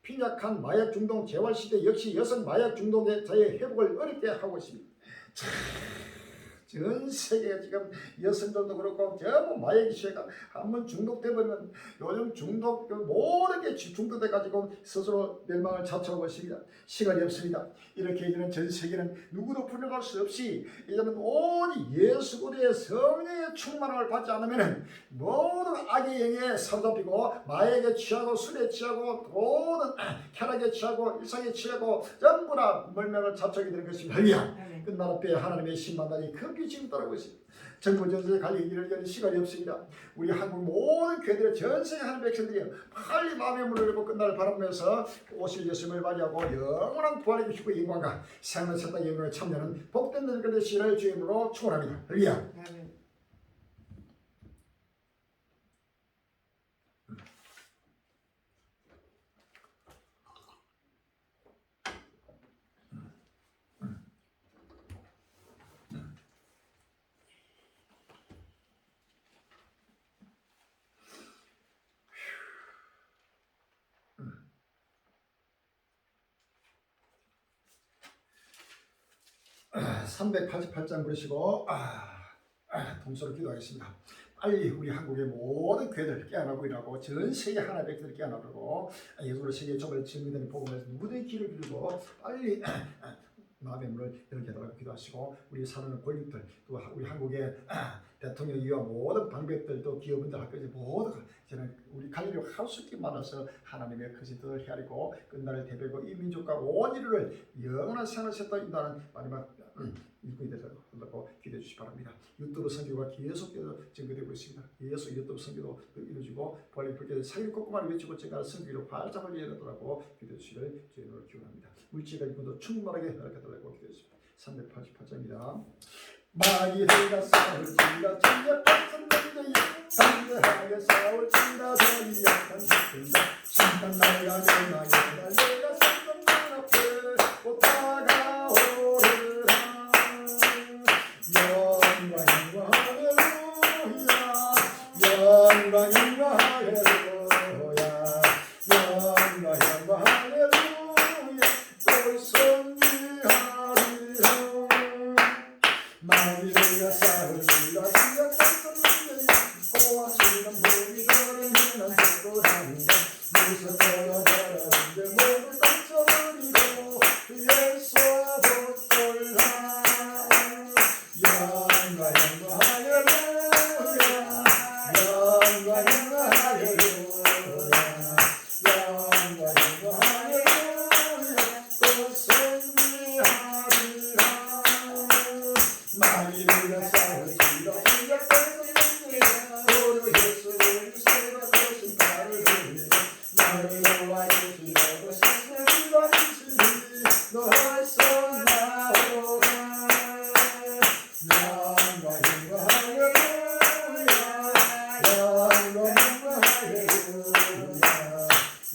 Speaker 1: 빈약한 마약 중독 재활 시대 역시 여성 마약 중독자의 회복을 어렵게 하고 있습니다. 전 세계에 지금 여성들도 그렇고 전부 마약 취해가 한번 중독돼 버리면 요즘 중독 모든 게 중독돼 가지고 스스로 멸망을 자초하고 있습니다. 시간이 없습니다. 이렇게 이제는 전 세계는 누구도 풀려갈 수 없이 이제는 오직 예수 그리스도의 성령의 충만함을 받지 않으면 모든 악의 영에 사로잡히고 마약에 취하고 술에 취하고 모든 쾌락에 취하고 일상에 취하고 전부 다 멸망을 자초하게 되는 것입니다. 할렐루야. 끝날 앞에 하나님의 신만날이 급히 지금 따라오고 있습니다. 전국 전세에 갈 일을 시간이 없습니다. 우리 한국 모든 교회들 전세에 하는 백성들이 빨리 마음의 문을 열고 끝날 바라면서 오실 예수님을 맞이하고 영원한 부활의 주시고 영광과 생명 세상 영광에 참여하는 복된 늙은의 신을 주임으로 축원합니다. 할렐루야. 아, 388장 부르시고 동서로 기도하겠습니다. 빨리 우리 한국의 모든 교회들 깨어나고 일하고 전 세계 하나의 백성들 깨어나고 예수로 세계 좁은 증거되는 복음에서 무대의 길을 빌고 빨리 마음의 문을 열게 해달라고 기도하시고 우리 사는 권력들 또 우리 한국의 대통령이와 모든 방백들 또 기업인들 학교들 모두 저는 우리 갈 일이 하루속히 많아서 하나님의 크신 뜻을 헤아리고 끝날의 대배고 이 민족과 온 인류를 영원한 생을 세다 인도하는 마지막 일꾼이 되도록 기도해 주시기 바랍니다. 유튜브 선교가 계속해서 증거되고 있습니다. 예수 유튜브 선교도 이루어지고 벌리 그렇게 사기를 꼼꼼하게 외치고 제가 선교로 활짝 열리도록 기도해 주시기를 주님으로 기원합니다. 물질과 일꾼도 충만하게 허락해달라고 기도해 주십니다. 388장입니다. 마귀들과 싸울지라 전략한 선생들이 담대하게 싸울지라 저희 약한 자들과 심판 날가 멸망이라 내가 선생님 앞에 곧 다가오리라. 영광 할렐루야 영광 할렐루야 영광 할렐루야 또 승리하리라. 마귀들과 싸우리라 시작한 선생들이 고하시는 복이 더는 속도하는데 무서워서 잘하는데 모두 던져버리고 예수와 복돌라. 영광 할렐루야 영광 할렐루야 영광 할렐루야 또 승리하리라. 마귀들과 싸우리라 시작한 선생들이 도로 예수를 세워 거신 발을 흘리며 나를 너와 예수라고 세상과 이시리 너에서 나오라. 영광 할렐루야 영광 할렐루야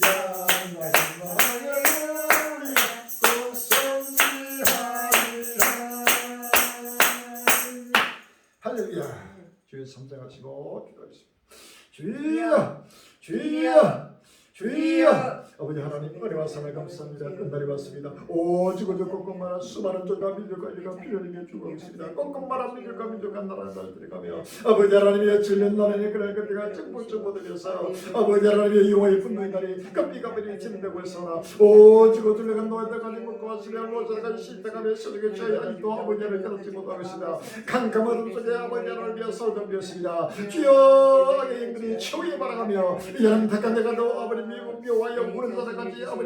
Speaker 1: 영광 할렐루야 또 승리하리라. 할렐루야. 주여 삼장하시고 기도하겠습니다. 주여 주여 주여 아버지 하나님 은혜와 사랑을 감사합니다. 끝날이 왔습니다. 오직 오직 꼼꼼한 수많은 종과 민족과 인류가 필요하게 죽어있습니다. 꼼꼼한 민족과 민족과 나라의 날들이 가며 아버지 하나님의 질면 나라의 그날 그때가 정보들여서 아버지 하나님의 영화의 분노의 날이 깜비가버리 진행되고 있으나 오직 오직 내가 노예들까지 먹고 왔으며 노자들까지 실패가며 서죽에 취하여 아직도 아버지를 깨닫지 못하고 있습니다. 캄캄한 어둠 속에 아버지 하나님을 위해 싸우던 주여 악의 인들이 최후에 바라가며 이 하나님 택한 내가 너 아버지 미워하여 무는 자들까지 아버지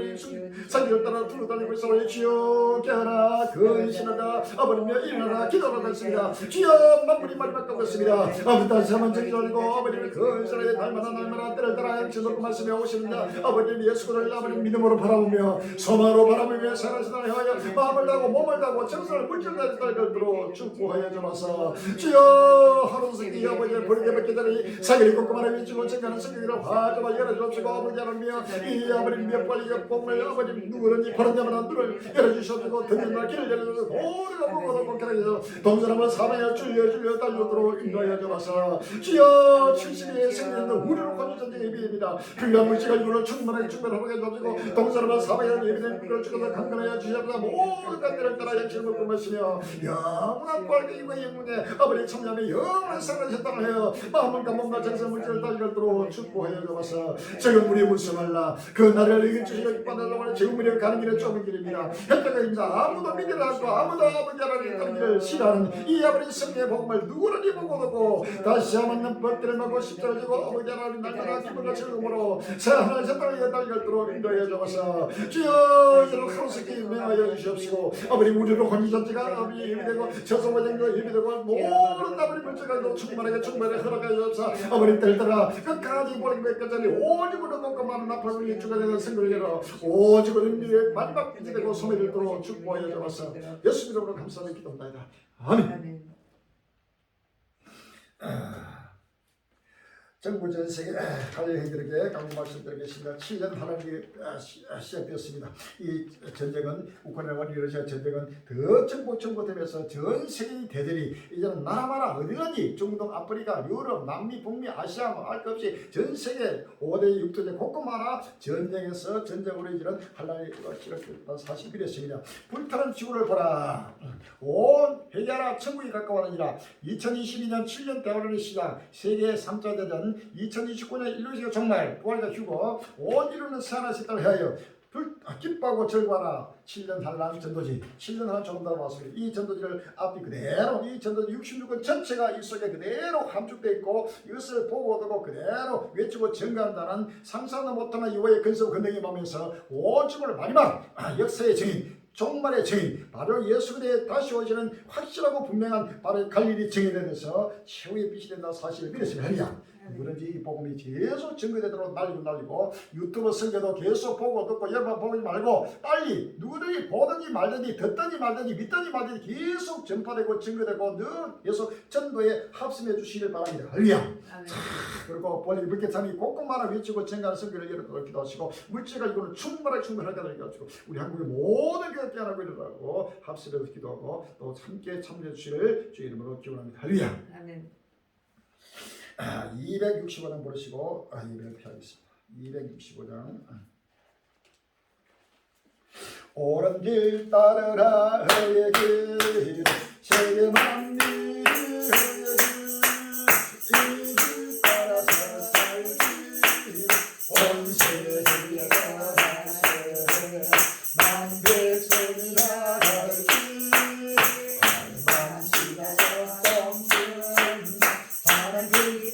Speaker 1: 사기를 따라 두루다니고 있어. 주여 깨어나 근신하라 아버지며 일어나라 기도하라 했습니다. 주여 만물이 마지막 가고 있습니다. 아버지 다시 한번 정지하고 아버지를 근신하여 날마다 때를 따라 행치놓고 말씀해 오십니다. 아버지 예수를 아버지 믿음으로 바라보며 소망으로 바라보며 살아시나 하여 마음을 다하고 몸을 다하고 정신을 물질을 다할 것들로 축복하여 주옵소서. 주여 하루속히 아버지의 버리게 받기다니 사기를 꼼꼼하게 미치고 증가하는 성경이를 화자와 열어주옵시고 아버지 하나님이여 이 아버지 몇 빨리 뽕을 아버지 누구든지 바른 자마다 눈을 열어주시옵시고 듣는 날 길을 열어주시고 모두가 보고도 복귀하게 해서 동사람은 사방에 줄려 달려들어 인도하여 주옵소서. 주여 70의 생명도 우리로 관주 전쟁의 비입니다. 필요한 물질과 이물을 충분하게 충분하게 해주시고 동사람은 사방에 예비된 물을 주셔서 강건하여 주시옵소서. 모든 것들을 따라 양식을 품으시며 영원한 빨갱이와 영문에 아버지 청년의 영원한 사랑을 협당을 하여 마음과 몸과 정성 물질을 달려들어 축복하여 주옵소서. 적은 물이 무성할라 그 나라를 이겨주시고 기뻐하려고 하는 적은 물이 가는 길은 좁은 길입니다. 혈자가입니다. 아무도 믿으라 않고 아무도 아버지 하나님 가는 길을 싫어하는 이 아버지 성령의 복음을 누구든지 보고 듣고 다시 한번 법들을 먹고 십자를 지고 아버지 하나님 날마다 기쁨과 즐거움으로 새 하나님 새 땅에 달려들어 인도하여 주옵소서. 주여 이런 하루세끼 명하여 주시옵시고 아버지 우리로 혼인잔치가 아버지 예비되고 저소과정도 예비되고 모든 아버지 물질과 충만하게 허락하여 주옵소서. 아버지 딸들아 끝까지 보는 것까지 오직으로 먹고 많은 나팔을 주가 되는 선거를 열어 오직으로 인류의 마지막 빛이 되고 소매를 들어 축복하여 주옵소서. 예수 이름으로 감사하며 기도합니다. 아멘. 정부 전 세계 가정회들에게 강구 말씀드리겠습니다. 7년 하나님이 시작되었습니다. 이 전쟁은 우크라이나와 러시아 전쟁은 더 정보되면서 전 세계 대전이 이제는 나라마다 어디든지 중동, 아프리카, 유럽, 남미, 북미, 아시아 알 것 없이 전 세계 5대 6도제 곳곳마다 전쟁에서 전쟁으로 이제는 환란이 시작됐다는 사실이 되었습니다. 불타는 지구를 보라. 온 회개하라 천국이 가까워하느니라. 2022년 7년 대화론의 시작 세계 3차 대전 2029년 인류시가 정말 부활자 휴고 온 인류는 새하나씩 땅을 해하여 기뻐하고 즐거워하라. 7년 한란 전도지 7년 한란 조금 더 왔습니다. 이 전도지를 앞뒤 그대로 이 전도지 66권 전체가 이 속에 그대로 함축되어 있고 이것을 보고 듣고 그대로 외치고 증가한다는 상상도 못하는 이후의 근석 건능이 보면서 온 지구를 마지막 역사의 증인 종말의 증인 바로 예수 그리스도의 다시 오시는 확실하고 분명한 바로 갈릴리 증인에 대해서 최후의 빛이 된다는 사실을 믿으시면 누구든지 이 복음이 계속 증거되도록 날리고 유튜브 설교도 계속 보고 듣고 여러 번 보지 말고 빨리 누구든지 보든지 말든지 듣든지 말든지 믿든지 말든지 계속 전파되고 증거되고 늘 계속 전도에 합심해 주시길 바랍니다. 할렐루야. 그리고 본래 이렇게 참이 곳곳마다 외치고 증가하는 선교를 열어도록 기도하시고 물질과 이거는 충분하게 기도하시고 우리 한국의 모든 교회 깨어나고 일어나고 합심해서 기도하고 또 함께 참여해 주시를 주의 이름으로 기원합니다. 할렐루야.
Speaker 2: 아멘.
Speaker 1: 265장 보시고 예배를 피하겠습니다. 265장 옳은 길 따르라 의의 길 세계 만민을 의의 길이길 따라서 살기 온 세계에 가세 만 백성이 나갈기 만시나서 똥든 하나님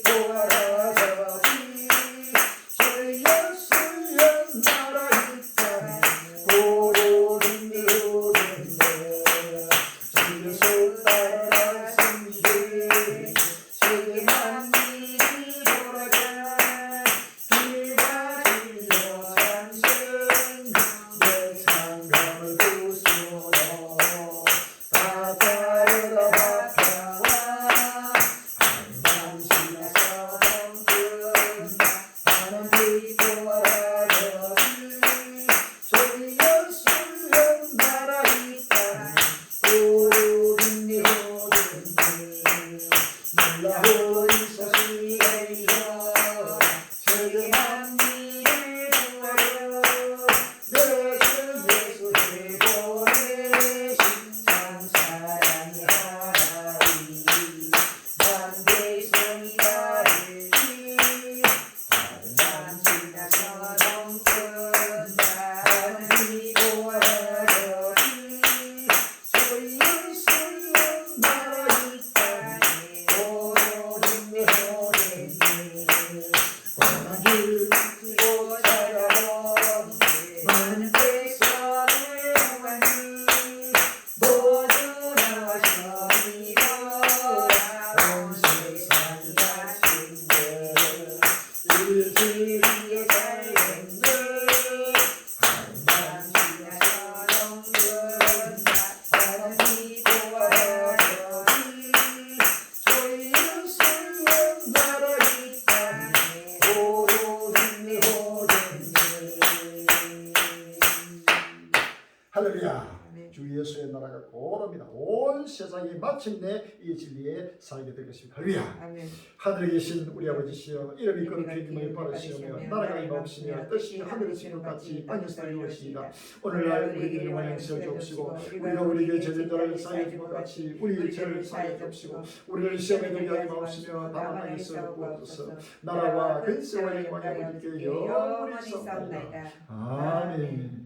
Speaker 1: 세상이 마침내 이 진리에 살게 될 것입니다. 할렐루야.
Speaker 2: 아멘.
Speaker 1: 하늘에 계신 우리 아버지시여 이름이 거룩히 이름을 받으시오며 나라가 임하옵시며 뜻이 하늘에서 이룬 같이 땅에서 이루어지이다. 오늘날 우리에게 일용할 양식을 주옵시고 우리가 우리에게 죄진 자를 사하여 준 것 같이 우리 죄를 사하여 주옵시고 우리를 시험에 들게 하지 마옵시며 다만 악에서 구하옵소서. 나라와 근세와 영광이 아버지께 영원히 있사옵나이다. 아멘.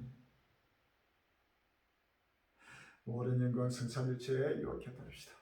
Speaker 1: 모든 영광 성삼일체에 유혹해 드립시다.